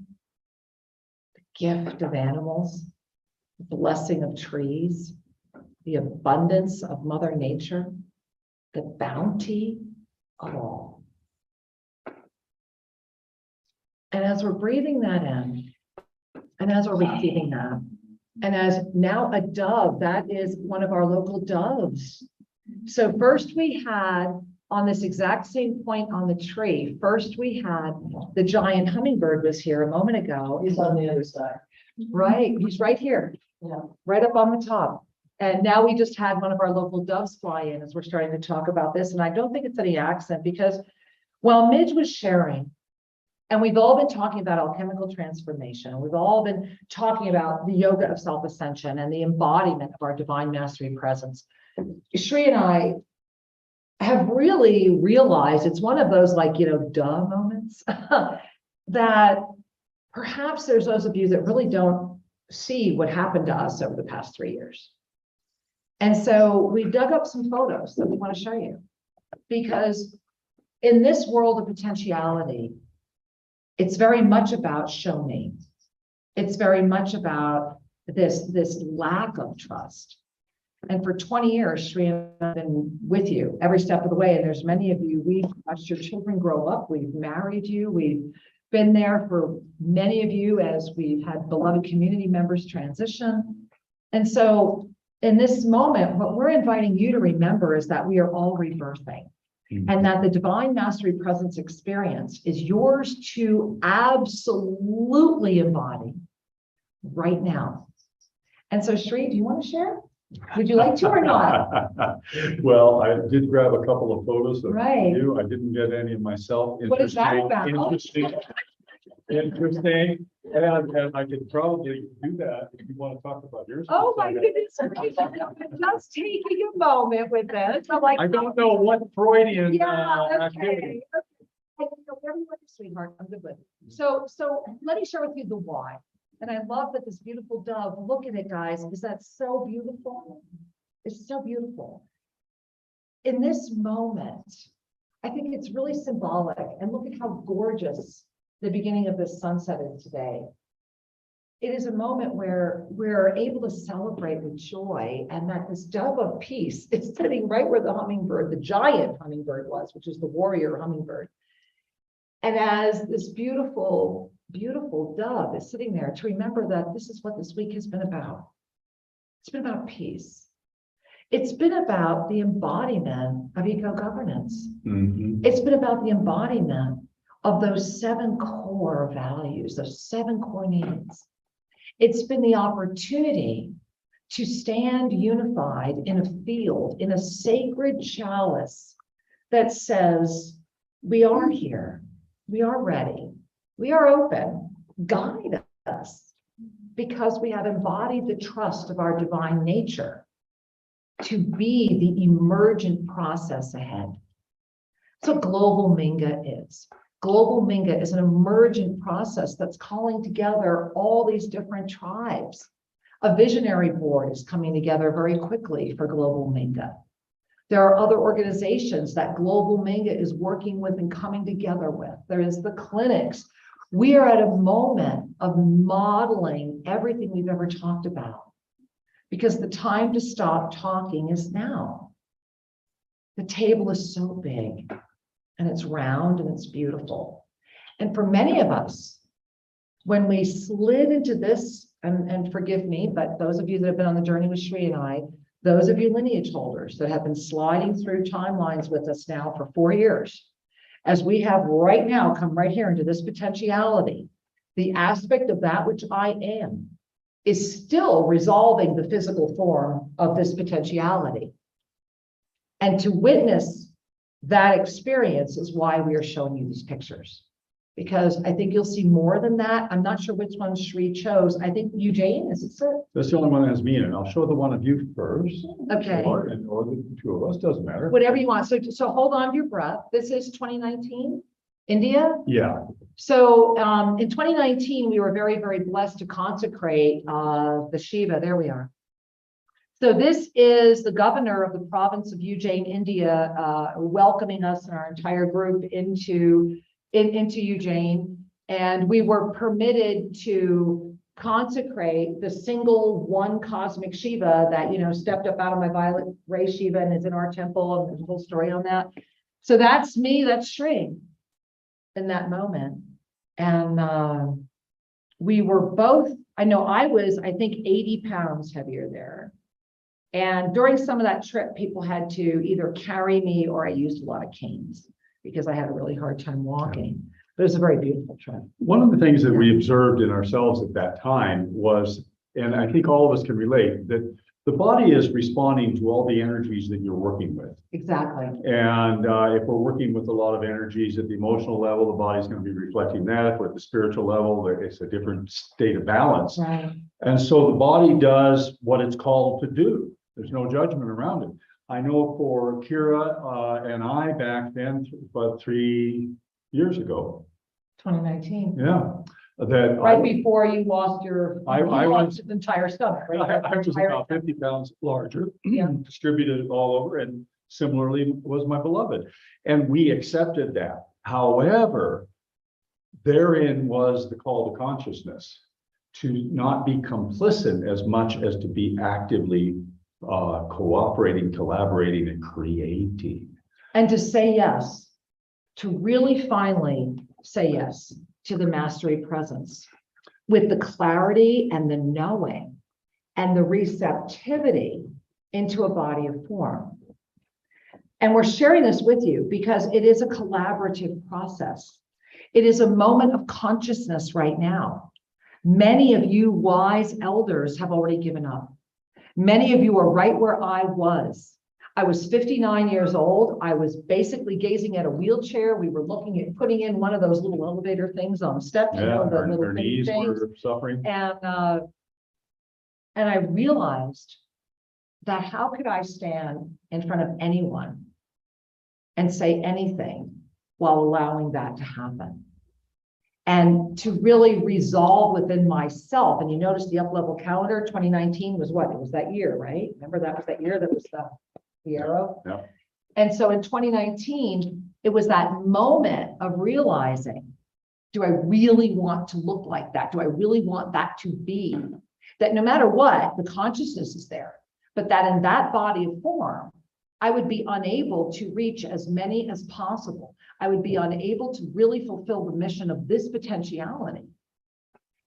A: the gift of animals, the blessing of trees, the abundance of Mother Nature, the bounty of all. And as we're breathing that in, and as we're receiving that, and as now a dove, that is one of our local doves. So first we had, on this exact same point on the tree, first we had the giant hummingbird was here a moment ago.
F: He's on the other side.
A: Right, he's right here,
F: Yeah.
A: right up on the top. And now we just had one of our local doves fly in as we're starting to talk about this. And I don't think it's any accident because while Midge was sharing, and we've all been talking about alchemical transformation. We've all been talking about the yoga of self-ascension and the embodiment of our divine mastery presence. Shri and I have really realized it's one of those like, you know, duh moments that perhaps there's those of you that really don't see what happened to us over the past 3 years. And so we dug up some photos that we want to show you because in this world of potentiality, it's very much about show me. It's very much about this lack of trust. And for 20 years, Shri and I have been with you every step of the way. And there's many of you, we've watched your children grow up. We've married you. We've been there for many of you as we've had beloved community members transition. And so in this moment, what we're inviting you to remember is that we are all rebirthing. And that the divine mastery presence experience is yours to absolutely embody right now. And so, Shri, do you want to share? Would you like to or not?
E: Well, I did grab a couple of photos of
A: Right.
E: you. I didn't get any of myself.
A: What is that about?
E: Interesting. And I could probably do that if you want to talk about yours. for a
A: Oh, my
E: second.
A: goodness. I'm just taking a moment with this. I'm like,
E: I don't know what Freudian
A: yeah,
E: activity.
A: okay. I don't know everyone, sweetheart. I'm good with it. So let me share with you the why. And I love that this beautiful dove, look at it, guys. Is that so beautiful? It's so beautiful. In this moment, I think it's really symbolic. And look at how gorgeous the beginning of this sunset is today. It is a moment where we're able to celebrate with joy, and that this dove of peace is sitting right where the hummingbird, the giant hummingbird was, which is the warrior hummingbird. And as this beautiful, beautiful dove is sitting there, to remember that this is what this week has been about. It's been about peace. It's been about the embodiment of eco-governance.
E: Mhm.
A: It's been about the embodiment of those 7 core values, those 7 core needs. It's been the opportunity to stand unified in a field, in a sacred chalice that says, we are here, we are ready, we are open, guide us, because we have embodied the trust of our divine nature to be the emergent process ahead. That's what Global Minga is. Global Minga is an emergent process that's calling together all these different tribes A visionary board is coming together very quickly for Global Minga. There are other organizations that Global Minga is working with and coming together with. There is the clinics. We are at a moment of modeling everything we've ever talked about, because the time to stop talking is now. The table is so big and it's round and it's beautiful. And for many of us, when we slid into this, and forgive me, but those of you that have been on the journey with Shri and I, those of you lineage holders that have been sliding through timelines with us now for 4 years, as we have right now come right here into this potentiality, the aspect of that which I am is still resolving the physical form of this potentiality. And to witness that experience is why we are showing you these pictures. Because I think you'll see more than that. I'm not sure which one Shri chose. I think Eugene, is it, sir?
E: That's the only one that has me in it. I'll show the one of you first.
A: Okay.
E: Or the two of us, doesn't matter.
A: Whatever you want. So hold on to your breath. This is 2019, India.
E: Yeah,
A: So in 2019, we were very, very blessed to consecrate the Shiva. There we are. So this is the governor of the province of Ujjain, India, welcoming us and our entire group into Ujjain. And we were permitted to consecrate the single one cosmic Shiva that, you know, stepped up out of my violet ray Shiva and is in our temple. And there's a whole story on that. So that's me, that's Shri in that moment. And we were both, I know I was, I think 80 pounds heavier there. And during some of that trip, people had to either carry me or I used a lot of canes because I had a really hard time walking. But it was a very beautiful trip.
E: one of the things that we observed in ourselves at that time was, and I think all of us can relate, that the body is responding to all the energies that you're working with.
A: Exactly.
E: And if we're working with a lot of energies at the emotional level, the body's going to be reflecting that. If we're at the spiritual level, it's a different state of balance.
A: Right.
E: And so the body does what it's called to do. There's no judgment around it. I know for Kira and I back then, about 3 years ago.
A: 2019.
E: Yeah. That
A: Right before you lost your
E: I
A: lost the entire stomach, right?
E: I was about 50 pounds larger,
A: Yeah.
E: distributed all over, and similarly was my beloved. And we accepted that. However, therein was the call to consciousness to not be complicit as much as to be actively cooperating, collaborating, and creating.
A: And to say yes, to really finally say yes to the mastery presence with the clarity and the knowing and the receptivity into a body of form. And we're sharing this with you because it is a collaborative process. It is a moment of consciousness right now. Many of you wise elders have already given up. Many of you are right where I was. I was 59 years old. I was basically gazing at a wheelchair. We were looking at putting in one of those little elevator things on steps, you know, the little
E: her knees
A: things.
E: were suffering.
A: And I realized that how could I stand in front of anyone and say anything while allowing that to happen? And to really resolve within myself. And you notice the up-level calendar, 2019 was what? It was that year, right? Remember that was that year that was the arrow?
E: Yeah.
A: And so in 2019, it was that moment of realizing, do I really want to look like that? Do I really want that to be? That no matter what, the consciousness is there, but that in that body of form, I would be unable to reach as many as possible. I would be unable to really fulfill the mission of this potentiality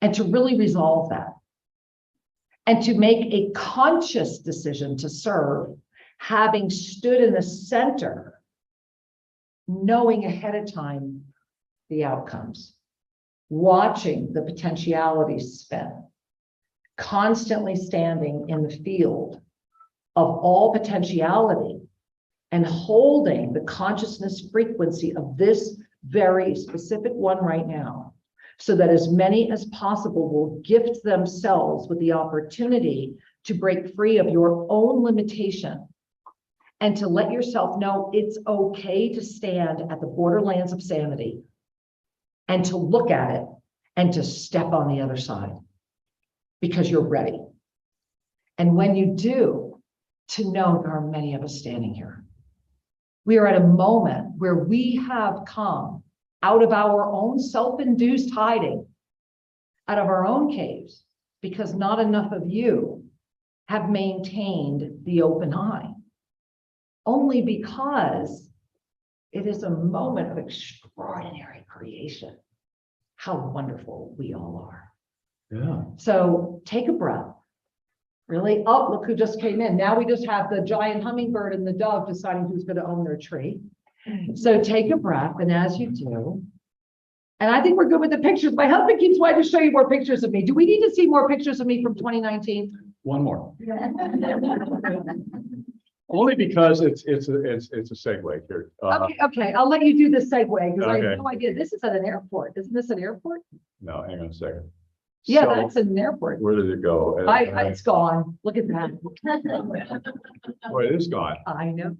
A: and to really resolve that. And to make a conscious decision to serve, having stood in the center, knowing ahead of time the outcomes, watching the potentialities spin, constantly standing in the field of all potentiality and holding the consciousness frequency of this very specific one right now, so that as many as possible will gift themselves with the opportunity to break free of your own limitation and to let yourself know it's okay to stand at the borderlands of sanity and to look at it and to step on the other side because you're ready. And when you do, to know there are many of us standing here. We are at a moment where we have come out of our own self-induced hiding, out of our own caves, because not enough of you have maintained the open eye. Only because it is a moment of extraordinary creation. How wonderful we all are.
B: Yeah.
A: So take a breath. Really? Oh, look who just came in. Now we just have the giant hummingbird and the dove deciding who's going to own their tree. So take a breath, and as you do, and I think we're good with the pictures. My husband keeps wanting to show you more pictures of me. Do we need to see more pictures of me from 2019?
B: One more. Only because it's a segue here.
A: Okay. I'll let you do the segue because I
B: Okay.
A: have no idea. This is at an airport. Isn't this an airport?
B: No, hang on a second.
A: Yeah,
B: So,
A: that's an airport.
B: where did it go?
A: It's gone. Look at that.
B: Boy, it is gone.
A: I know.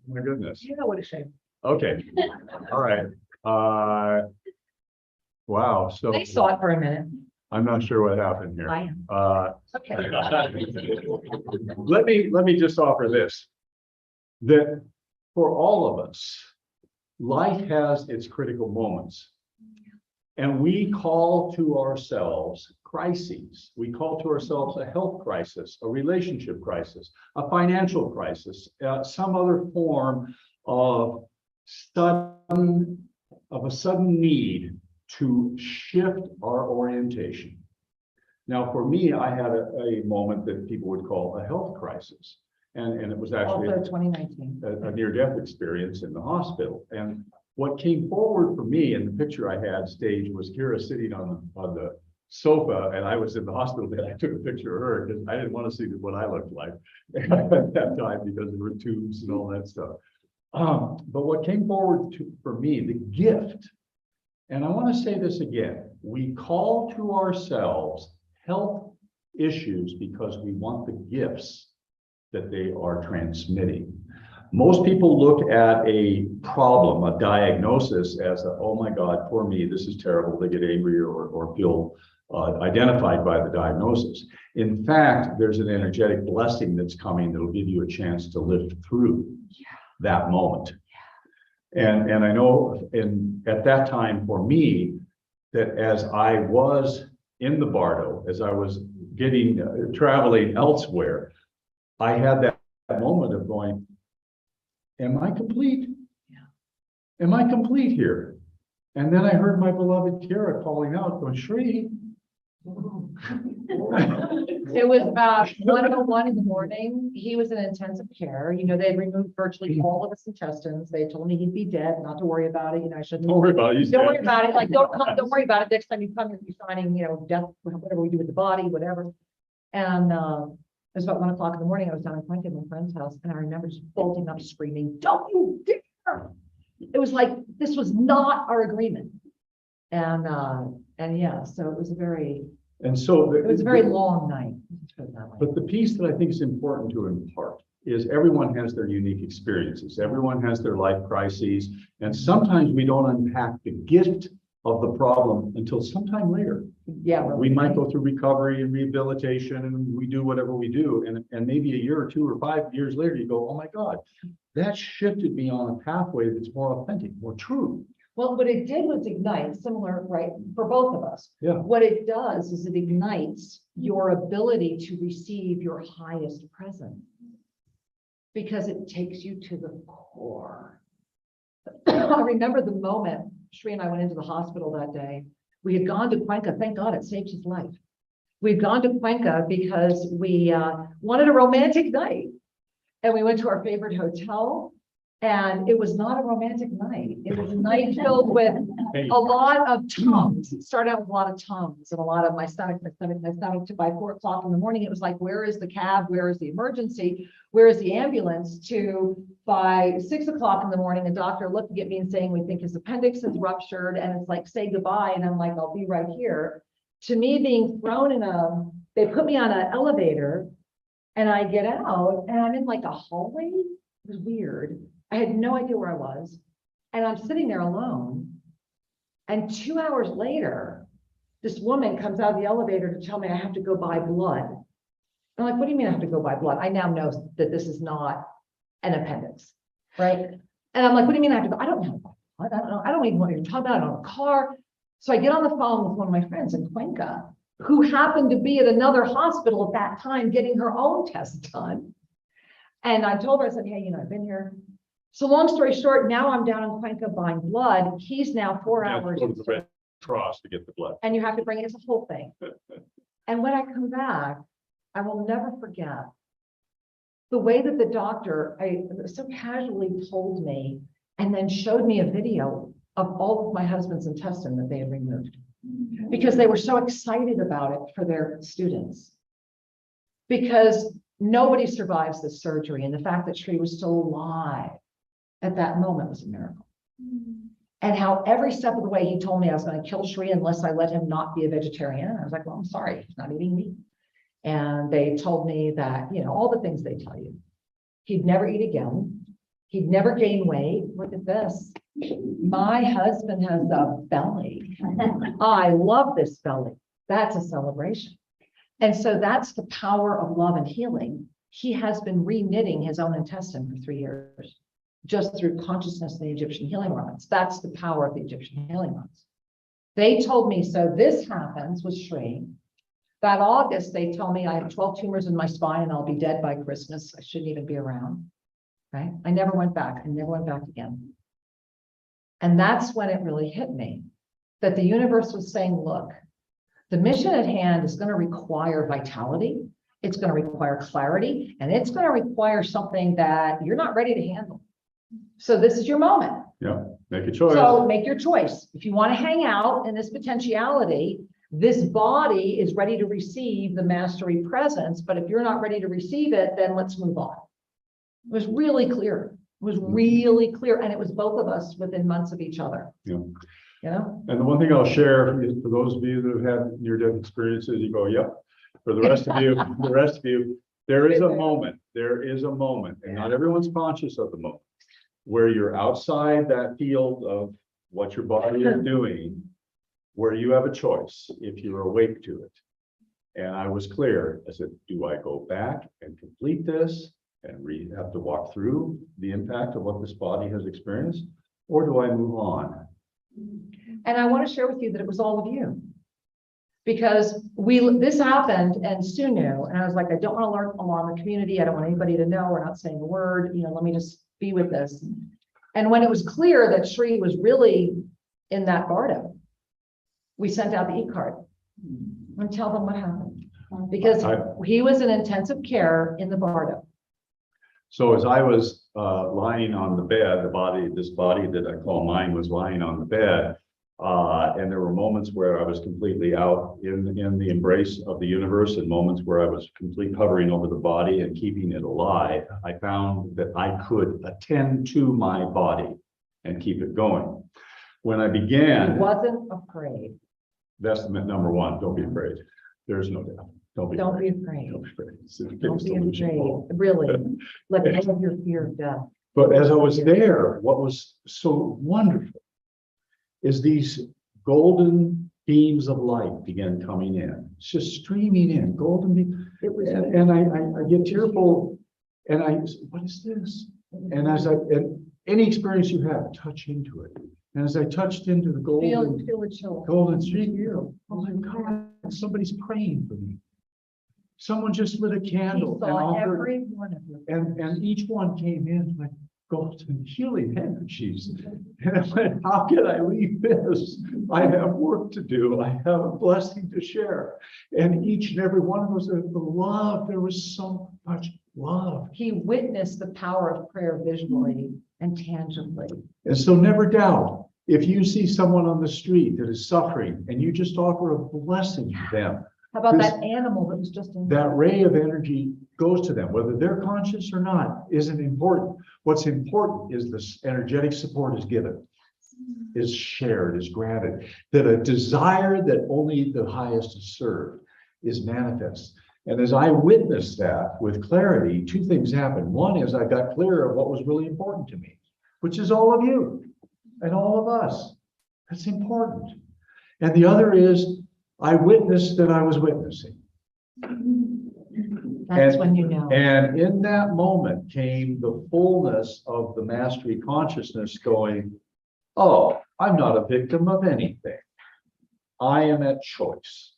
B: My goodness.
A: You know what a shame.
B: Okay. All right. Wow. So
A: They saw it for a minute.
B: I'm not sure what happened here.
A: I am. Okay.
B: Let me just offer this, that for all of us, life has its critical moments. And we call to ourselves crises. We call to ourselves a health crisis, a relationship crisis, a financial crisis, some other form of a sudden need to shift our orientation. Now, for me, I had a moment that people would call a health crisis. And it was actually
A: Also 2019.
B: a near-death experience in the hospital. And what came forward for me in the picture I had staged was Kira sitting on the sofa, and I was in the hospital bed. I took a picture of her because I didn't want to see what I looked like at that time because there were tubes and all that stuff. But what came forward for me, the gift, and I want to say this again, we call to ourselves health issues because we want the gifts that they are transmitting. Most people look at a problem, a diagnosis, as oh my God, poor me, this is terrible. They get angry or feel identified by the diagnosis. In fact, there's an energetic blessing that's coming that'll give you a chance to live through that moment. And I know at that time for me, that as I was in the Bardo, as I was traveling elsewhere, I had that moment of going, am I complete? Yeah. Am I complete here? And then I heard my beloved Kira calling out, going, Shri.
A: It was about 1:01 in the morning. He was in intensive care. You know, they had removed virtually all of his intestines. They told me he'd be dead, not to worry about it. You know, I shouldn't.
B: Don't worry about it.
A: Don't worry about it. Like, don't worry about it. Next time you come, you'll be signing, you know, death, whatever we do with the body, whatever. And it was about 1 o'clock in the morning. I was down in Quentin, my friend's house, and I remember just bolting up screaming, "Don't you dare!" It was like, this was not our agreement. And yeah, so it was a very long night. Let's put it that way.
B: But the piece that I think is important to impart is everyone has their unique experiences. Everyone has their life crises. And sometimes we don't unpack the gift of the problem until sometime later.
A: Yeah.
B: We might go through recovery and rehabilitation and we do whatever we do. And maybe a year or 2 or 5 years later, you go, oh my God, that shifted me on a pathway that's more authentic, more true.
A: Well, what it did was ignite, similar, right, for both of us.
B: Yeah.
A: What it does is it ignites your ability to receive your highest presence because it takes you to the core. I remember the moment Shri and I went into the hospital that day. We had gone to Cuenca. Thank God it saved his life. We'd gone to Cuenca because we wanted a romantic night. And we went to our favorite hotel. And it was not a romantic night. It was a night filled with a lot of tums. It started out with a lot of tums and a lot of my stomach to by 4 o'clock in the morning. It was like, where is the cab? Where is the emergency? Where is the ambulance? To by 6 o'clock in the morning, the doctor looking at me and saying, we think his appendix is ruptured. And it's like, say goodbye. And I'm like, I'll be right here. To me being thrown they put me on an elevator and I get out and I'm in like a hallway. It was weird. I had no idea where I was. And I'm sitting there alone. And 2 hours later, this woman comes out of the elevator to tell me I have to go buy blood. I'm like, what do you mean I have to go by blood? I now know that this is not an appendix, right? And I'm like, what do you mean I have to go? I don't know. I don't know. I don't even know what you're talking about. I don't have a car. So I get on the phone with one of my friends in Cuenca, who happened to be at another hospital at that time getting her own test done. And I told her, I said, hey, you know, I've been here. So long story short, now I'm down in Cuenca buying blood. He's now 4
E: You have to
A: hours.
E: go to the Red Cross to get the blood.
A: And you have to bring it as a whole thing. And when I come back, I will never forget the way that the doctor, so casually told me and then showed me a video of all of my husband's intestine that they had removed because they were so excited about it for their students. Because nobody survives this surgery, and the fact that Sri was still alive at that moment was a miracle. And how every step of the way he told me I was going to kill Sri unless I let him not be a vegetarian. I was like, well, I'm sorry, he's not eating meat. And they told me that, you know, all the things they tell you. He'd never eat again. He'd never gain weight. Look at this. My husband has a belly. I love this belly. That's a celebration. And so that's the power of love and healing. He has been re-knitting his own intestine for 3 years, just through consciousness and the Egyptian healing rods. That's the power of the Egyptian healing rods. They told me, so this happens with Sri. That August, they told me I have 12 tumors in my spine and I'll be dead by Christmas. I shouldn't even be around, right? I never went back. I never went back again. And that's when it really hit me that the universe was saying, look, the mission at hand is going to require vitality. It's going to require clarity, and it's going to require something that you're not ready to handle. So this is your moment.
E: Yeah, make a choice.
A: So make your choice. If you want to hang out in this potentiality, this body is ready to receive the mastery presence. But if you're not ready to receive it, then let's move on. It was really clear. It was really clear. And it was both of us within months of each other.
E: Yeah.
A: You know?
E: And the one thing I'll share is for those of you that have had near-death experiences, you go, yep. For the rest of you, there is a moment, and not everyone's conscious of the moment, where you're outside that field of what your body is doing, where you have a choice if you're awake to it. And I was clear. I said, do I go back and complete this and have to walk through the impact of what this body has experienced, or do I move on?
A: And I want to share with you that it was all of you. Because this happened and Sue knew, and I was like, I don't want to alarm the community. I don't want anybody to know. We're not saying a word. You know, let me just be with this. And when it was clear that Sri was really in that bardo, we sent out the e-card and tell them what happened. Because he was in intensive care in the bardo.
E: So as I was lying on the bed, this body that I call mine was lying on the bed. And there were moments where I was completely out in the embrace of the universe, and moments where I was completely hovering over the body and keeping it alive. I found that I could attend to my body and keep it going. When I began,
A: He wasn't afraid.
E: that's number one. Don't be afraid. There's no doubt. Don't be
A: Don't
E: afraid.
A: be afraid.
E: Don't be afraid. It's the
A: Don't
E: biggest
A: be
E: illusion of
A: afraid.
E: all.
A: Really, let go of your fear of death.
E: But as I was there, what was so wonderful is these golden beams of light began coming in. It's just streaming in, golden beam.
A: It was.
E: And I get tearful, and I say, what is this? And and any experience you have, touch into it. And as I touched into the
A: Feel a chill.
E: golden stream, oh my God, somebody's praying for me. Someone just lit a
A: He
E: candle and
A: saw
E: offered,
A: every one of you.
E: and each one came in like golden healing energies. And I went, how can I leave this? I have work to do. I have a blessing to share. And each and every one of those, the love, there was so much love.
A: He witnessed the power of prayer visually and tangibly.
E: And so never doubt, if you see someone on the street that is suffering and you just offer a blessing to them,
A: How about
E: This-
A: that animal that was just in?
E: that ray of energy goes to them, whether they're conscious or not, isn't important. What's important is this energetic support is given, is shared, is granted, that a desire that only the highest is served is manifest. And as I witnessed that with clarity, two things happened. One is I got clear of what was really important to me, which is all of you and all of us. That's important. And the other is I witnessed that I was witnessing.
A: That's
E: And-
A: when you know.
E: And in that moment came the fullness of the mastery consciousness going, oh, I'm not a victim of anything. I am at choice.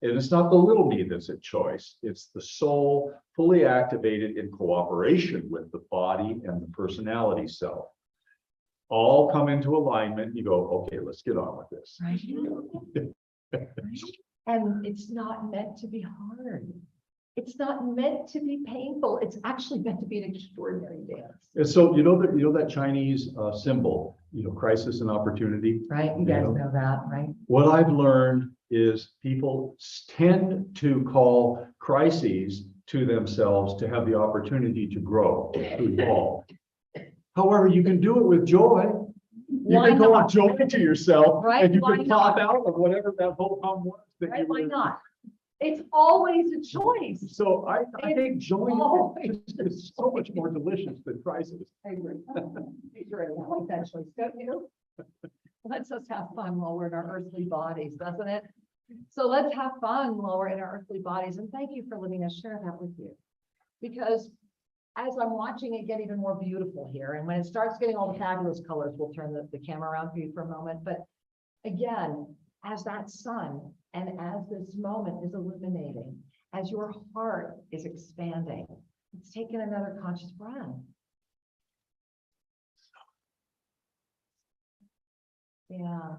E: And it's not the little me that's at choice. It's the soul fully activated in cooperation with the body and the personality self. All come into alignment. You go, okay, let's get on with this.
A: Right. And it's not meant to be hard. It's not meant to be painful. It's actually meant to be an extraordinary dance.
E: And so, you know that Chinese symbol, crisis and opportunity.
A: Right? You guys know that, right?
E: What I've learned is people tend to call crises to themselves to have the opportunity to grow, to evolve. However, you can do it with joy. You
A: Why
E: can call
A: not?
E: it joy to yourself,
A: Right?
E: and you
A: Why
E: can pop
A: not?
E: out of whatever that whole hum was. That
A: Right?
E: you
A: Why
E: were-
A: not? It's always a choice.
E: So I think joy
A: always
E: is so much more delicious than crisis.
A: I agree. You're right. I like that choice, don't you? Let's just have fun while we're in our earthly bodies, doesn't it? So let's have fun while we're in our earthly bodies. And thank you for letting us share that with you. Because as I'm watching it get even more beautiful here, and when it starts getting all the fabulous colors, we'll turn the camera around for you for a moment. But again, as that sun and as this moment is illuminating, as your heart is expanding, it's taking another conscious breath. Yeah.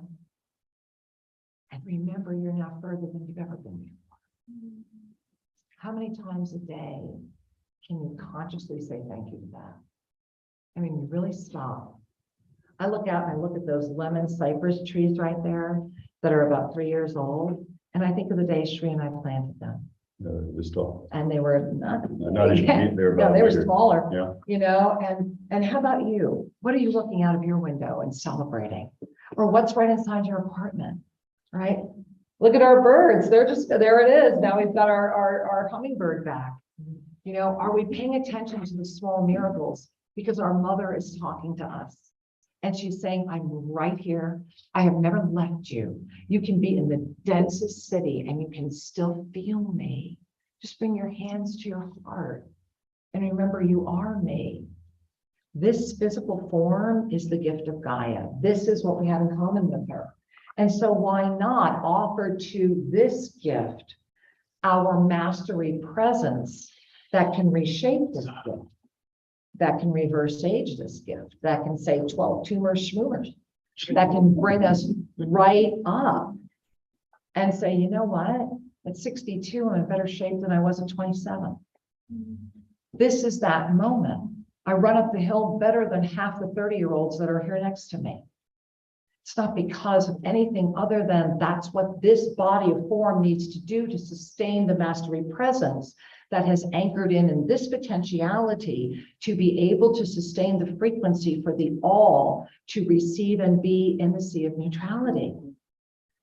A: And remember, you're now further than you've ever been before. How many times a day can you consciously say thank you to that? I mean, you really stop. I look out and I look at those lemon cypress trees right there that are about 3 years old. And I think of the day Shri and I planted them.
E: This tall.
A: And they were not,
E: Not even, they're
A: no,
E: about.
A: they were
E: bigger.
A: smaller,
E: Yeah.
A: and how about you? What are you looking out of your window and celebrating? Or what's right inside your apartment, right? Look at our birds. They're just, there it is. Now we've got our hummingbird back. Are we paying attention to the small miracles? Because our mother is talking to us. And she's saying, I'm right here. I have never left you. You can be in the densest city and you can still feel me. Just bring your hands to your heart. And remember, you are me. This physical form is the gift of Gaia. This is what we have in common with her. And so why not offer to this gift our mastery presence that can reshape this gift, that can reverse age this gift, that can say 12 tumors schmoomers, that can bring us right up and say, you know what? At 62, I'm in better shape than I was at 27. This is that moment. I run up the hill better than half the 30-year-olds that are here next to me. It's not because of anything other than that's what this body of form needs to do to sustain the mastery presence that has anchored in this potentiality to be able to sustain the frequency for the all to receive and be in the sea of neutrality.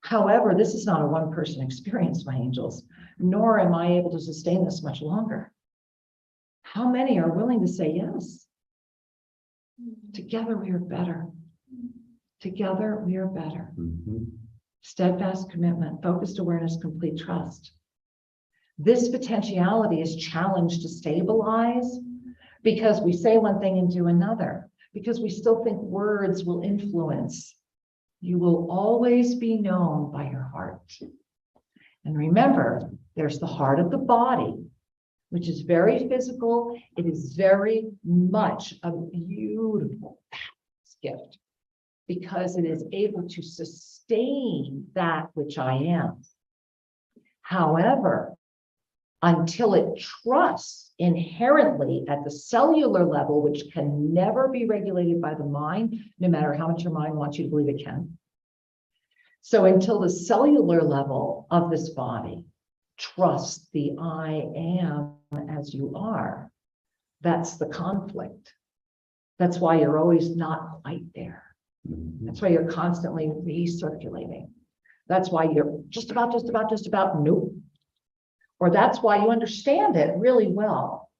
A: However, this is not a one-person experience, my angels, nor am I able to sustain this much longer. How many are willing to say yes? Together we are better. Together we are better.
E: Mhm.
A: Steadfast commitment, focused awareness, complete trust. This potentiality is challenged to stabilize because we say one thing and do another, because we still think words will influence. You will always be known by your heart. And remember, there's the heart of the body, which is very physical. It is very much a beautiful gift because it is able to sustain that which I am. However, until it trusts inherently at the cellular level, which can never be regulated by the mind, no matter how much your mind wants you to believe it can. So until the cellular level of this body trusts the I am as you are, that's the conflict. That's why you're always not quite there.
E: Mhm.
A: That's why you're constantly recirculating. That's why you're just about, nope. Or that's why you understand it really well,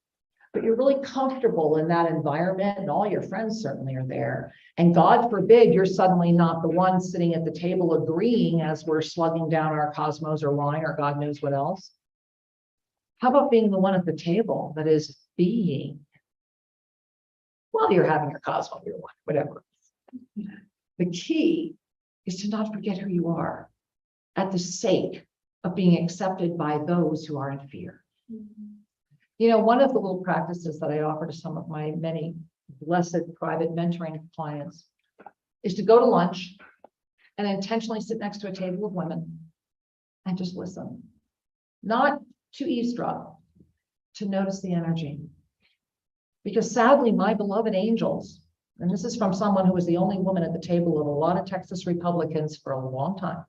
A: but you're really comfortable in that environment and all your friends certainly are there. And God forbid you're suddenly not the one sitting at the table agreeing as we're slugging down our cosmos or wine or God knows what else. How about being the one at the table that is being while you're having your Cosmo, your wine, whatever. The key is to not forget who you are at the sake of being accepted by those who are in fear. You know, one of the little practices that I offer to some of my many blessed private mentoring clients is to go to lunch and intentionally sit next to a table of women and just listen. Not to eavesdrop, to notice the energy. Because sadly, my beloved angels, and this is from someone who was the only woman at the table of a lot of Texas Republicans for a long time.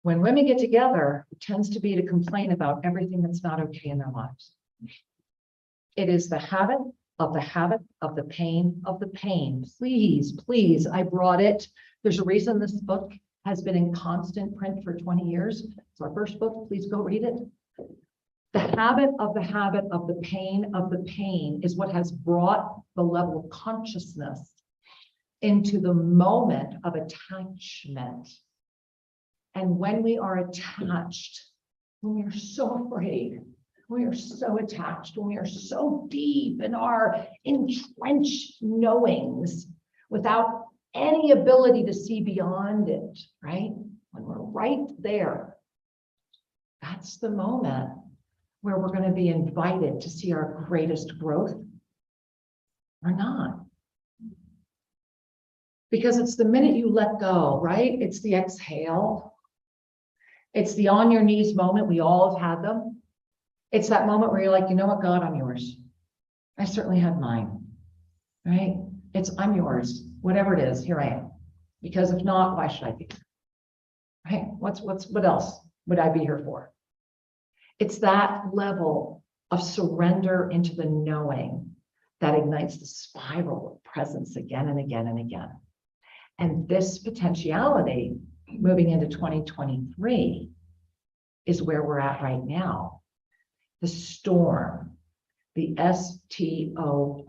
A: When women get together, it tends to be to complain about everything that's not okay in their lives. It is the habit of the pain of the pain. Please, please, I brought it. There's a reason this book has been in constant print for 20 years. It's our first book. Please go read it. The habit of the pain is what has brought the level of consciousness into the moment of attachment. And when we are attached, when we are so afraid, we are so attached, when we are so deep in our entrenched knowings without any ability to see beyond it, right? When we're right there, that's the moment where we're going to be invited to see our greatest growth or not. Because it's the minute you let go, right? It's the exhale. It's the on your knees moment. We all have had them. It's that moment where you're like, you know what, God, I'm yours. I certainly had mine, right? It's I'm yours, whatever it is, here I am. Because if not, why should I be here? Right? What else would I be here for? It's that level of surrender into the knowing that ignites the spiral of presence again and again and again. And this potentiality moving into 2023 is where we're at right now. The storm, the STORM.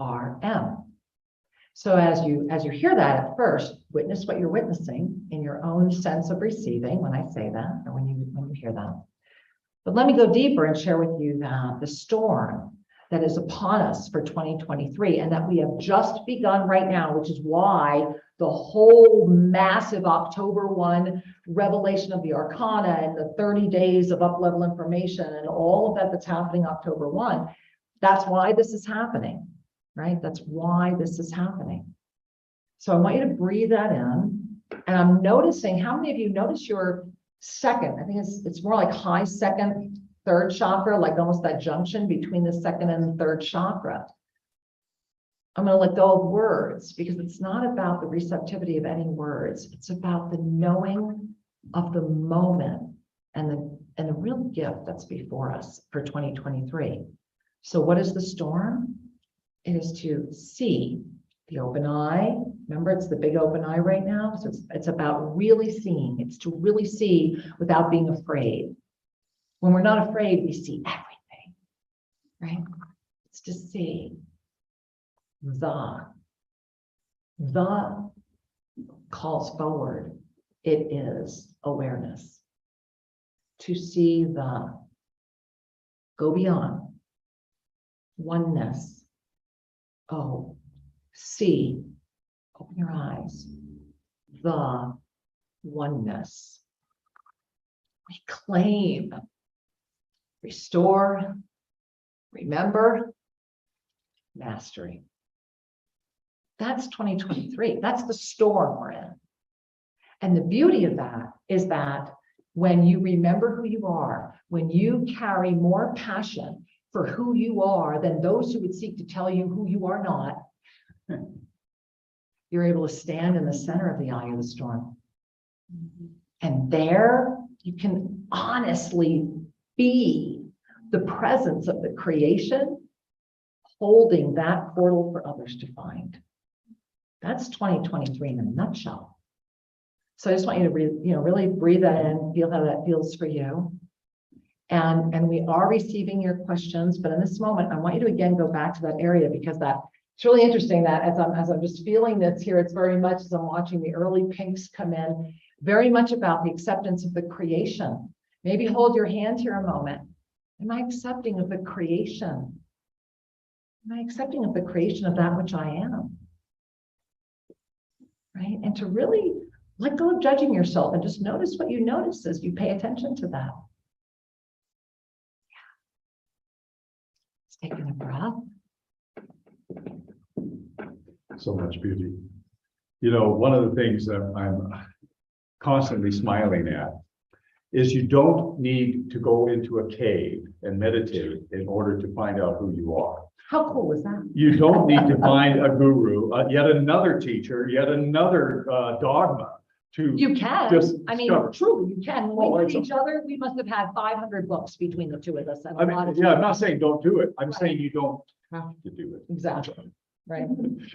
A: So as you hear that at first, witness what you're witnessing in your own sense of receiving when I say that, or when you hear that. But let me go deeper and share with you that the storm that is upon us for 2023 and that we have just begun right now, which is why the whole massive October 1 revelation of the Arcana and the 30 days of up-level information and all of that that's happening October 1, that's why this is happening, right? That's why this is happening. So I want you to breathe that in. And I'm noticing, how many of you notice your second, I think it's more like high second, third chakra, like almost that junction between the second and the third chakra. I'm going to let go of words because it's not about the receptivity of any words. It's about the knowing of the moment and the real gift that's before us for 2023. So what is the storm? It is to see the open eye. Remember, it's the big open eye right now. So it's about really seeing. It's to really see without being afraid. When we're not afraid, we see everything, right? It's to see the calls forward. It is awareness. To see the, go beyond, oneness. Oh, see, open your eyes, the oneness. Reclaim, restore, remember, mastery. That's 2023. That's the storm we're in. And the beauty of that is that when you remember who you are, when you carry more passion for who you are than those who would seek to tell you who you are not, you're able to stand in the center of the eye of the storm. And there you can honestly be the presence of the creation, holding that portal for others to find. That's 2023 in a nutshell. So I just want you to really breathe that in, feel how that feels for you. And we are receiving your questions, but in this moment, I want you to again go back to that area because it's really interesting that as I'm just feeling this here, it's very much as I'm watching the early pinks come in, very much about the acceptance of the creation. Maybe hold your hand here a moment Am I accepting of the creation? Am I accepting of the creation of that which I am? Right? And to really let go of judging yourself and just notice what you notice as you pay attention to that. Yeah. Just taking a breath.
E: So much beauty. You know, one of the things that I'm constantly smiling at is you don't need to go into a cave and meditate in order to find out who you are.
A: How cool was that?
E: You don't need to find a guru, yet another teacher, yet another dogma to
A: You can.
E: just
A: I mean,
E: discover.
A: truly, you can. When
E: Oh,
A: we
E: I
A: met
E: know.
A: each other, we must have had 500 books between the two of us. And
E: I
A: a lot
E: mean,
A: of
E: yeah, I'm not saying don't do it. I'm
A: Right.
E: saying you don't have to do it.
A: Exactly. Right.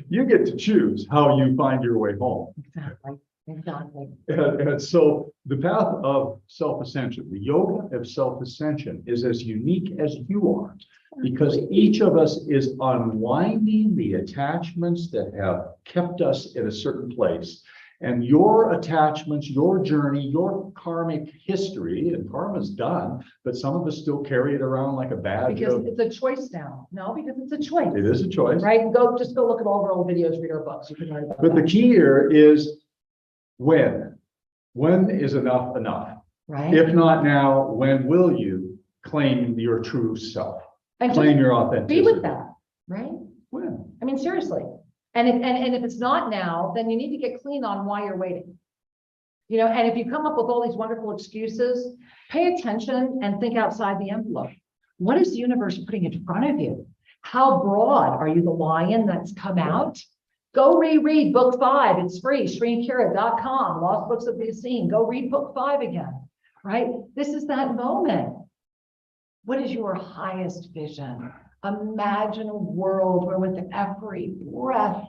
E: You get to choose how you find your way home.
A: Exactly. Exactly.
E: And so the path of self-ascension, the yoga of self-ascension is as unique as you are, because each of us is unwinding the attachments that have kept us in a certain place. And your attachments, your journey, your karmic history, and karma's done, but some of us still carry it around like a badge
A: Because
E: of,
A: it's a choice now. No, because it's a choice.
E: it is a choice.
A: Right? And just go look at all of our old videos, read our books. You can learn about
E: But the
A: that.
E: key here is when. When is enough enough?
A: Right?
E: If not now, when will you claim your true self?
A: And
E: Claim
A: just
E: your
A: be
E: authenticity?
A: with that. Right?
E: When?
A: I mean, seriously. And if it's not now, then you need to get clean on why you're waiting. You know, and if you come up with all these wonderful excuses, pay attention and think outside the envelope. What is the universe putting in front of you? How broad are you the lion that's come out? Go reread book 5. It's free. ShriNkira.com. Lost Books of the Unseen. Go read book 5 again. Right? This is that moment. What is your highest vision? Imagine a world where with every breath,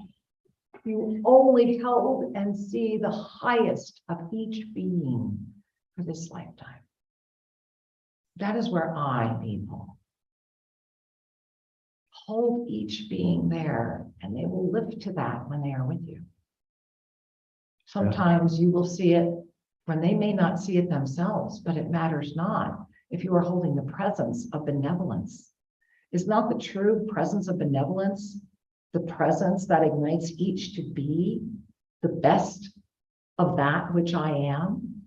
A: you only hold and see the highest of each being for this lifetime. That is where I need home. Hold each being there, and they will lift to that when they are with you. Sometimes you will see it when they may not see it themselves, but it matters not if you are holding the presence of benevolence. Is not the true presence of benevolence the presence that ignites each to be the best of that which I am?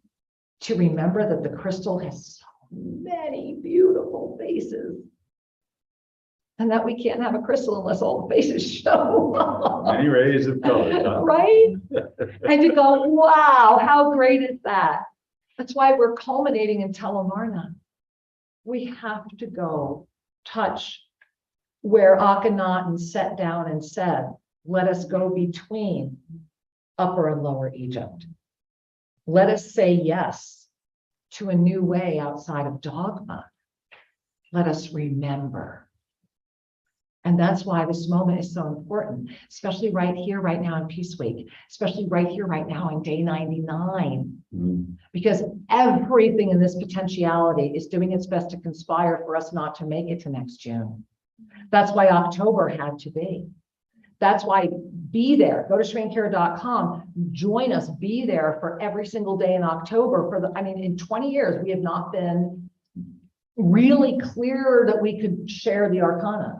A: To remember that the crystal has so many beautiful faces, and that we can't have a crystal unless all the faces show.
E: Many rays of color. Huh?
A: Right? And you go, wow, how great is that? That's why we're culminating in Telemarna. We have to go touch where Akhenaten sat down and said, let us go between Upper and Lower Egypt. Let us say yes to a new way outside of dogma. Let us remember. And that's why this moment is so important, especially right here, right now in Peace Week, especially right here, right now on day 99. Because everything in this potentiality is doing its best to conspire for us not to make it to next June. That's why October had to be. That's why be there. Go to ShriNkira.com. Join us. Be there for every single day in October. In 20 years, we have not been really clear that we could share the arcana.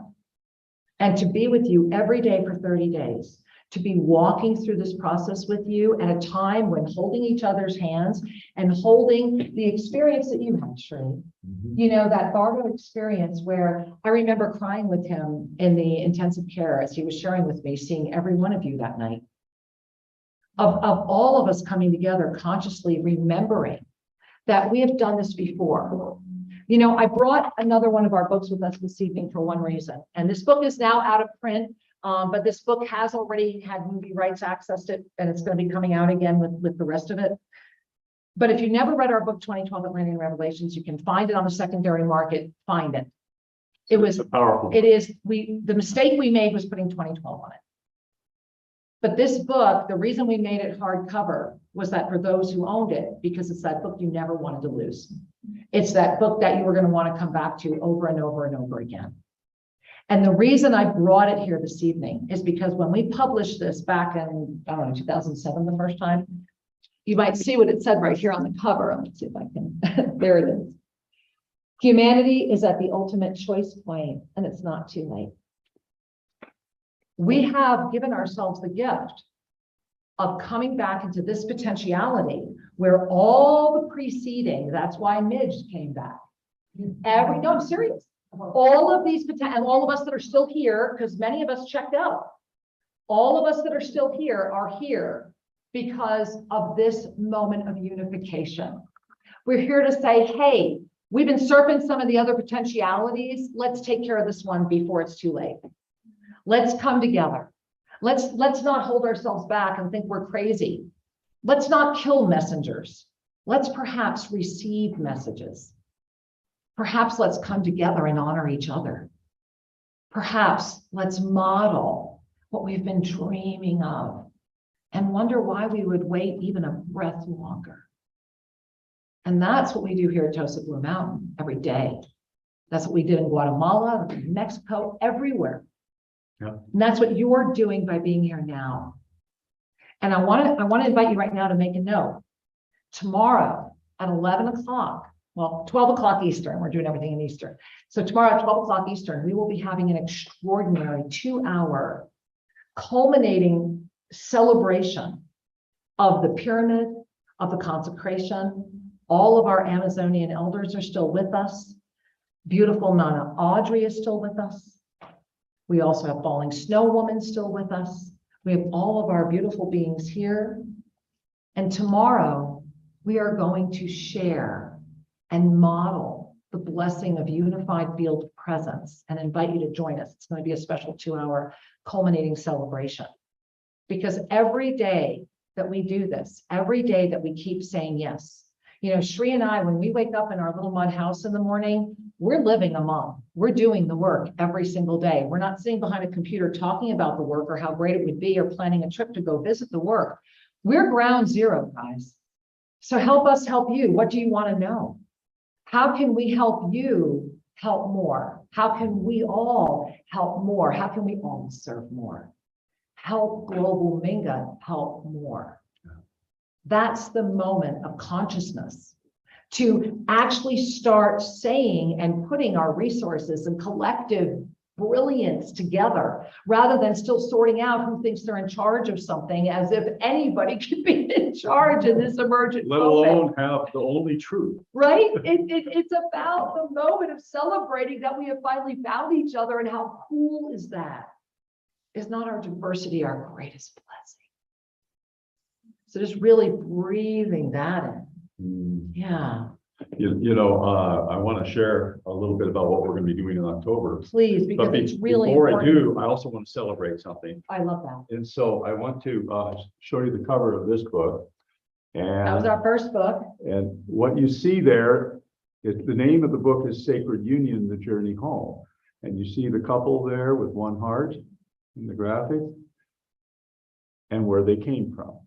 A: And to be with you every day for 30 days. To be walking through this process with you at a time when holding each other's hands and holding the experience that you had, Shri. You know, that Bardo experience where I remember crying with him in the intensive care as he was sharing with me, seeing every one of you that night. Of all of us coming together, consciously remembering that we have done this before. You know, I brought another one of our books with us this evening for one reason. And this book is now out of print. But this book has already had movie rights accessed it, and it's going to be coming out again with the rest of it. But if you never read our book, 2012 Atlantean Revelations, you can find it on the secondary market, find it.
E: It's a powerful.
A: The mistake we made was putting 2012 on it. But this book, the reason we made it hardcover was that for those who owned it, because it's that book you never wanted to lose. It's that book that you were going to want to come back to over and over and over again. And the reason I brought it here this evening is because when we published this back in, 2007, the first time, you might see what it said right here on the cover. Let's see if I can, there it is. Humanity is at the ultimate choice point, and it's not too late. We have given ourselves the gift of coming back into this potentiality where all the preceding, that's why Midge came back. No, I'm serious. All of these, and all of us that are still here, because many of us checked out, all of us that are still here are here because of this moment of unification. We're here to say, hey, we've been surfing some of the other potentialities. Let's take care of this one before it's too late. Let's come together. Let's not hold ourselves back and think we're crazy. Let's not kill messengers. Let's perhaps receive messages. Perhaps let's come together and honor each other. Perhaps let's model what we've been dreaming of and wonder why we would wait even a breath longer. And that's what we do here at TOSA Blue Mountain every day. That's what we did in Guatemala, Mexico, everywhere.
B: Yeah.
A: And that's what you're doing by being here now. And I want to invite you right now to make a note. Tomorrow at 11 o'clock, well, 12 o'clock Eastern, we're doing everything in Eastern. So tomorrow at 12 o'clock Eastern, we will be having an extraordinary 2-hour culminating celebration of the pyramid, of the consecration. All of our Amazonian elders are still with us. Beautiful Nana Audrey is still with us. We also have Falling Snow Woman still with us. We have all of our beautiful beings here. And tomorrow we are going to share and model the blessing of unified field presence and invite you to join us. It's going to be a special 2-hour culminating celebration. Because every day that we do this, every day that we keep saying yes, you know, Shri and I, when we wake up in our little mud house in the morning, we're living a mom. We're doing the work every single day. We're not sitting behind a computer talking about the work or how great it would be or planning a trip to go visit the work. We're ground zero, guys. So help us help you. What do you want to know? How can we help you help more? How can we all help more? How can we all serve more? Help Global Minga help more. That's the moment of consciousness to actually start saying and putting our resources and collective brilliance together, rather than still sorting out who thinks they're in charge of something, as if anybody could be in charge in this emergent
E: Let
A: moment.
E: alone have the only truth.
A: Right? It's about the moment of celebrating that we have finally found each other, and how cool is that? Is not our diversity our greatest blessing? So just really breathing that in. Yeah,
E: I want to share a little bit about what we're going to be doing in October.
A: please, because
E: But
A: it's really
E: before
A: important.
E: I do, I also want to celebrate something.
A: I love that.
E: And so I want to show you the cover of this book.
A: That was
E: And,
A: our first book.
E: and what you see there is the name of the book is Sacred Union, The Journey Home. And you see the couple there with one heart in the graphic and where they came from.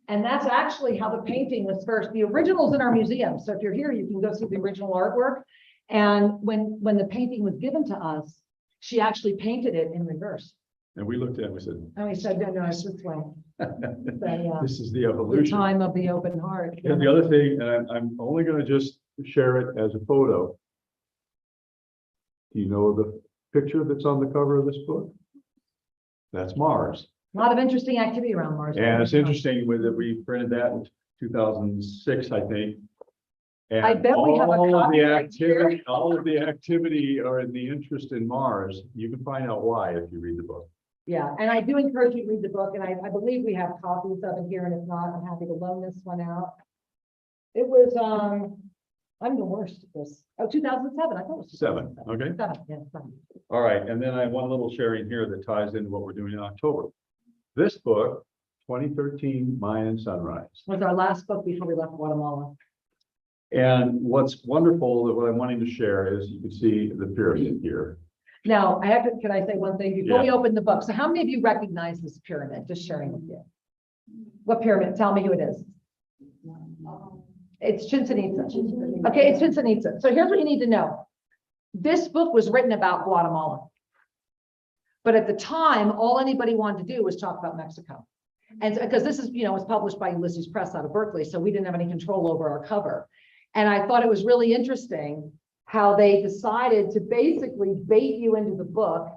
A: And that's actually how the painting was first. The original's in our museum. So if you're here, you can go see the original artwork. And when the painting was given to us, she actually painted it in reverse.
E: And we looked at it and we said,
A: And we said, no, it's this way.
E: this is the
A: The
E: evolution.
A: time of the open heart.
E: And the other thing, and I'm only going to just share it as a photo. Do you know the picture that's on the cover of this book? That's Mars.
A: A lot of interesting activity around Mars.
E: And it's interesting with that we printed that in 2006, I think. And
A: I bet we have a
E: all of
A: copy
E: the
A: right here.
E: activity, all of the activity or the interest in Mars, you can find out why if you read the book.
A: Yeah, and I do encourage you to read the book, and I believe we have copies of it here, and if not, I'm happy to loan this one out. It was, I'm the worst at this. Oh, 2007, I thought it was.
E: 7, okay?
A: 7, yeah, 7.
E: All right, and then I have one little sharing here that ties into what we're doing in October. This book, 2013 Mayan Sunrise.
A: Was our last book before we left Guatemala.
E: And what's wonderful that what I'm wanting to share is you can see the pyramid here.
A: Now, can I say one thing before we open the book? So how many of you recognize this pyramid? Just sharing with you. What pyramid? Tell me who it is. It's Chichen Itza. Okay, it's Chichen Itza. So here's what you need to know. This book was written about Guatemala. But at the time, all anybody wanted to do was talk about Mexico. And because this is, was published by Ulysses Press out of Berkeley, so we didn't have any control over our cover. And I thought it was really interesting how they decided to basically bait you into the book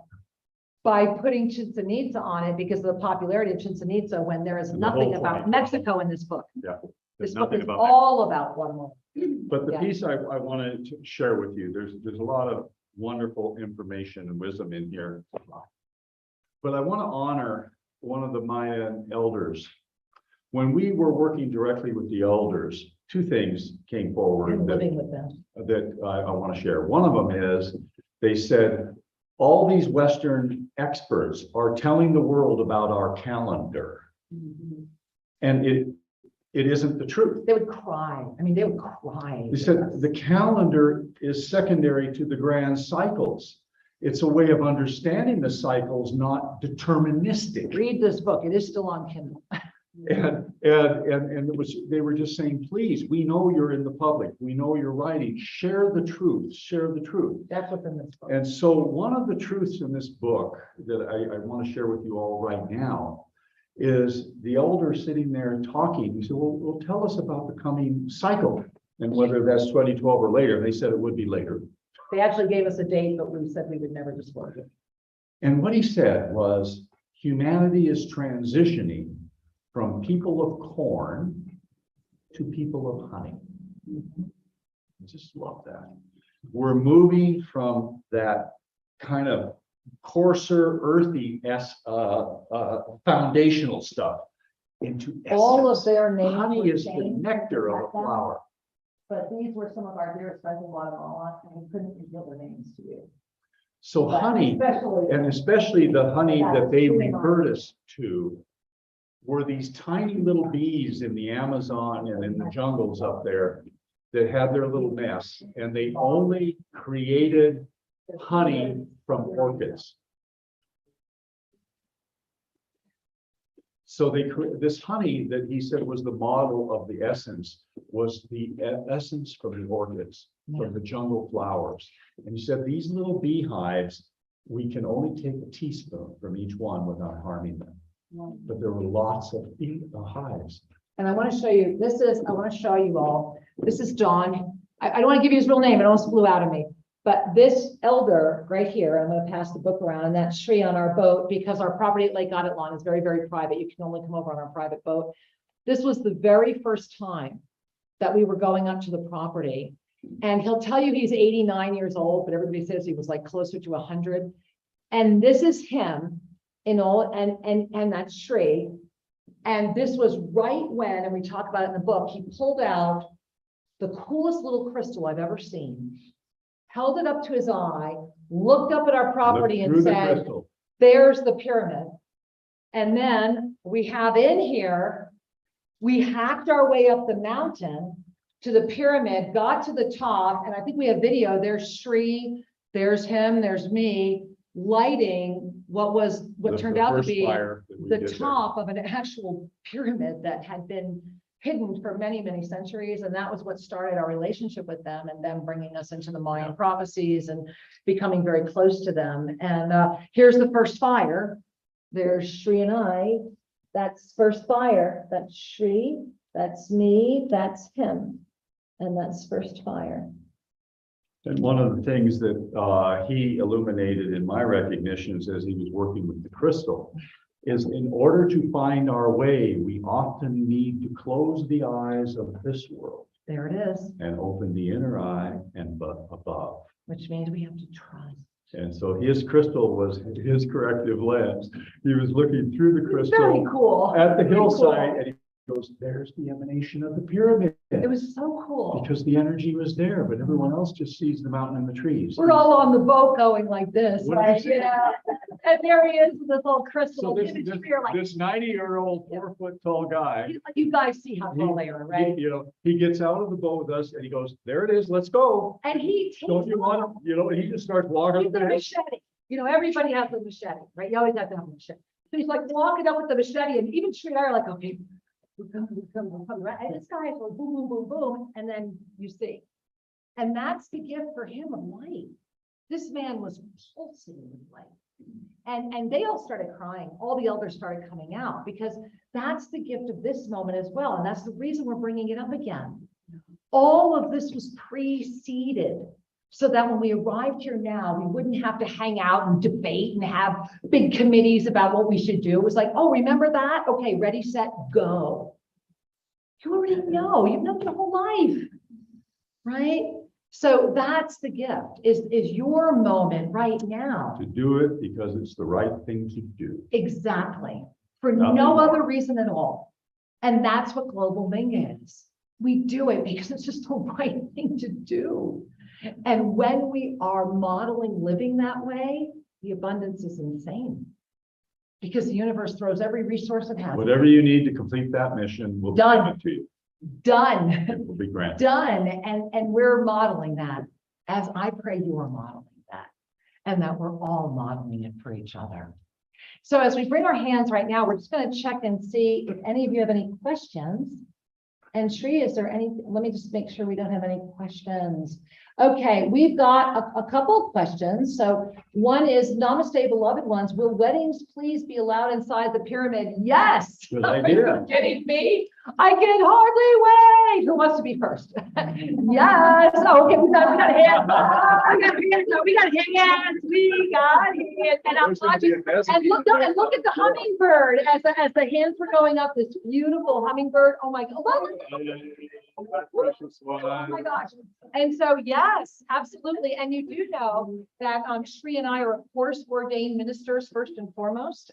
A: by putting Chichen Itza on it because of the popularity of Chichen Itza when there is
E: And the
A: nothing
E: whole
A: about
E: point.
A: Mexico in this book.
E: Yeah.
A: This
E: There's
A: book
E: nothing
A: is
E: about
A: all about Guatemala.
E: But the
A: Yeah.
E: piece I wanted to share with you, there's a lot of wonderful information and wisdom in here. But I want to honor one of the Mayan elders. When we were working directly with the elders, two things came forward
A: I'm
E: that,
A: living with them.
E: I want to share. One of them is, they said, all these Western experts are telling the world about our calendar. And it isn't the truth.
A: They would cry. I mean, they would cry.
E: They said the calendar is secondary to the grand cycles. It's a way of understanding the cycles, not deterministic.
A: Read this book. It is still on Kindle.
E: And it was, they were just saying, please, we know you're in the public. We know you're writing. Share the truth, share the truth.
A: That's what's in this book.
E: And so one of the truths in this book that I want to share with you all right now is the elder sitting there talking. He said, well, tell us about the coming cycle and whether that's 2012 or later. They said it would be later.
A: They actually gave us a date, but we said we would never disclose it.
E: And what he said was, humanity is transitioning from people of corn to people of honey. I just love that. We're moving from that kind of coarser, earthy foundational stuff into
A: All
E: essence.
A: of their names
E: Honey
A: were
E: is the
A: changed,
E: nectar of a flower.
A: but these were some of our dearest friends in Guatemala, and we couldn't reveal their names to you.
E: So
A: But
E: honey,
A: especially,
E: and especially the honey
A: Yeah,
E: that they
A: chewing
E: referred
A: on.
E: us to, were these tiny little bees in the Amazon and in the jungles up there that had their little nests, and they only created honey from orchids. So this honey that he said was the model of the essence was the essence from the orchids, from the jungle flowers. And he said these little beehives, we can only take a teaspoon from each one without harming them. But there were lots of hives.
A: and I want to show you, I want to show you all, this is Don. I don't want to give you his real name, it almost flew out of me. But this elder right here, I'm going to pass the book around, and that's Shri on our boat, because our property at Lake Gatitlan is very, very private. You can only come over on our private boat. This was the very first time that we were going up to the property. And he'll tell you he's 89 years old, but everybody says he was like closer to 100. And this is him in all, and that's Shri. And this was right when, and we talk about it in the book, he pulled out the coolest little crystal I've ever seen, held it up to his eye, looked up at our property and
E: Through the
A: said,
E: crystal.
A: there's the pyramid. And then we have in here, we hacked our way up the mountain to the pyramid, got to the top, and I think we have video. There's Shri, there's him, there's me, lighting what turned out to
E: first
A: be
E: fire that we
A: the
E: did there.
A: top of an actual pyramid that had been hidden for many, many centuries. And that was what started our relationship with them, and them bringing us into the Mayan prophecies and becoming very close to them. And here's the first fire. There's Shri and I. That's first fire. That's Shri. That's me. That's him. And that's first fire.
E: And one of the things that he illuminated in my recognitions as he was working with the crystal is, in order to find our way, we often need to close the eyes of this world
A: There it is,
E: and open the inner eye and above.
A: which means we have to trust.
E: And so his crystal was his corrective lens. He was looking through the
A: Very
E: crystal
A: cool.
E: at the
A: Very
E: hillside,
A: cool.
E: and he goes, there's the emanation of the pyramid.
A: It was so cool.
E: Because the energy was there, but everyone else just sees the mountain and the trees.
A: We're all on the boat going like this,
E: What did
A: right?
E: you say?
A: Yeah. And there he is with this little
E: So
A: crystal.
E: this,
A: Him and
E: this,
A: Shri are like,
E: this 90-year-old, 4-foot-tall guy,
A: you guys see how tall they are, right?
E: he gets out of the boat with us and he goes, there it is, let's go.
A: And he takes
E: Don't you want to, he just starts walking.
A: with the machete. Everybody has a machete, right? You always have to have a machete. So he's like walking up with the machete, and even Shri and I are like, okay, we're coming, right? And this guy is like boom, boom, boom, boom, and then you see. And that's the gift for him of light. This man was pulsing with light. And they all started crying. All the elders started coming out, because that's the gift of this moment as well. And that's the reason we're bringing it up again. All of this was preceded So that when we arrived here now, we wouldn't have to hang out and debate and have big committees about what we should do. It was like, oh, remember that? Okay, ready, set, go. You already know, you've known your whole life, right? So that's the gift, is your moment right now.
E: To do it because it's the right thing to do.
A: Exactly. For
E: Nothing
A: no
E: more.
A: other reason at all. And that's what global Ming is. We do it because it's just the right thing to do. And when we are modeling living that way, the abundance is insane. Because the universe throws every resource it has.
E: Whatever you need to complete that mission, we'll
A: Done.
E: give it to you.
A: Done.
E: It will be granted.
A: Done. And we're modeling that, as I pray you are modeling that, and that we're all modeling it for each other. So as we bring our hands right now, we're just going to check and see if any of you have any questions. And Shri, is there any, let me just make sure we don't have any questions. Okay, we've got a couple of questions. So one is, Namaste, beloved ones. Will weddings please be allowed inside the pyramid? Yes.
E: Good idea.
A: Are you kidding me? I can hardly wait. Who wants to be first? Yes. Oh, okay, we got hands. We got hands. We got hands. And I'm watching. And look at the hummingbird as the hands were going up. This beautiful hummingbird. Oh my God. Oh my gosh. And so, yes, absolutely. And you do know that Shri and I are, of course, ordained ministers first and foremost.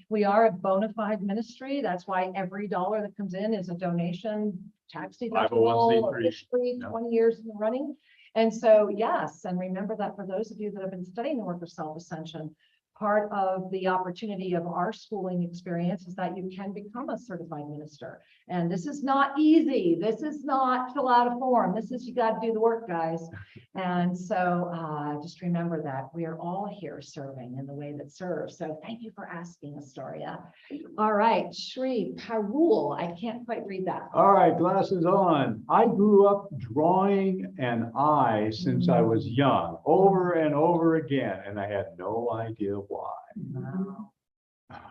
A: We are a bona fide ministry. That's why every dollar that comes in is a donation, tax deductible,
E: 501c3.
A: officially 20 years in the running. And so, yes, and remember that for those of you that have been studying the work of self-ascension, part of the opportunity of our schooling experience is that you can become a certified minister. And this is not easy. This is not fill out a form. This is, you got to do the work, guys. And so just remember that we are all here serving in the way that serves. So thank you for asking, Astoria. All right, Shri Parul, I can't quite read that.
E: All right, glasses on. I grew up drawing an eye since I was young, over and over again, and I had no idea why.
A: Wow.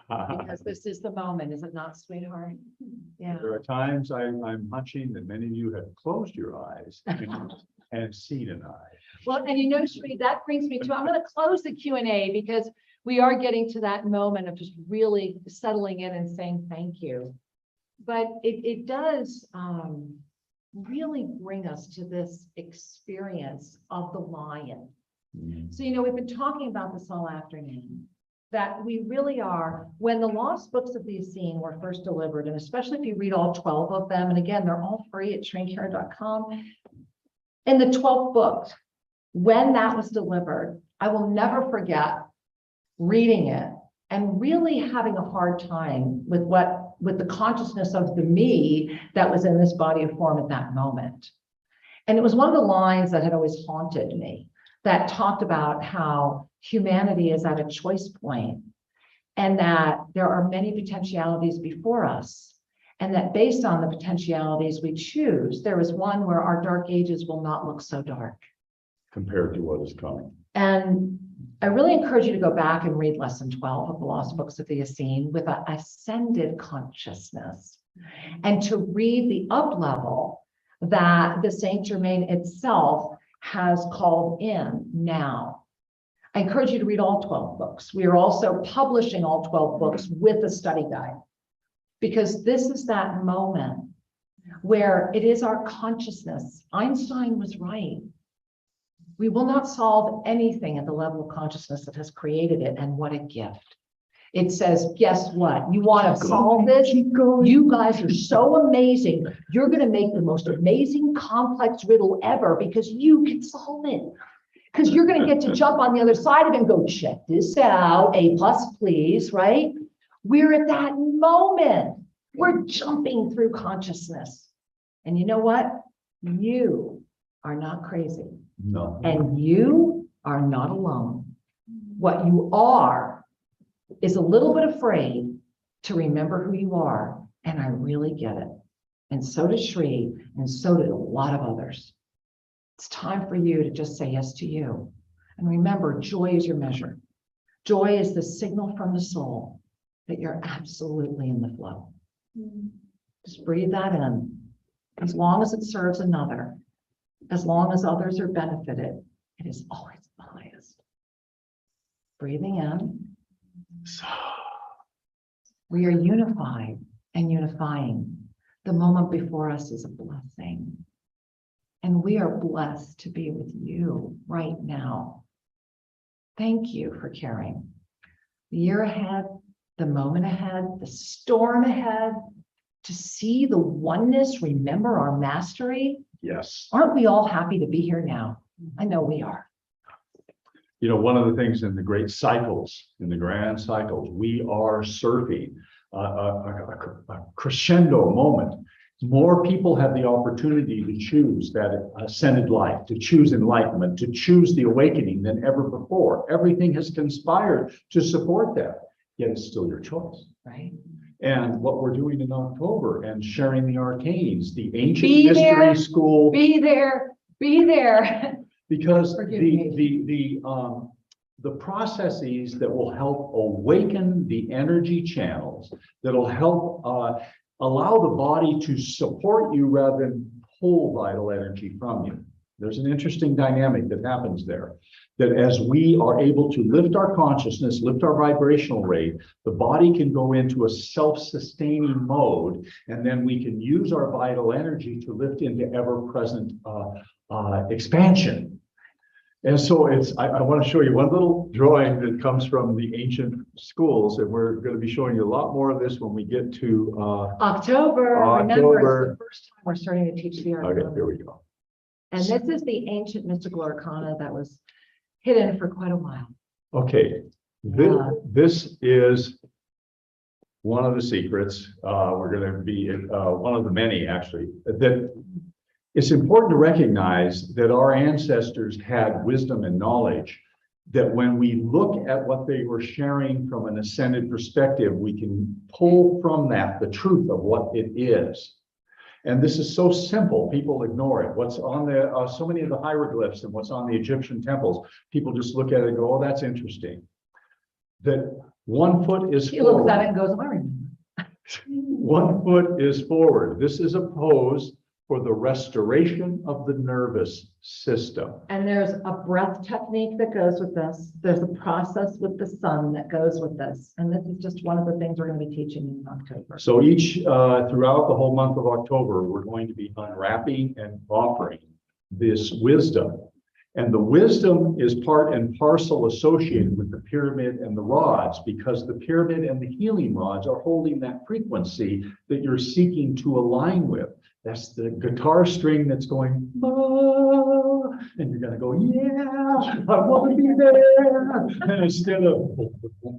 A: Because this is the moment, is it not, sweetheart? Yeah.
E: There are times I'm hunching that many of you have closed your eyes and seen an eye.
A: Well, and you know, Shri, that brings me to, I'm going to close the Q&A because we are getting to that moment of just really settling in and saying thank you. But it does really bring us to this experience of the lion. So, you know, we've been talking about this all afternoon, that we really are, when the lost books of the Essene were first delivered, and especially if you read all 12 of them, and again, they're all free at shrinkhair.com. In the 12th book, when that was delivered, I will never forget reading it and really having a hard time with the consciousness of the me that was in this body of form at that moment. And it was one of the lines that had always haunted me, that talked about how humanity is at a choice point and that there are many potentialities before us, and that based on the potentialities we choose, there is one where our dark ages will not look so dark.
E: Compared to what is coming.
A: And I really encourage you to go back and read lesson 12 of the Lost Books of the Essene with an ascended consciousness, and to read the up level that the Saint Germain itself has called in now. I encourage you to read all 12 books. We are also publishing all 12 books with a study guide, because this is that moment where it is our consciousness. Einstein was right. We will not solve anything at the level of consciousness that has created it, and what a gift. It says, guess what? You want to solve this? You guys are so amazing. You're going to make the most amazing complex riddle ever because you can solve it. Because you're going to get to jump on the other side of it and go, check this out, A+, please, right? We're at that moment. We're jumping through consciousness. And you know what? You are not crazy.
E: No.
A: And you are not alone. What you are is a little bit afraid to remember who you are. And I really get it. And so did Shri, and so did a lot of others. It's time for you to just say yes to you. And remember, joy is your measure. Joy is the signal from the soul that you're absolutely in the flow. Just breathe that in. As long as it serves another, as long as others are benefited, It is always the highest. Breathing in. We are unified and unifying. The moment before us is a blessing. And we are blessed to be with you right now. Thank you for caring. The year ahead, the moment ahead, the storm ahead, to see the oneness, remember our mastery.
E: Yes.
A: Aren't we all happy to be here now? I know we are.
E: You know, one of the things in the great cycles, in the grand cycles, we are surfing a crescendo moment. More people have the opportunity to choose that ascended life, to choose enlightenment, to choose the awakening than ever before. Everything has conspired to support that, yet it's still your choice.
A: Right?
E: And what we're doing in October and sharing the arcanes, the ancient
A: Be
E: mystery
A: there.
E: school.
A: Be there. Be there.
E: Because
A: Forgive
E: the processes that will help awaken the energy channels, that'll help allow the body to support you rather than pull vital energy from you. There's an interesting dynamic that happens there. That as we are able to lift our consciousness, lift our vibrational rate, the body can go into a self-sustaining mode, and then we can use our vital energy to lift into ever-present expansion. And so I want to show you one little drawing that comes from the ancient schools, and we're going to be showing you a lot more of this when we get to
A: October. Remember,
E: October.
A: it's the first time we're starting to teach the art.
E: okay, here we go.
A: And this is the ancient mystical arcana that was hidden for quite a while.
E: Okay,
A: Yeah.
E: this is one of the secrets. We're going to be one of the many, actually, that it's important to recognize that our ancestors had wisdom and knowledge, that when we look at what they were sharing from an ascended perspective, we can pull from that the truth of what it is. And this is so simple, people ignore it. What's on the, so many of the hieroglyphs and what's on the Egyptian temples, people just look at it and go, oh, that's interesting. That 1 foot is
A: He looks at
E: forward.
A: it and goes, I remember.
E: 1 foot is forward. This is a pose for the restoration of the nervous system.
A: And there's a breath technique that goes with this. There's a process with the sun that goes with this. And this is just one of the things we're going to be teaching in October.
E: So throughout the whole month of October, we're going to be unwrapping and offering this wisdom. And the wisdom is part and parcel associated with the pyramid and the rods, because the pyramid and the healing rods are holding that frequency that you're seeking to align with. That's the guitar string that's going, ah, and you're going to go, yeah, I want to be there. And instead of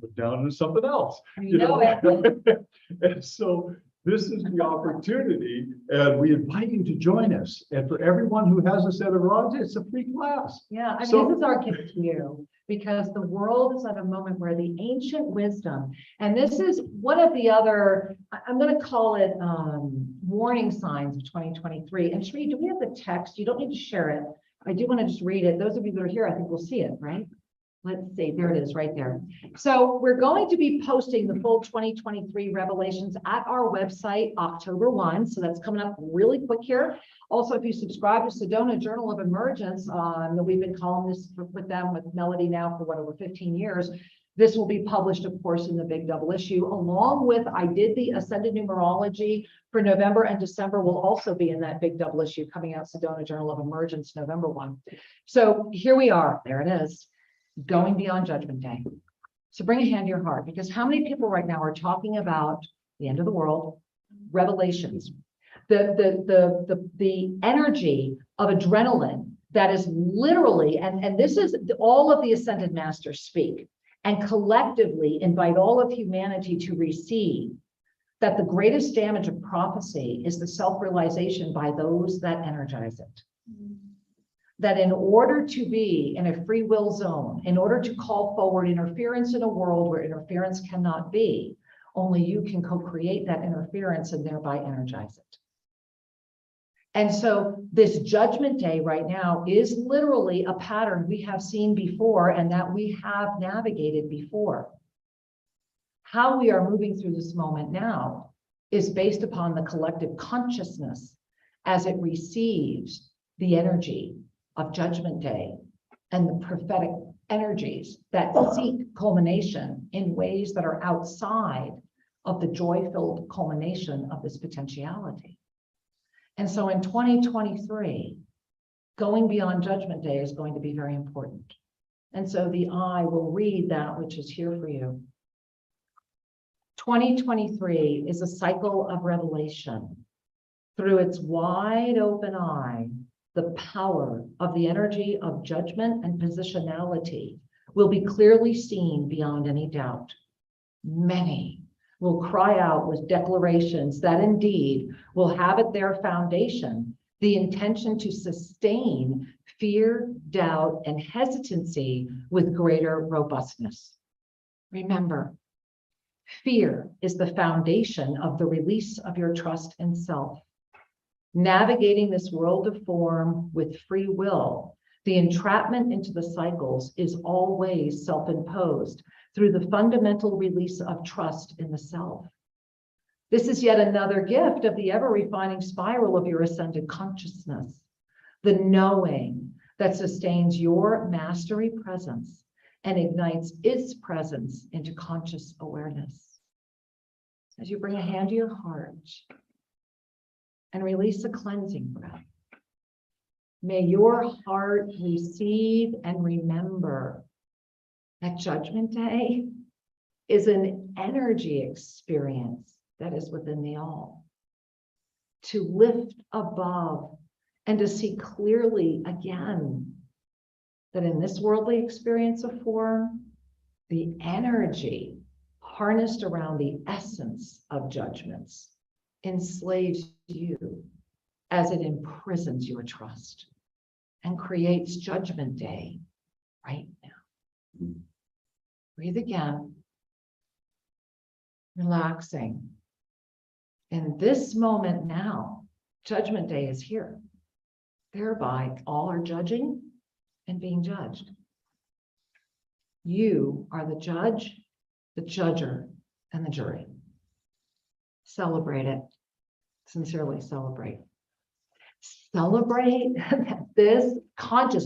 E: put down into something else.
A: You know it.
E: And so this is the opportunity, and we invite you to join us. And for everyone who has a set of rods, it's a free class.
A: Yeah, I mean,
E: So-
A: this is our gift to you, because the world is at a moment where the ancient wisdom, and this is one of the other, I'm going to call it warning signs of 2023. And Sri, do we have the text? You don't need to share it. I do want to just read it. Those of you that are here, I think will see it, right? Let's see, there it is right there. So we're going to be posting the full 2023 revelations at our website, October 1. So that's coming up really quick here. Also, if you subscribe to Sedona Journal of Emergence, we've been columnists with them, with Melody now for over 15 years. This will be published, of course, in the big double issue, along with, I did the Ascended Numerology for November and December will also be in that big double issue coming out, Sedona Journal of Emergence, November 1. So here we are, there it is. Going beyond Judgment Day. So bring a hand to your heart, because how many people right now are talking about the end of the world, revelations, the energy of adrenaline that is literally, and this is all of the ascended masters speak and collectively invite all of humanity to receive that the greatest damage of prophecy is the self-realization by those that energize it. That in order to be in a free will zone, in order to call forward interference in a world where interference cannot be, only you can co-create that interference and thereby energize it. And so this Judgment Day right now is literally a pattern we have seen before and that we have navigated before. How we are moving through this moment now is based upon the collective consciousness as it receives the energy of Judgment Day and the prophetic energies that seek culmination in ways that are outside of the joy-filled culmination of this potentiality. And so in 2023, going beyond Judgment Day is going to be very important. And so the I will read that which is here for you. 2023 is a cycle of revelation. Through its wide open eye, the power of the energy of judgment and positionality will be clearly seen beyond any doubt. Many will cry out with declarations that indeed will have at their foundation the intention to sustain fear, doubt, and hesitancy with greater robustness. Remember, fear is the foundation of the release of your trust in self. Navigating this world of form with free will, the entrapment into the cycles is always self-imposed through the fundamental release of trust in the self. This is yet another gift of the ever-refining spiral of your ascended consciousness, the knowing that sustains your mastery presence and ignites its presence into conscious awareness. As you bring a hand to your heart and release a cleansing breath, may your heart receive and remember that Judgment Day is an energy experience that is within the all. To lift above and to see clearly again that in this worldly experience of form, the energy harnessed around the essence of judgments enslaves you as it imprisons your trust and creates Judgment Day right now. Breathe again, relaxing. In this moment now, Judgment Day is here. Thereby, all are judging and being judged. You are the judge, the judger, and the jury. Celebrate it. Sincerely celebrate. Celebrate that this conscious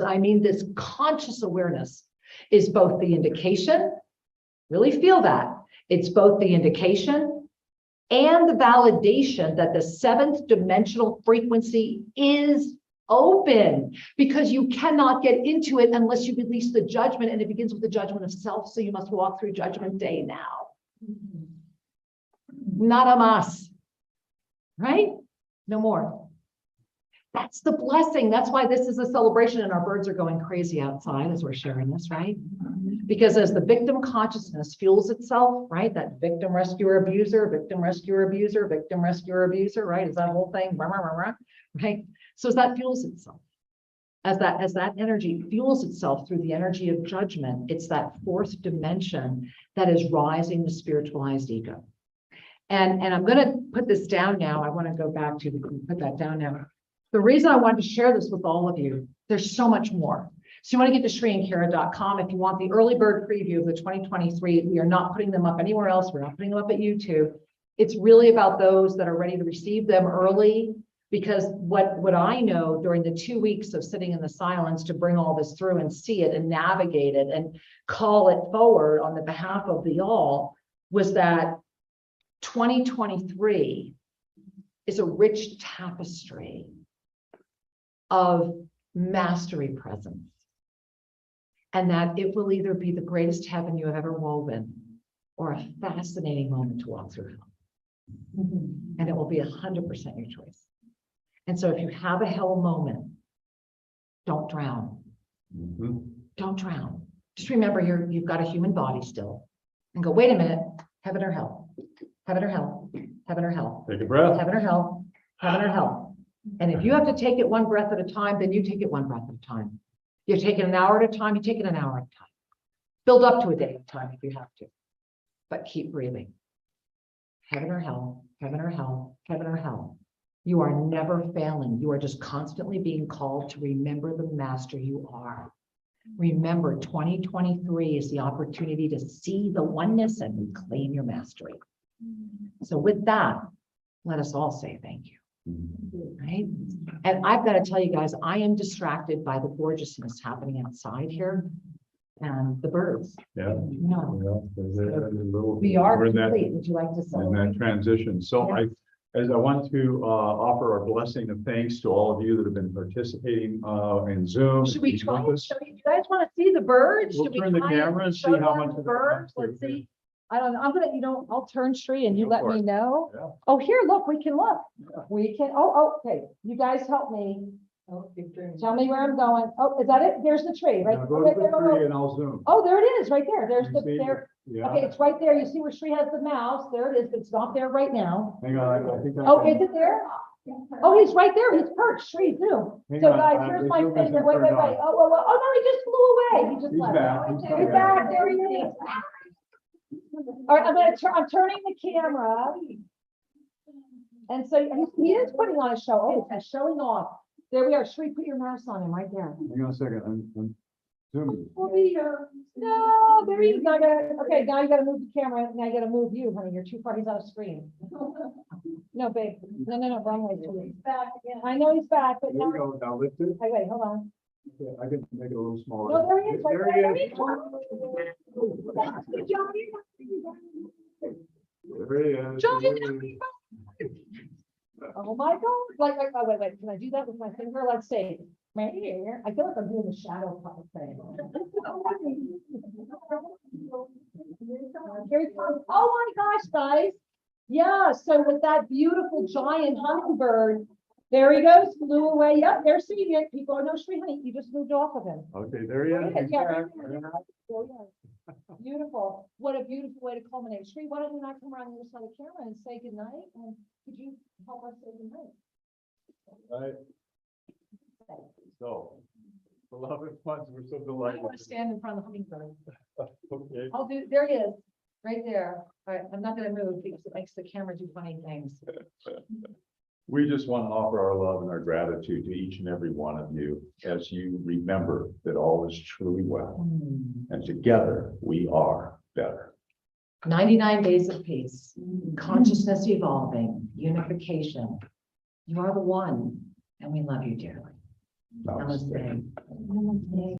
A: awareness is both the indication, really feel that, it's both the indication and the validation that the seventh dimensional frequency is open, because you cannot get into it unless you release the judgment, and it begins with the judgment of self. So you must walk through Judgment Day now. Nada más, right? No more. That's the blessing. That's why this is a celebration, and our birds are going crazy outside as we're sharing this, right? Because as the victim consciousness fuels itself, right? That victim, rescuer, abuser, victim, rescuer, abuser, victim, rescuer, abuser, right? Is that whole thing, right? So as that fuels itself, as that energy fuels itself through the energy of judgment, it's that fourth dimension that is rising the spiritualized ego. And I'm going to put this down now. I want to go back to put that down now. The reason I wanted to share this with all of you, there's so much more. So you want to get to ShriandKara.com if you want the early bird preview of the 2023. We are not putting them up anywhere else. We're not putting them up at YouTube. It's really about those that are ready to receive them early, because what I know during the 2 weeks of sitting in the silence to bring all this through and see it and navigate it and call it forward on the behalf of the all was that 2023 is a rich tapestry of mastery presence, and that it will either be the greatest heaven you have ever woven or a fascinating moment to walk through hell. And it will be 100% your choice. And so if you have a hell moment, don't drown. Don't drown. Just remember you've got a human body still, and go, wait a minute, heaven or hell, heaven or hell, heaven or hell,
E: Take a breath.
A: heaven or hell, heaven or hell. And if you have to take it one breath at a time, then you take it one breath at a time. You're taking an hour at a time, you take it an hour at a time. Build up to a day at a time if you have to, but keep breathing. Heaven or hell, heaven or hell, heaven or hell. You are never failing. You are just constantly being called to remember the master you are. Remember, 2023 is the opportunity to see the oneness and reclaim your mastery. So with that, let us all say thank you. right? And I've got to tell you guys, I am distracted by the gorgeousness happening outside here and the birds.
E: Yeah.
A: No,
E: There's a little-
A: we are
E: we're in that-
A: complete. Would you like to
E: in
A: celebrate?
E: that transition. So as I want to offer our blessing of thanks to all of you that have been participating in Zoom.
A: Should we
E: and
A: try?
E: with us.
A: Should we, you guys want to see the birds?
E: We'll
A: Should we
E: turn the
A: try
E: camera and
A: show
E: see how
A: them
E: much
A: the
E: of it
A: birds?
E: comes
A: Let's
E: through.
A: see. I don't know. I'm gonna, I'll turn Sri and you
E: Go
A: let
E: for
A: me
E: it.
A: know.
E: Yeah.
A: Oh, here, look, we can look. We can, okay. You guys help me. Tell me where I'm going. Oh, is that it? There's the tree, right?
E: Now go
A: Okay,
E: to
A: there,
E: the
A: go,
E: tree
A: go.
E: and I'll zoom.
A: Oh, there it is, right there. There's
E: You
A: the,
E: see?
A: there.
E: Yeah.
A: Okay, it's right there. You see where Sri has the mouse? There it is, but it's not there right now.
E: Hang on, I think. I
A: Oh,
E: can-
A: is it there? Oh, he's right there. He's perched. Sri, zoom.
E: Hang
A: So
E: on,
A: guys,
E: the
A: here's my
E: zoom isn't
A: finger. Wait,
E: turned
A: wait.
E: on.
A: Oh, no, he just flew away. He just
E: He's
A: left.
E: back.
A: He's back. There he is. All right, I'm turning the camera. And so he is putting on a show. Oh, he's showing off. There we are. Sri, put your mouse on him right there.
E: Hang on a second, I'm zooming.
A: We'll be here. No, there he is. Now I gotta, okay, now you gotta move the camera. Now you gotta move you, honey. You're too far. He's on a screen. No, babe. No, wrong way. He's back again. I know he's back, but
E: There
A: now,
E: we go, now lift it.
A: wait, hold on.
E: Okay, I can make it a little smaller.
A: No, there he is. Right
E: There
A: there.
E: he is. There he is.
A: Johnny, oh my God. Wait. Can I do that with my finger? Let's see. Right here. I feel like I'm doing the shadow puppet thing. Here he comes. Oh my gosh, guys. Yeah, so with that beautiful giant hummingbird, there he goes, flew away. Yep, they're seeing it. People are no Sri, honey. You just moved off of him.
E: Okay, there he is. He's
A: Yeah,
E: back.
A: right there. There he is. Beautiful. What a beautiful way to culminate. Sri, why don't you not come around the other side of the camera and say goodnight? And could you help us say goodnight?
E: Right. So, beloved ones, we're so
A: I
E: delighted.
A: want to stand in front of the hummingbird.
E: Okay.
A: I'll do, there he is, right there. All right, I'm not gonna move because it makes the camera do funny things.
E: We just want to offer our love and our gratitude to each and every one of you as you remember that all is truly well, and together we are better.
A: 99 days of peace, consciousness evolving, unification. You are the one, and we love you dearly.
E: Namaste.
A: Namaste. Namaste.